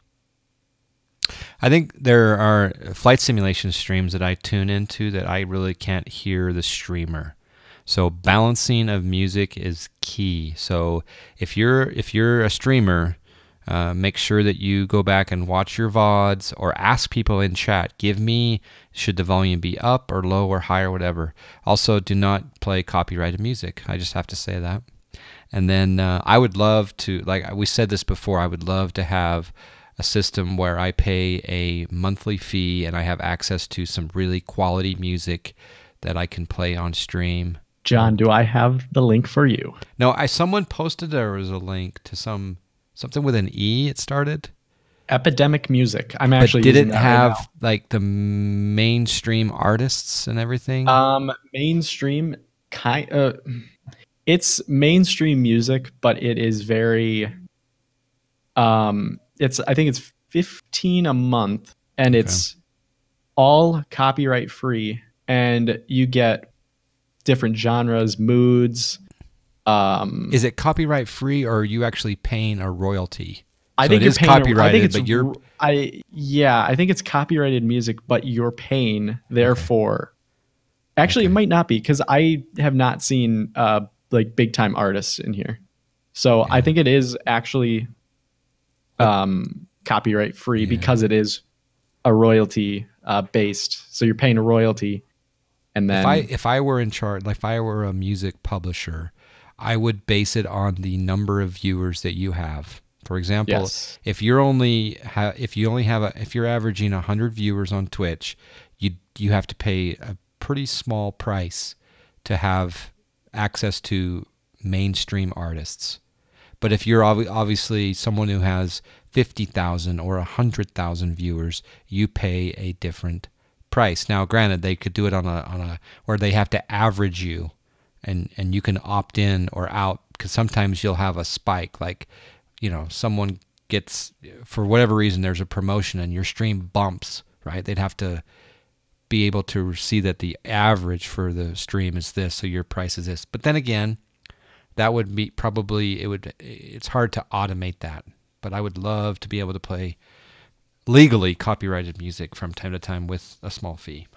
I think there are flight simulation streams that I tune into that I really can't hear the streamer. So balancing of music is key. So if you're a streamer, make sure that you go back and watch your VODs or ask people in chat, give me, should the volume be up or low or high or whatever. Also, do not play copyrighted music. I just have to say that. And then I would love to, like we said this before, I would love to have a system where I pay a monthly fee and I have access to some really quality music that I can play on stream. John, do I have the link for you? No, someone posted there was a link to something with an E. It started. Epidemic Music. I'm But actually did using it that have right like the mainstream artists and everything? now. Mainstream it's mainstream music, but it is very I think it's $15 a month, and it's all copyright free, and you get different genres, moods. Is it copyright free, or are you actually paying a royalty? I So think it you're is paying. copyrighted, I think but you're I think it's copyrighted music, but you're paying. Therefore, actually, it might not be, because I have not seen like big time artists in here. So I think it is actually copyright free because it is a royalty based. So you're paying a royalty, and then if I were in charge, like if I were a music publisher, I would base it on the number of viewers that you have. For example, Yes. if you're averaging 100 viewers on Twitch, you have to pay a pretty small price to have access to mainstream artists. But if you're obviously someone who has 50,000 or 100,000 viewers, you pay a different price. Now, granted, they could do it on a where they have to average you, and you can opt in or out, because sometimes you'll have a spike, like, someone gets, for whatever reason, there's a promotion and your stream bumps, right? They'd have to be able to see that the average for the stream is this, so your price is this. But then again, that would be it's hard to automate that. But I would love to be able to play legally copyrighted music from time to time with a small fee.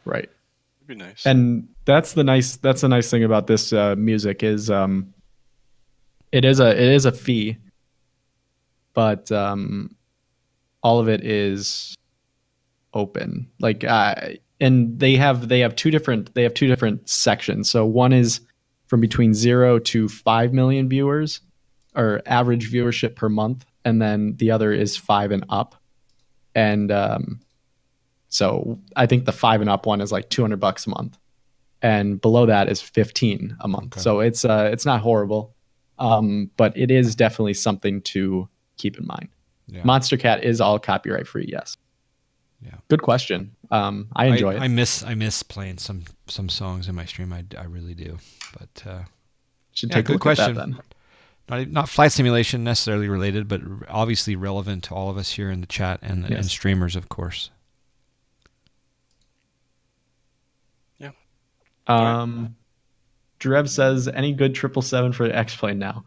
Right. It'd be nice. And that's the nice thing about this music is it is a fee, but all of it is open. Like and they have two different sections. So one is from between 0 to 5 million viewers, or average viewership per month, and then the other is 5 and up. And so I think the 5 and up one is like $200 a month, and below that is 15 a month. Okay. So it's not horrible, but it is definitely something to keep in mind. Yeah. Monster Cat is all copyright free. Yes. Yeah. Good question. I enjoy it. I miss playing some songs in my stream. I really do. But Should yeah, take a good look question. at that then. Not flight simulation necessarily related, but obviously relevant to all of us here in the chat and Yes. streamers, of course. Yeah. Drev says, any good 777 for the X-Plane now?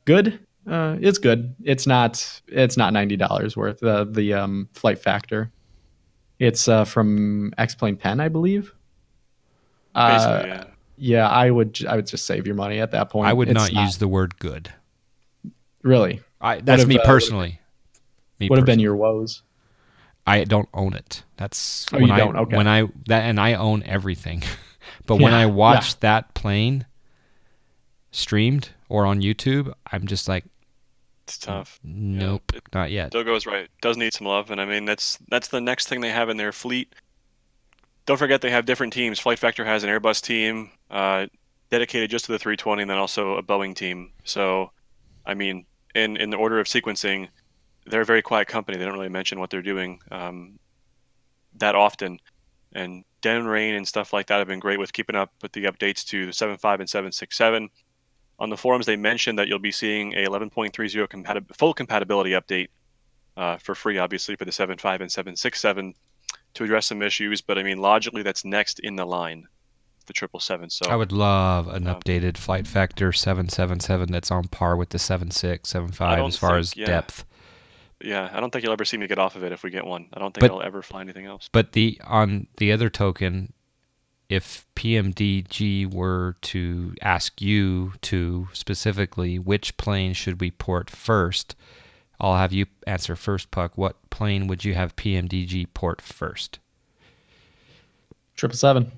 Good. It's good. It's not $90 worth. The flight factor. It's from X-Plane 10, I believe. Basically, yeah. Yeah, I would just save your money at that point. I would It's not use the word good. Really. That's me personally. Would have been your woes. I don't own it. That's Oh, you don't? Okay. And I own everything. But when I watch that plane streamed or on YouTube, I'm just like, It's tough. nope, not yet. Dogo is right. Does need some love, and I mean that's the next thing they have in their fleet. Don't forget they have different teams. Flight Factor has an Airbus team dedicated just to the 320, and then also a Boeing team. So, I mean, in the order of sequencing, they're a very quiet company. They don't really mention what they're doing that often. And Den Rain and stuff like that have been great with keeping up with the updates to the 7.5 and 7.67. On the forums, they mentioned that you'll be seeing a 11.30 full compatibility update for free, obviously, for the 7.5 and 7.67 to address some issues. But I mean, logically, that's next in the line, the 777. So I would love an updated Flight Factor 777 that's on par with the 7.6, 7.5 as far as depth. Yeah, I don't think you'll ever see me get off of it if we get one. I don't think I'll ever fly anything else. But on the other token, if PMDG were to ask you to specifically which plane should we port first, I'll have you answer first, Puck. What plane would you have PMDG port first? 777.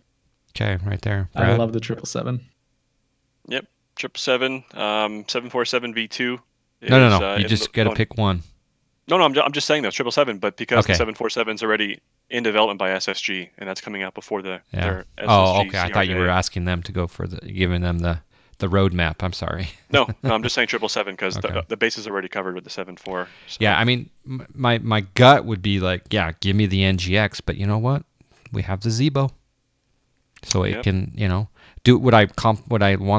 Okay, right there. Brad? I love the 777. Yep, 777, 747 V2. No. You just got to pick one. No, I'm just saying that 777, but because the 747 is already in development by SSG, and that's coming out before their SSG. Oh, okay. CRJ. I thought you were asking them to go for giving them the roadmap. I'm sorry. No, I'm just saying 777 because the base is already covered with the 7.4. So. Yeah, I mean, my gut would be like, yeah, give me the NGX, but you know what? We have the Zebo, so it can, do would I want the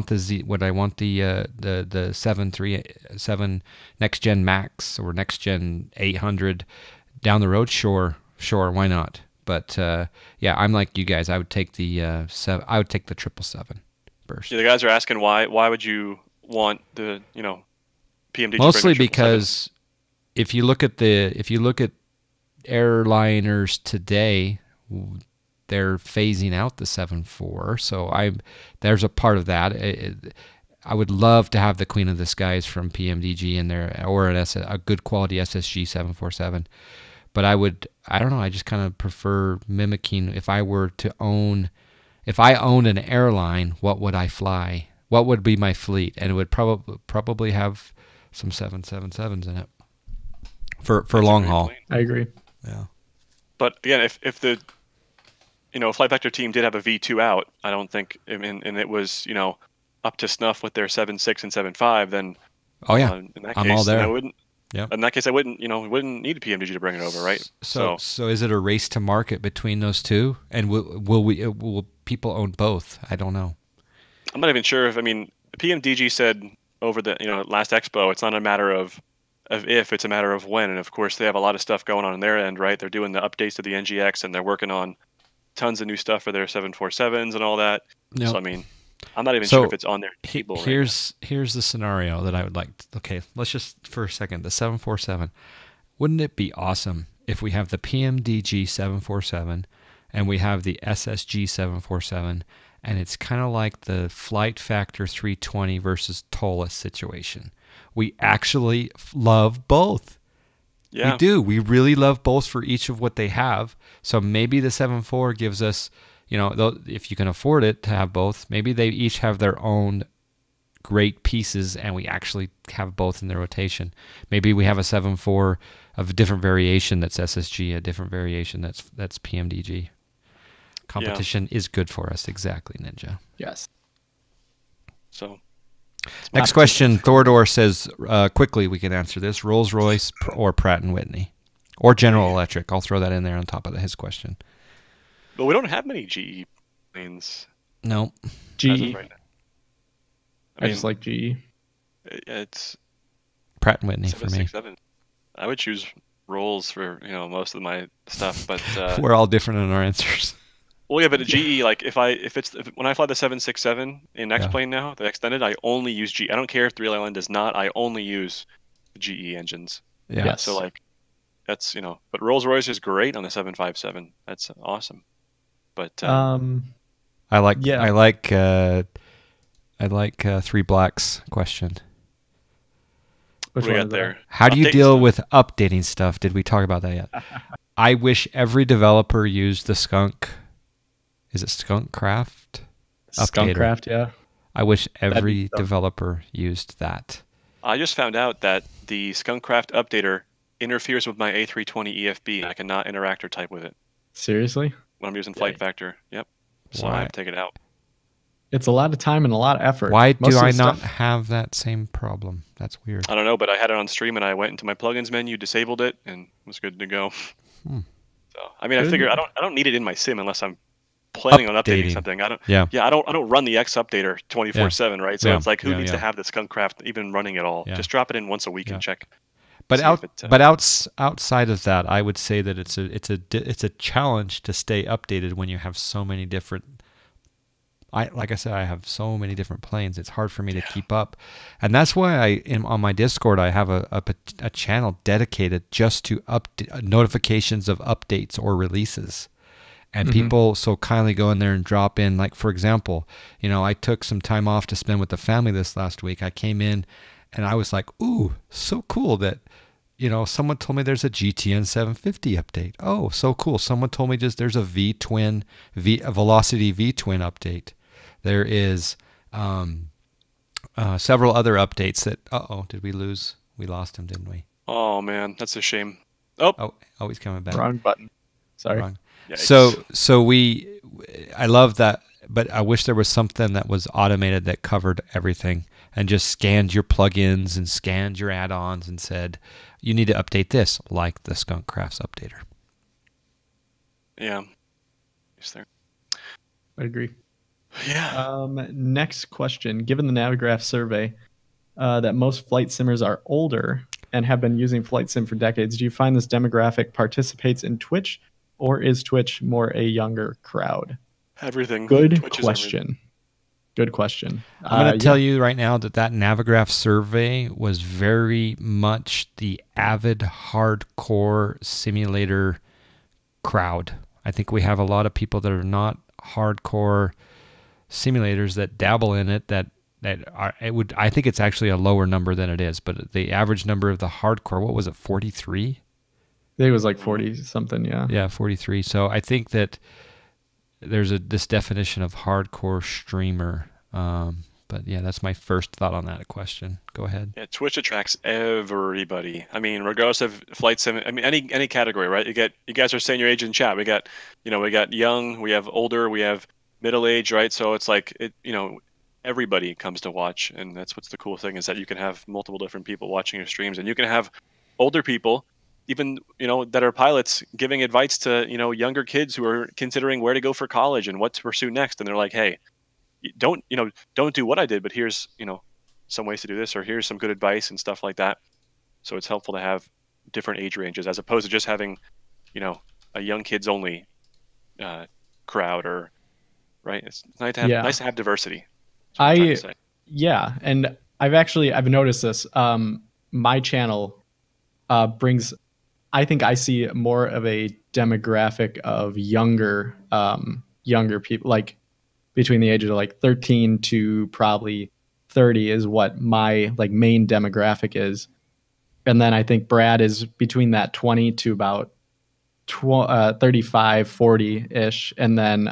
737 next gen Max or next gen 800 down the road? Sure, why not? But yeah, I'm like you guys. I would take the 777 first. Yeah, the guys are asking why would you want the PMDG? Mostly because if you look at airliners today, they're phasing out the 7.4, so there's a part of that. I would love to have the Queen of the Skies from PMDG in there, or a good quality SSG 747. But I don't know. I just kind of prefer mimicking. If I owned an airline, what would I fly? What would be my fleet? And it would probably have some 777s in it for long haul. Plane. I agree. Yeah. But again, if the Flight Vector team did have a V2 out, I don't think, and it was, up to snuff with their 7.6 and 7.5, then in that I'm case, all there. I wouldn't. Yeah. In that case, I wouldn't need a PMDG to bring it over, right? So is it a race to market between those two? And will people own both? I don't know. I'm not even sure if PMDG said over the last Expo, it's not a matter of if, it's a matter of when. And of course, they have a lot of stuff going on their end, right? They're doing the updates to the NGX, and they're working on tons of new stuff for their 747s and all that. Yep. So I mean, I'm not even sure if it's on their table right now. Here's the scenario that I would like. Okay, let's just for a second, the 747. Wouldn't it be awesome if we have the PMDG 747 and we have the SSG 747, and it's kind of like the Flight Factor 320 versus Tola situation. We actually love both. Yeah. We do. We really love both for each of what they have. So maybe the 7.4 gives us, if you can afford it to have both, maybe they each have their own great pieces and we actually have both in their rotation. Maybe we have a 7.4 of a different variation that's SSG, a different variation that's PMDG. Competition is good for us. Exactly, Ninja. Yes. So next question, Thordor says, quickly we can answer this, Rolls-Royce or Pratt & Whitney? Or General Electric. I'll throw that in there on top of his question. But we don't have many GE planes. No. GE. As of right now. I just like GE. It's Pratt & Whitney for me. 767. I would choose Rolls for most of my stuff, but we're all different in our answers. Well, yeah, but GE, like when I fly the 767 in X-Plane now, the extended, I only use GE. I don't care if the Real Island does not. I only use GE engines. Yeah. Yes. So like, that's but Rolls-Royce is great on the 757. That's awesome. But I like Three Blacks question. Which we one got is there. How do you deal stuff. with updating stuff? Did we talk about that yet? I wish every developer used the Skunk. Is it Skunkcraft? Updater. Skunkcraft, yeah. I wish every developer used that. I just found out that the Skunkcraft updater interferes with my A320 EFB. I cannot interact or type with it. Seriously? When I'm using Flight Factor. Yep. So Why? I have to take it out. It's a lot of time and a lot of effort. Why Most do of the I not stuff- have that same problem? That's weird. I don't know, but I had it on stream and I went into my plugins menu, disabled it, and was good to go. So I mean, I figure I don't need it in my sim unless I'm planning on updating something. I don't run the X updater 24/7, right? So it's like, who needs to have the Skunkcraft even running at all? Just drop it in once a week and check. But outside of that, I would say that it's a challenge to stay updated when you have so many different. Like I said, I have so many different planes. It's hard for me to keep up, and that's why on my Discord I have a channel dedicated just to notifications of updates or releases. And people so kindly go in there and drop in. Like, for example, I took some time off to spend with the family this last week. I came in and I was like, ooh, so cool that, someone told me there's a GTN 750 update. Oh, so cool. Someone told me there's a a Velocity V-twin update. There is several other updates that, did we lose? We lost him, didn't we? Oh, man, that's a shame. Oh, he's coming back. Wrong button. Sorry. Wrong. Yikes. So I love that, but I wish there was something that was automated that covered everything and just scanned your plugins and scanned your add-ons and said, you need to update this, like the Skunkcraft's updater. Yeah. Is there? I agree. Yeah. Next question. Given the Navigraph survey that most flight simmers are older and have been using flight sim for decades, do you find this demographic participates in Twitch, or is Twitch more a younger crowd? Everything. Good Twitch question. Good question. I'm going to tell you right now that Navigraph survey was very much the avid hardcore simulator crowd. I think we have a lot of people that are not hardcore simulators that dabble in it I think it's actually a lower number than it is, but the average number of the hardcore, what was it, 43? I think it was like 40 something, yeah. Yeah, 43. So I think that there's this definition of hardcore streamer. But yeah, that's my first thought on that question. Go ahead. Yeah, Twitch attracts everybody. I mean, regardless of flight sim, I mean, any category, right? You guys are saying your age in chat. We got young, we have older, we have middle age, right? So it's like everybody comes to watch, and that's what's the cool thing is that you can have multiple different people watching your streams, and you can have older people, even that are pilots, giving advice to younger kids who are considering where to go for college and what to pursue next, and they're like, hey, don't do what I did, but here's some ways to do this, or here's some good advice and stuff like that. So it's helpful to have different age ranges as opposed to just having a young kids only crowd, or right? It's nice to have diversity. That's what I'm trying to say. Yeah, and I've noticed this. My channel brings, I think I see more of a demographic of younger people, like between the ages of like 13 to probably 30 is what my like main demographic is. And then I think Brad is between that 20 to about 35, 40-ish. And then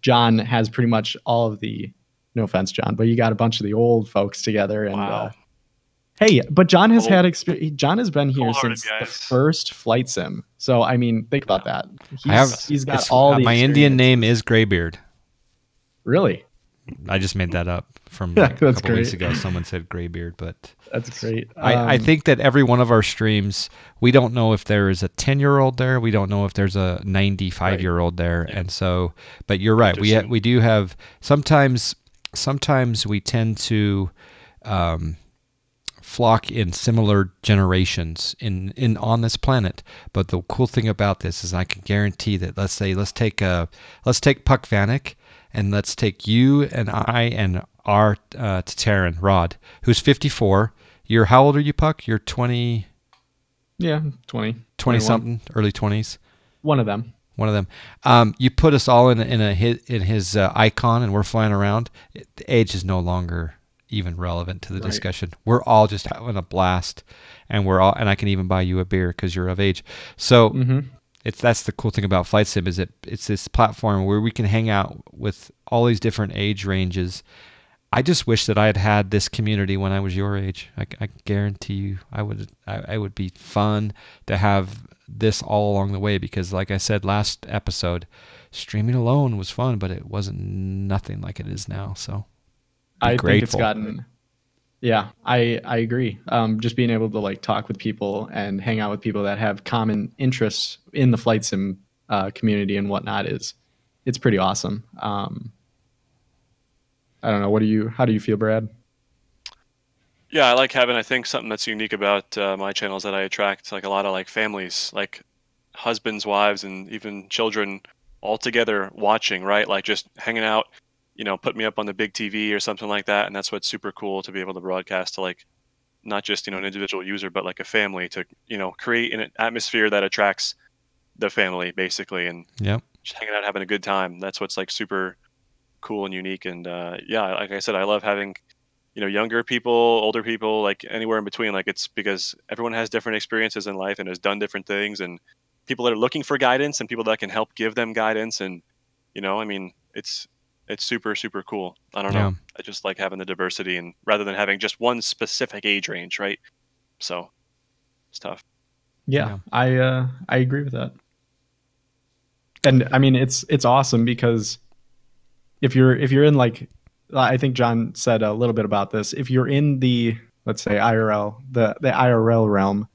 John has pretty much all of the, no offense, John, but you got a bunch of the old folks together. And Wow. hey, but John has had experience. John has been here Cold-hearted, since guys. the first flight sim. So, I mean, think about that. He's got It's, all the my Indian name experiences. is Graybeard. Really? I just made that up from Yeah, like a that's couple weeks great. ago. Someone said Graybeard, but That's great. I think that every one of our streams, we don't know if there is a 10-year-old there. We don't know if there's a 95-year-old there. Yeah. And so, but you're right. We do have, sometimes we tend to flock in similar generations in on this planet. But the cool thing about this is I can guarantee that, let's take Puck Vanek, and let's take you and I and our Tataran, Rod, who's 54. How old are you, Puck? You're 20... Yeah, 20. 20-something, early 20s. One of them. You put us all in his icon, and we're flying around. The age is no longer even relevant to the discussion. We're all just having a blast, and I can even buy you a beer because you're of age. So that's the cool thing about Flight Sim, is it's this platform where we can hang out with all these different age ranges. I just wish that I had had this community when I was your age. I guarantee you, I would be fun to have this all along the way, because like I said last episode, streaming alone was fun, but it wasn't nothing like it is now. So I think it's gotten, I agree. Just being able to like talk with people and hang out with people that have common interests in the flight sim community and whatnot it's pretty awesome. I don't know. How do you feel, Brad? Yeah, I like having, I think something that's unique about my channel is that I attract like a lot of like families, like husbands, wives, and even children all together watching, right? Like just hanging out, put me up on the big TV or something like that. And that's what's super cool, to be able to broadcast to like not just, an individual user, but like a family, to, create an atmosphere that attracts the family basically. And just hanging out, having a good time. That's what's like super cool and unique. And like I said, I love having, younger people, older people, like anywhere in between. Like, it's because everyone has different experiences in life and has done different things, and people that are looking for guidance and people that can help give them guidance. And, it's super, super cool. I don't know. I just like having the diversity, and rather than having just one specific age range, right? So it's tough. Yeah. I agree with that. And I mean, it's awesome because if you're in, like, I think John said a little bit about this. If you're in the, let's say, IRL, the IRL realm,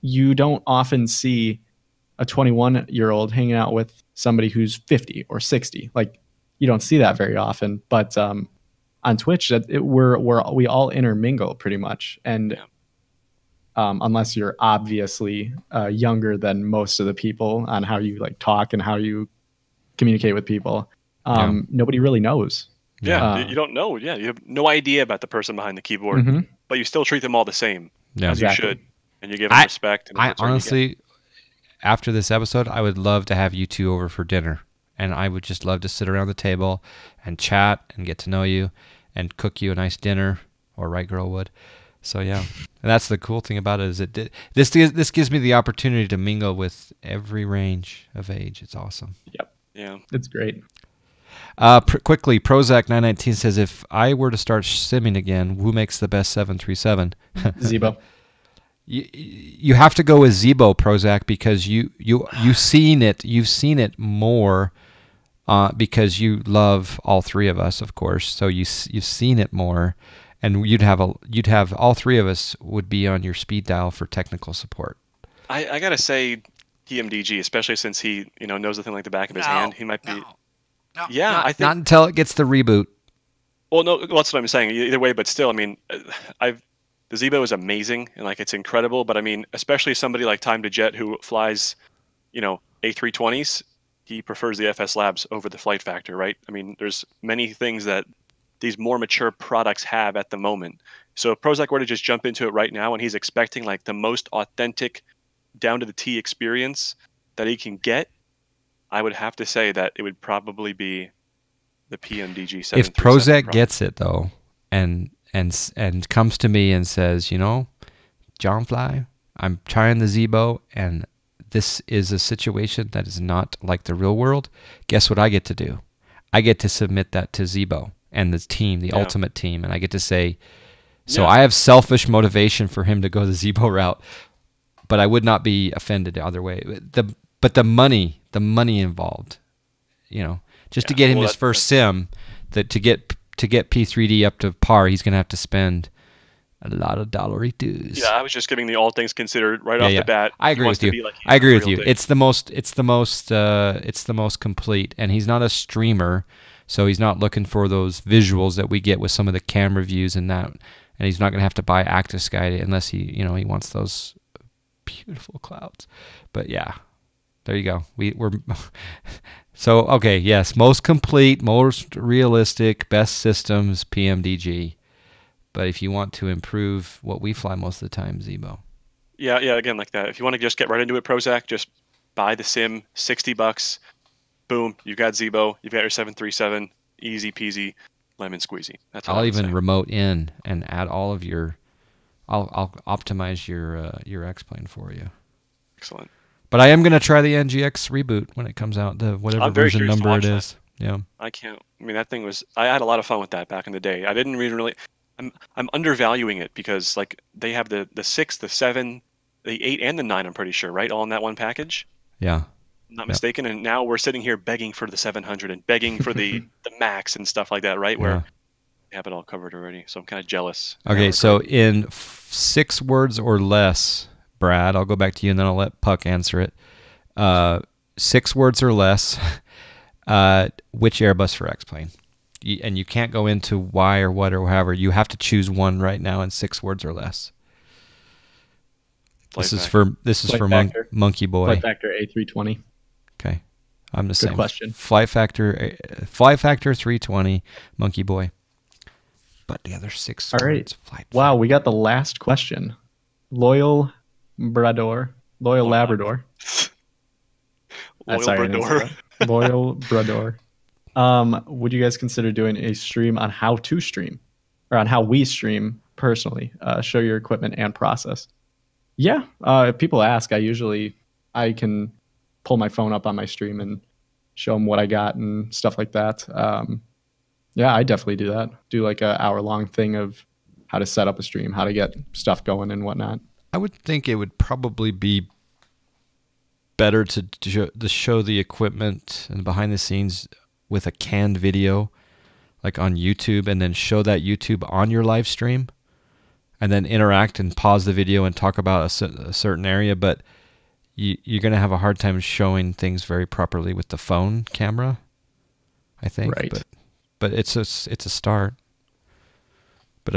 you don't often see a 21-year-old hanging out with somebody who's 50 or 60. Like, you don't see that very often. But on Twitch, we all intermingle pretty much. And unless you're obviously younger than most of the people on how you like talk and how you communicate with people, nobody really knows. You don't know. Yeah, you have no idea about the person behind the keyboard, but you still treat them all the same, as you should, and you give them respect. And I honestly, after this episode, I would love to have you two over for dinner, and I would just love to sit around the table and chat and get to know you and cook you a nice dinner, or Right Girl would. So yeah, and that's the cool thing about it, is this gives me the opportunity to mingle with every range of age. It's awesome. Yep. Yeah, it's great. Quickly, Prozac 919 says, if I were to start simming again, who makes the best 737? Zebo. You have to go with Zebo, Prozac, because you've seen it more, because you love all three of us, of course. So you've seen it more, and you'd have all three of us would be on your speed dial for technical support. I gotta say, TMDG, especially since he knows the thing like the back of his hand, he might be. No, yeah, I think not until it gets the reboot. Well, no, that's what I'm saying. Either way, but still, I mean, the Zebo is amazing and like it's incredible. But I mean, especially somebody like Time to Jet who flies, A320s. he prefers the FS Labs over the Flight Factor, right? I mean, there's many things that these more mature products have at the moment. So if Prozac were to just jump into it right now and he's expecting like the most authentic, down to the T experience that he can get, I would have to say that it would probably be the PMDG 737. If Prozac gets it though, and comes to me and says, John Fly, I'm trying the Zibo, and this is a situation that is not like the real world, guess what I get to do? I get to submit that to Zibo and the team, the ultimate team, and I get to say, so I have selfish motivation for him to go the Zibo route, but I would not be offended the other way. But the money involved, just to get him his first sim, that to get P3D up to par, he's going to have to spend a lot of dollaritos. Yeah, I was just giving the all things considered right off the bat. I agree with you. I agree with you. It's the most complete, and he's not a streamer, so he's not looking for those visuals that we get with some of the camera views and that, and he's not going to have to buy ActiSky unless he wants those beautiful clouds. But yeah, there you go. We're so okay. Yes, most complete, most realistic, best systems, PMDG. But if you want to improve what we fly most of the time, Zibo. Yeah, again, like that. If you want to just get right into it, Prozac, just buy the sim, $60. Boom, you've got Zibo, you've got your 737, easy peasy, lemon squeezy. That's all. I'll even remote in and add all of your. I'll optimize your X-plane for you. Excellent. But I am going to try the NGX reboot when it comes out, whatever version number it is. Yeah. I mean, that thing was. I had a lot of fun with that back in the day. I didn't really. I'm undervaluing it because like they have the 6, the 7, the 8, and the 9. I'm pretty sure, right? All in that one package. Yeah. I'm not mistaken. And now we're sitting here begging for the 700 and begging for the Max and stuff like that, right? Where we have it all covered already. So I'm kind of jealous. Okay, so in 6 words or less, Brad, I'll go back to you and then I'll let Puck answer it. 6 words or less, which Airbus for X-plane? And you can't go into why or what or however. You have to choose one right now in 6 words or less. This is for Monkey Boy. Flight Factor A320. Okay, I'm the same. Good question. Flight Factor 320, Monkey Boy. But the other 6 All words. Right. Wow, we got the last question. Loyal Labrador. Loyal Brador. Loyal Brador. Would you guys consider doing a stream on how to stream, or on how we stream personally? Show your equipment and process. Yeah, if people ask, I can pull my phone up on my stream and show them what I got and stuff like that. Yeah, I definitely do that. Do like an hour-long thing of how to set up a stream, how to get stuff going and whatnot. I would think it would probably be better to show the equipment and behind the scenes with a canned video, like on YouTube, and then show that YouTube on your live stream, and then interact and pause the video and talk about a certain area. But you're going to have a hard time showing things very properly with the phone camera, I think. Right. But it's a start. But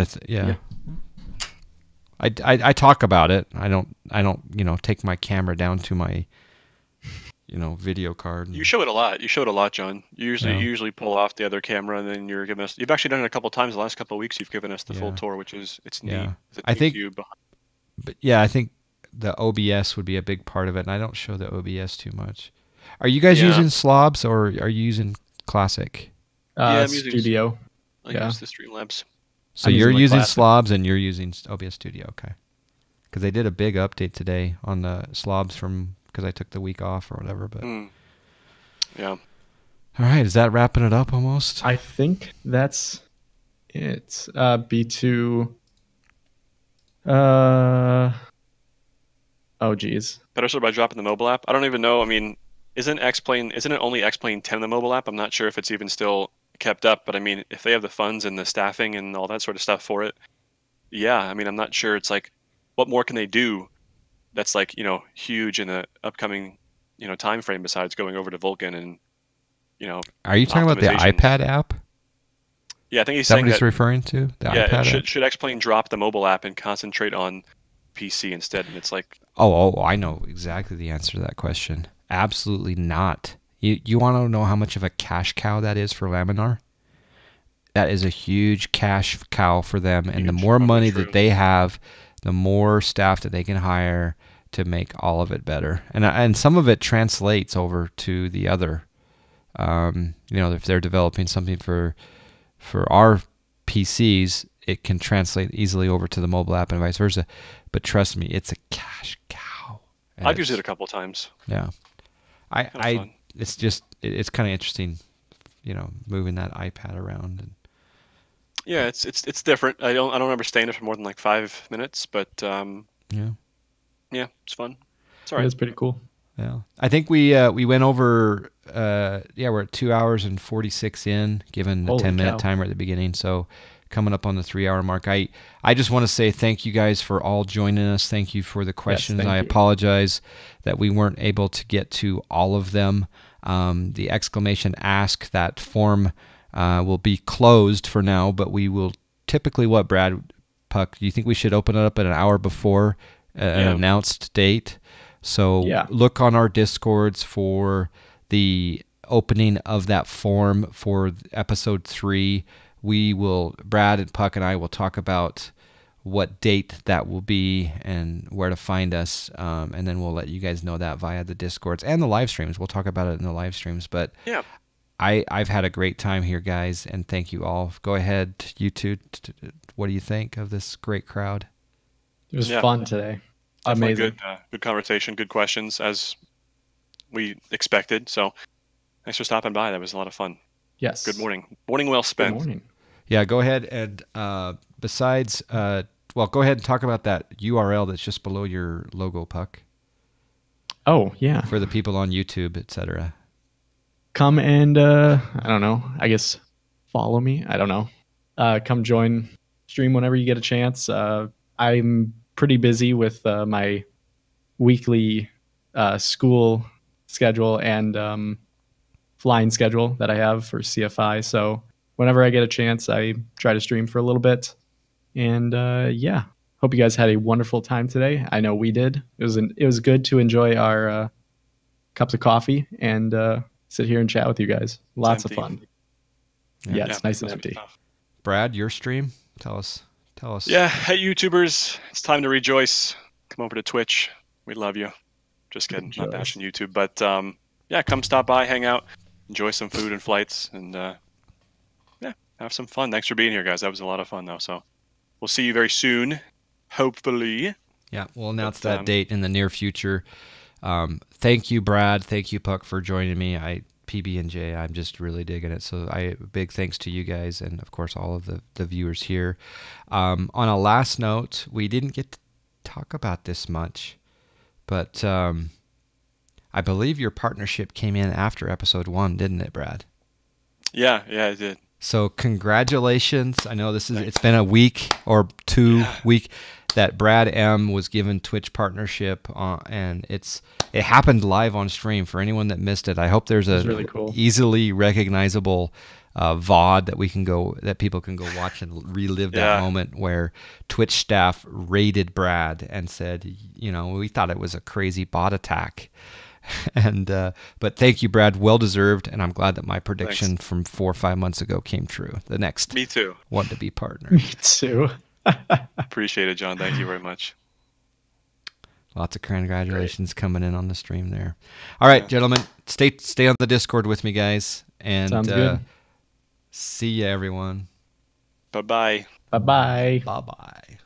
I talk about it. I don't take my camera down to my video card. You show it a lot. You show it a lot, John. You usually pull off the other camera, and then you're giving us. You've actually done it a couple of times the last couple of weeks. You've given us the full tour, which is neat. Yeah. I think the OBS would be a big part of it, and I don't show the OBS too much. Are you guys using slobs or are you using Classic? I'm using Studio. I use the Streamlabs. So you're using slobs and you're using OBS Studio, okay? Because they did a big update today on the slobs because I took the week off or whatever. But yeah. All right, is that wrapping it up almost? I think that's it. B2. Oh geez. Better start by dropping the mobile app. I don't even know. I mean, isn't it only X-Plane 10 the mobile app? I'm not sure if it's even still kept up, but I mean, if they have the funds and the staffing and all that sort of stuff for it, yeah. I mean, I'm not sure. It's like, what more can they do that's like, huge in the upcoming, time frame besides going over to Vulkan and, Are you talking about the iPad app? Yeah, I think he's saying that. Is that what he's referring to? The iPad app? Should X-Plane drop the mobile app and concentrate on PC instead? And it's like, oh, I know exactly the answer to that question. Absolutely not. You want to know how much of a cash cow that is for Laminar? That is a huge cash cow for them, and the Huge, more probably money true. that they have, the more staff that they can hire to make all of it better. And some of it translates over to the other. If they're developing something for our PCs, it can translate easily over to the mobile app and vice versa. But trust me, it's a cash cow. And I've used it a couple times. Yeah. Kind of fun. It's kind of interesting, moving that iPad around. And Yeah, it's different. I don't remember staying there for more than like 5 minutes, but yeah, it's fun. It's all It right. is pretty cool. yeah. I think we went over. We're at 2 hours and 46 in, given the Holy 10-minute cow. timer at the beginning. So coming up on the 3-hour mark. I just want to say thank you guys for all joining us. Thank you for the questions. thank I you. apologize that we weren't able to get to all of them. The exclamation ask, that form will be closed for now, but we will typically, what, Brad, Puck, do you think we should open it up at an hour before an announced date? So Yeah. look on our Discords for the opening of that form for episode 3. Brad and Puck and I will talk about what date that will be and where to find us, and then we'll let you guys know that via the Discords and the live streams. We'll talk about it in the live streams, but Yeah. I've had a great time here, guys, and thank you all. Go ahead, you two. What do you think of this great crowd? It was Yeah. fun today. Definitely Amazing. good conversation, good questions as we expected. So thanks for stopping by. That was a lot of fun. Yes. Good morning. Morning well Good spent. morning. Yeah, go ahead and besides, go ahead and talk about that URL that's just below your logo, Puck, Oh, yeah. for the people on YouTube, etc. Come and, I don't know, I guess follow me. I don't know. Come join stream whenever you get a chance. I'm pretty busy with my weekly school schedule and flying schedule that I have for CFI. So whenever I get a chance, I try to stream for a little bit. And hope you guys had a wonderful time today. I know we did. It was good to enjoy our cups of coffee and sit here and chat with you guys. Lots of fun. Yeah, it's nice and empty. Brad, your stream? Tell us. Yeah, hey YouTubers, it's time to rejoice. Come over to Twitch. We love you. Just kidding, not bashing YouTube, but come stop by, hang out, enjoy some food and flights, and have some fun. Thanks for being here, guys. That was a lot of fun, though. So we'll see you very soon, hopefully. Yeah, we'll announce that date in the near future. Thank you, Brad. Thank you, Puck, for joining me. PB&J, I'm just really digging it. So big thanks to you guys and, of course, all of the viewers here. On a last note, we didn't get to talk about this much, but I believe your partnership came in after episode 1, didn't it, Brad? Yeah, it did. So congratulations. I know it's been a week or 2 week that Brad M was given Twitch partnership, and it happened live on stream. For anyone that missed it, I hope there's a really cool, easily recognizable VOD that people can go watch and relive that moment where Twitch staff raided Brad and said, we thought it was a crazy bot attack. And but thank you, Brad. Well deserved, and I'm glad that my prediction from 4 or 5 months ago came true. The next Me too. one to be partner. Me too. Appreciate it, John. Thank you very much. Lots of congratulations coming in on the stream there. All right, gentlemen, stay on the Discord with me, guys, and sounds good. See ya, everyone. Bye-bye. Bye-bye. Bye-bye.